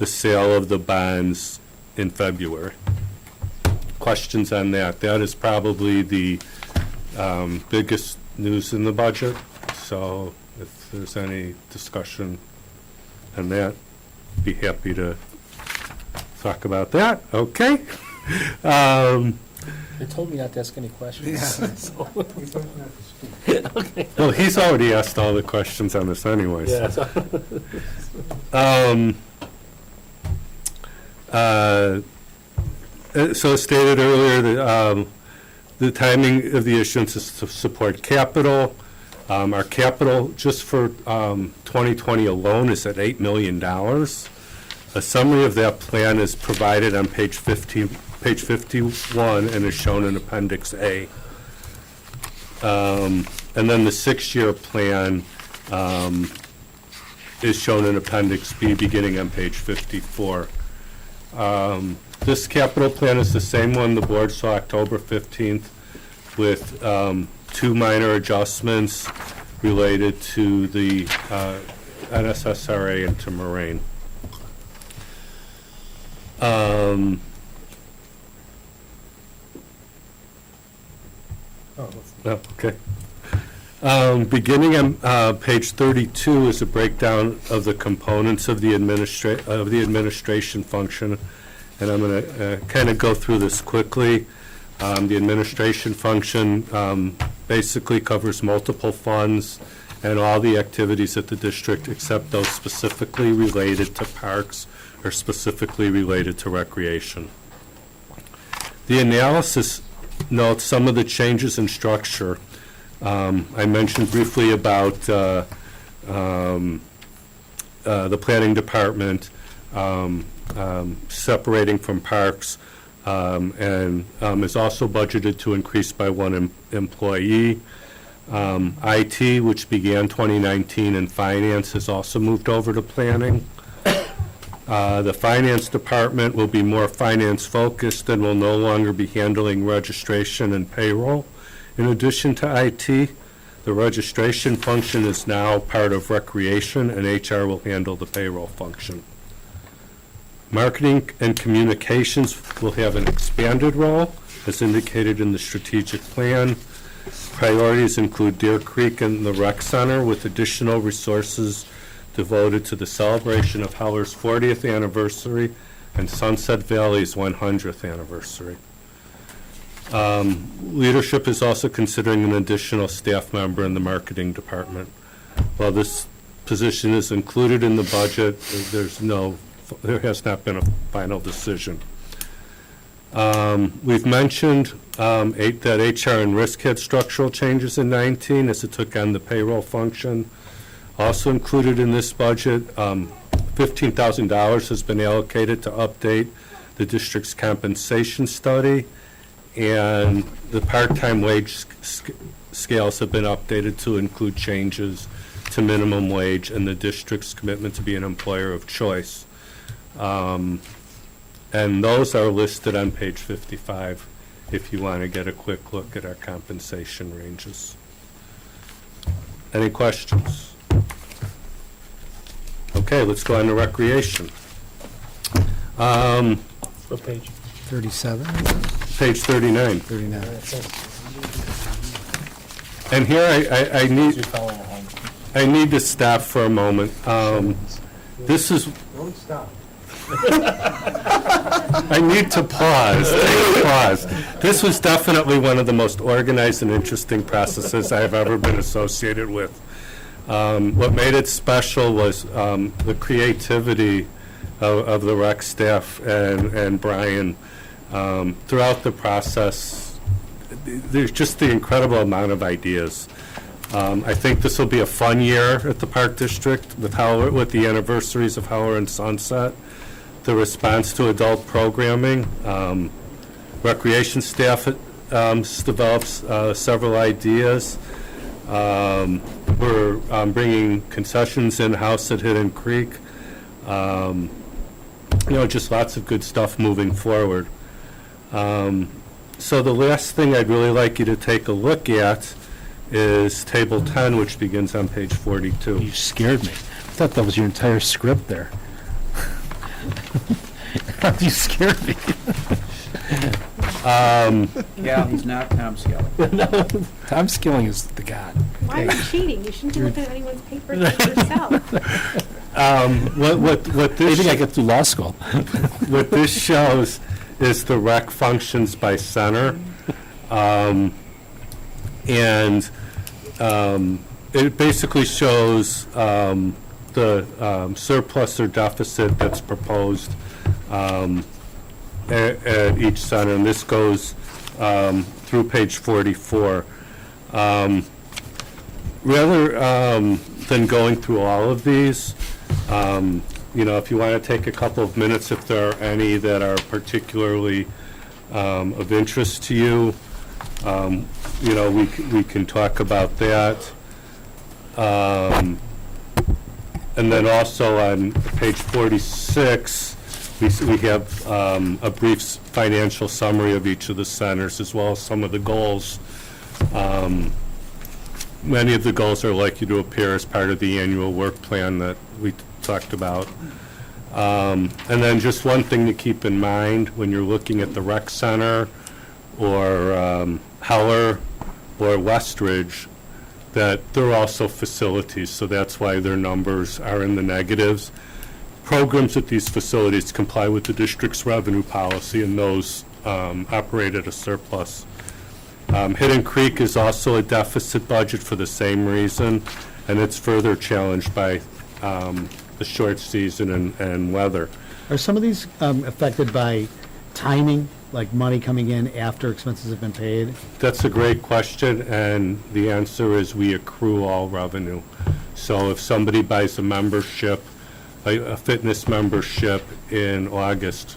sale of the bonds in February. Questions on that? That is probably the biggest news in the budget. So if there's any discussion on that, be happy to talk about that. Okay. They told me not to ask any questions. Well, he's already asked all the questions on this anyways. Yeah. So as stated earlier, the timing of the issuance is to support capital. Our capital just for 2020 alone is at $8 million. A summary of that plan is provided on page 51 and is shown in Appendix A. And then the 6-year plan is shown in Appendix B, beginning on page 54. This capital plan is the same one the board saw October 15th with 2 minor adjustments related to the NSSRA and to Moraine. Okay. Beginning on page 32 is a breakdown of the components of the administration function and I'm going to kind of go through this quickly. The administration function basically covers multiple funds and all the activities at the district except those specifically related to parks or specifically related to recreation. The analysis notes some of the changes in structure. I mentioned briefly about the planning department separating from parks, and is also budgeted to increase by one employee. IT, which began 2019 in finance, has also moved over to planning. The finance department will be more finance-focused and will no longer be handling registration and payroll. In addition to IT, the registration function is now part of recreation, and HR will handle the payroll function. Marketing and communications will have an expanded role, as indicated in the strategic plan. Priorities include Deer Creek and the Rec Center, with additional resources devoted to the celebration of Howler's 40th anniversary and Sunset Valley's 100th anniversary. Leadership is also considering an additional staff member in the marketing department. While this position is included in the budget, there has not been a final decision. We've mentioned that HR and risk had structural changes in 19 as it took on the payroll function. Also included in this budget, $15,000 has been allocated to update the district's compensation study, and the part-time wage scales have been updated to include changes to minimum wage and the district's commitment to be an employer of choice. And those are listed on page 55 if you want to get a quick look at our compensation ranges. Any questions? Okay, let's go on to recreation. What page? 37, Page 39. 39. And here I need to stop for a moment. This is, Don't stop. I need to pause, take a pause. This was definitely one of the most organized and interesting processes I have ever been associated with. What made it special was the creativity of the rec staff and Brian. Throughout the process, there's just the incredible amount of ideas. I think this will be a fun year at the Park District with the anniversaries of Howler and Sunset. The response to adult programming. Recreation staff develops several ideas. We're bringing concessions in-house at Hidden Creek. Just lots of good stuff moving forward. So the last thing I'd really like you to take a look at is Table 10, which begins on page 42. You scared me. I thought that was your entire script there. You scared me. Yeah, he's not Tom Skelly. Tom Skilling is the god. Why are you cheating? You shouldn't be looking at anyone's papers but yourself. What Maybe this I get through law school. what this shows is the rec functions by center, and it basically shows the surplus or deficit that's proposed at each center, and this goes through page 44. Rather than going through all of these, if you want to take a couple of minutes, if there are any that are particularly of interest to you, we can talk about that. And then also on page 46, we have a brief financial summary of each of the centers, as well as some of the goals. Many of the goals are likely to appear as part of the annual work plan that we talked about. And then just one thing to keep in mind when you're looking at the rec center or Howler or Westridge, that they're also facilities, so that's why their numbers are in the negatives. programs at these facilities comply with the district's revenue policy, and those operate at a surplus. Hidden Creek is also a deficit budget for the same reason, and it's further challenged by the short season and weather. Are some of these affected by timing, like money coming in after expenses have been paid? That's a great question, and the answer is we accrue all revenue. So if somebody buys a membership, a fitness membership in August,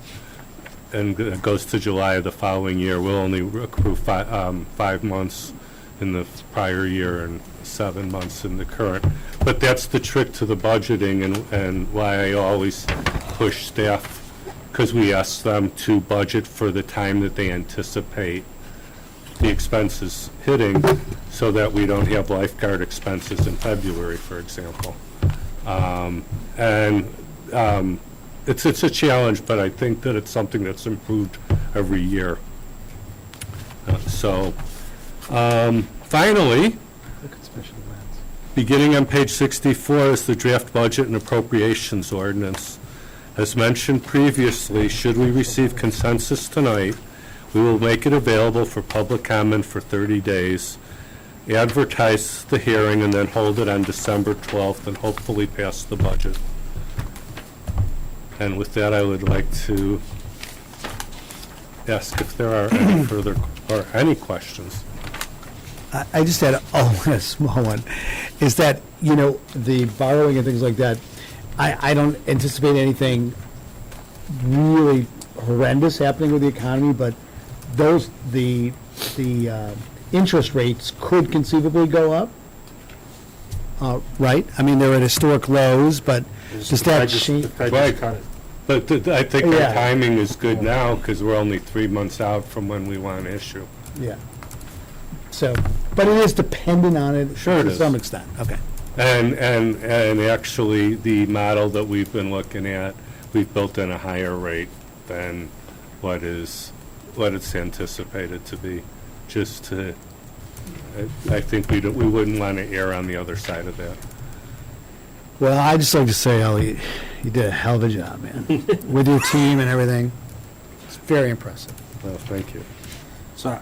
and it goes to July of the following year, we'll only accrue 5 months in the prior year and 7 months in the current. But that's the trick to the budgeting, and why I always push staff, because we ask them to budget for the time that they anticipate the expenses hitting, so that we don't have lifeguard expenses in February, for example. It's a challenge, but I think that it's something that's improved every year. Finally, Look at special events. beginning on page 64 is the draft budget and appropriations ordinance. As mentioned previously, should we receive consensus tonight, we will make it available for public comment for 30 days, advertise the hearing, and then hold it on December 12th and hopefully pass the budget. And with that, I would like to ask if there are any further, or any questions. I just had a small one, is that, the borrowing and things like that, I don't anticipate anything really horrendous happening with the economy, but the interest rates could conceivably go up, right? I mean, they're at historic lows, but does that change? Right. But I think our Yeah. timing is good now, because we're only 3 months out from when we want to issue. Yeah. So, but it is dependent on it Sure it to is. some extent, okay. And actually, the model that we've been looking at, we've built in a higher rate than what it's anticipated to be, just to, I think we wouldn't want to err on the other side of that. Well, I just like to say, Elliot, you did a hell of a job, man, with your team and everything. It's very impressive. Well, thank you. So I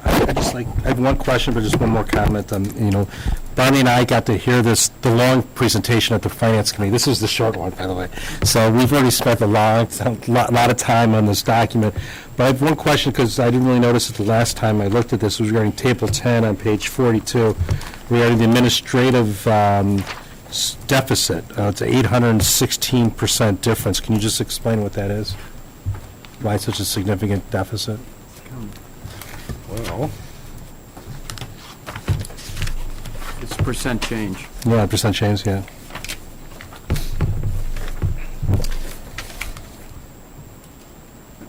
have one question, but just one more comment. Bonnie and I got to hear the long presentation at the Finance Committee. This is the short one, by the way. So we've already spent a lot of time on this document. But I have one question, because I didn't really notice it the last time I looked at this. It was regarding Table 10 on page 42, regarding the administrative deficit. It's an 816% difference. Can you just explain what that is? Why it's such a significant deficit? Well, It's percent change. Yeah, percent change, yeah.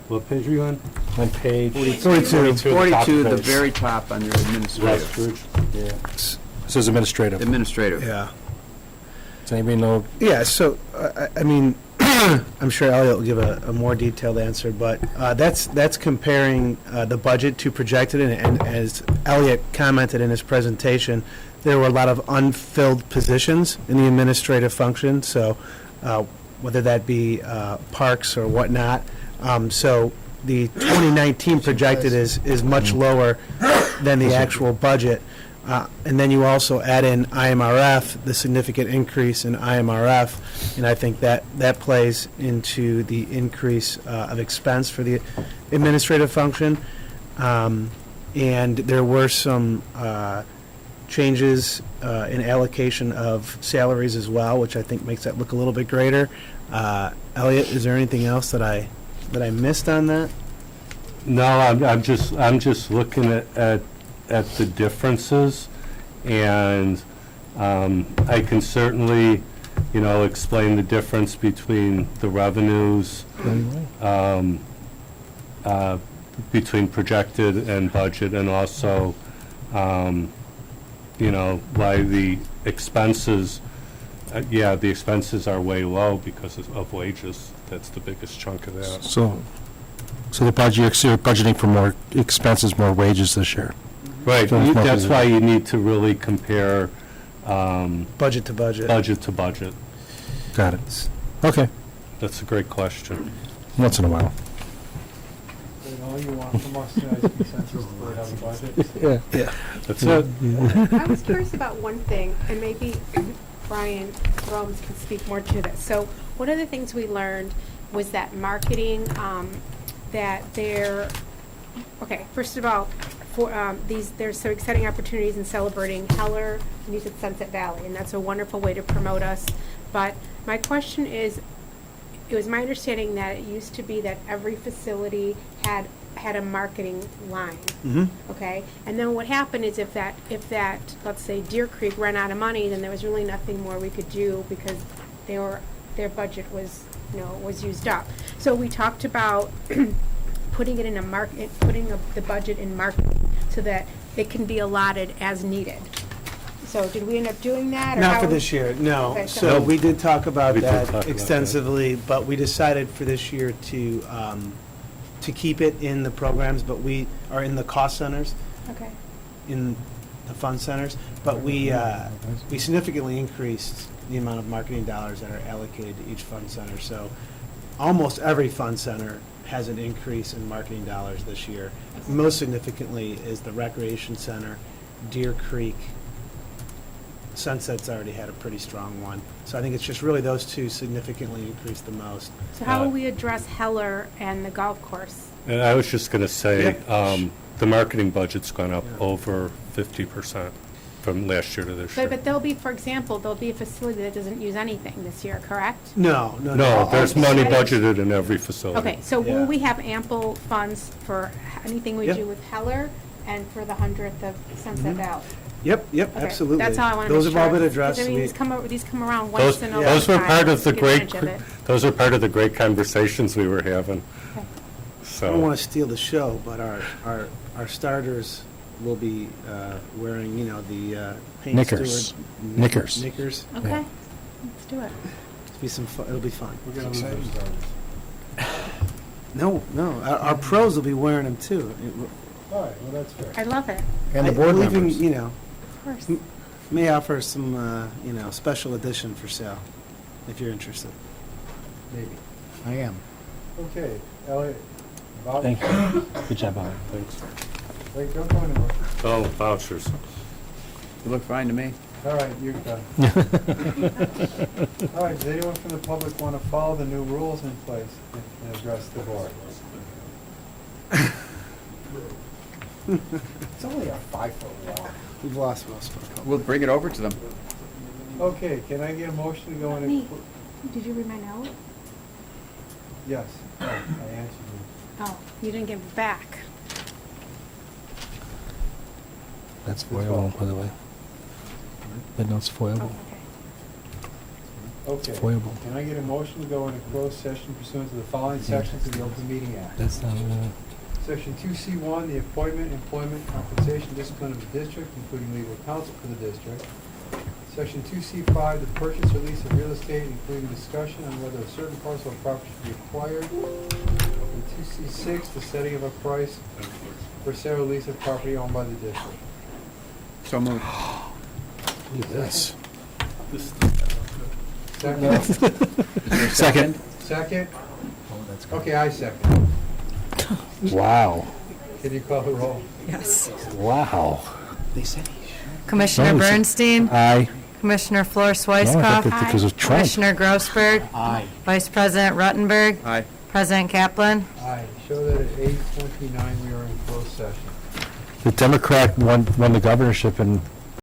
what page are you on? On page 42. 42, the very top under administrative. Yeah. It says administrative. Administrative. Yeah. Does anybody know? Yeah, so, I mean, I'm sure Elliot will give a more detailed answer, but that's comparing the budget to projected, and as Elliot commented in his presentation, there were a lot of unfilled positions in the administrative function, so whether that be parks or whatnot. So the 2019 projected is much lower than the actual budget. And then you also add in IMRF, the significant increase in IMRF, and I think that plays into the increase of expense for the administrative function. And there were some changes in allocation of salaries as well, which I think makes that look a little bit greater. Elliot, is there anything else that I missed on that? No, I'm just looking at the differences, and I can certainly, explain the difference between the revenues, between projected and budget, and also, why the expenses, the expenses are way low because of wages. That's the biggest chunk of that. So the budget, you're budgeting for more expenses, more wages this year. Right, So it's not that's really- why you need to really compare Budget to budget. budget to budget. Got it. Okay. That's a great question. Once in a while. And all you want from us tonight is consensus to have a budget. Yeah. That's it. I was curious about one thing, and maybe Brian Romes can speak more to this. So one of the things we learned was that marketing, okay, first of all, for there's some exciting opportunities in celebrating Heller, and you said Sunset Valley, and that's a wonderful way to promote us. But my question is, it was my understanding that it used to be that every facility had a marketing line. Okay, and then what happened is if that let's say Deer Creek ran out of money, then there was really nothing more we could do because their budget was was used up. So we talked about putting it in the budget in marketing so that it can be allotted as needed. So did we end up doing that? Or Not how for we- this year, no. Okay, So we did talk about We did talk that about that. extensively, but we decided for this year to keep it in the programs, but we are in the cost centers, Okay. in the fund centers, but we significantly increased the amount of marketing dollars that are allocated to each fund center. So almost every fund center has an increase in marketing dollars this year. Most significantly is the Recreation Center, Deer Creek. Sunset's already had a pretty strong one. So I think it's just really those two significantly increased the most. So how will we address Heller and the golf course? And I was just going to say, Yeah. the marketing budget's gone up Yeah. over 50% from last year to this year. But there'll be, for example, there'll be a facility that doesn't use anything this year, correct? No. No, there's money Right. budgeted in every facility. Okay, so Yeah. will we have ample funds for anything we Yeah. do with Heller and for the 100th of Sunset Valley? Yep, Okay, absolutely. That's all I want to make Those sure. have all been 'Cause, addressed. I mean, We- these come around Those once in a those were lifetime. part of the Take great, advantage of it. those are part of the great conversations we were having. Okay. I don't want So, to steal the show, but our starters will be wearing, the paint Knickers. steward Knickers. Knickers. Okay, let's do it. It'll be some fun. It'll be fun. We're gonna lose those starters. No. Our pros will be wearing them too. All right, well, that's fair. I love it, And the board We'll even, members. of course. may offer some, special edition for sale if you're interested. Maybe. I am. Okay, Elliot. Bob? Thank you. Good job, Bob. thanks. Wait, don't go anywhere. Oh, vouchers. You look fine to me. All right, you're done. All right, does anyone from the public want to follow the new rules in place and address the board? It's only a 5-foot walk. We've lost most of our We'll bring it over to them. Okay, can I get a motion to go Not into? me. Did you read my note? Yes, I answered you. Oh, you didn't give it back. That's foilable, by the way. That note's Oh, foilable. okay. Okay. Foilable. Can I get a motion to go into closed session pursuant to the following sections of the Open Meeting Act? That's not, Section 2C1, the appointment, employment, compensation, discipline of the district, including legal counsel for the district. Section 2C5, the purchase or lease of real estate, including discussion on whether a certain parcel of property should be acquired. And 2C6, the setting of a price for sale or lease of property owned by the district. So moved. look at this. Second? Second. Second? Okay, I second. Wow. Can you call the roll? Yes. Wow. Commissioner No, it's- Bernstein, Aye. Commissioner Flor No, I thought Swicekoff, that because of Trump. Commissioner Grossberg, Vice President Ruttenberg, Aye. President Kaplan. Aye. Show that at 8:29 we are in closed session. The Democrat won the governorship in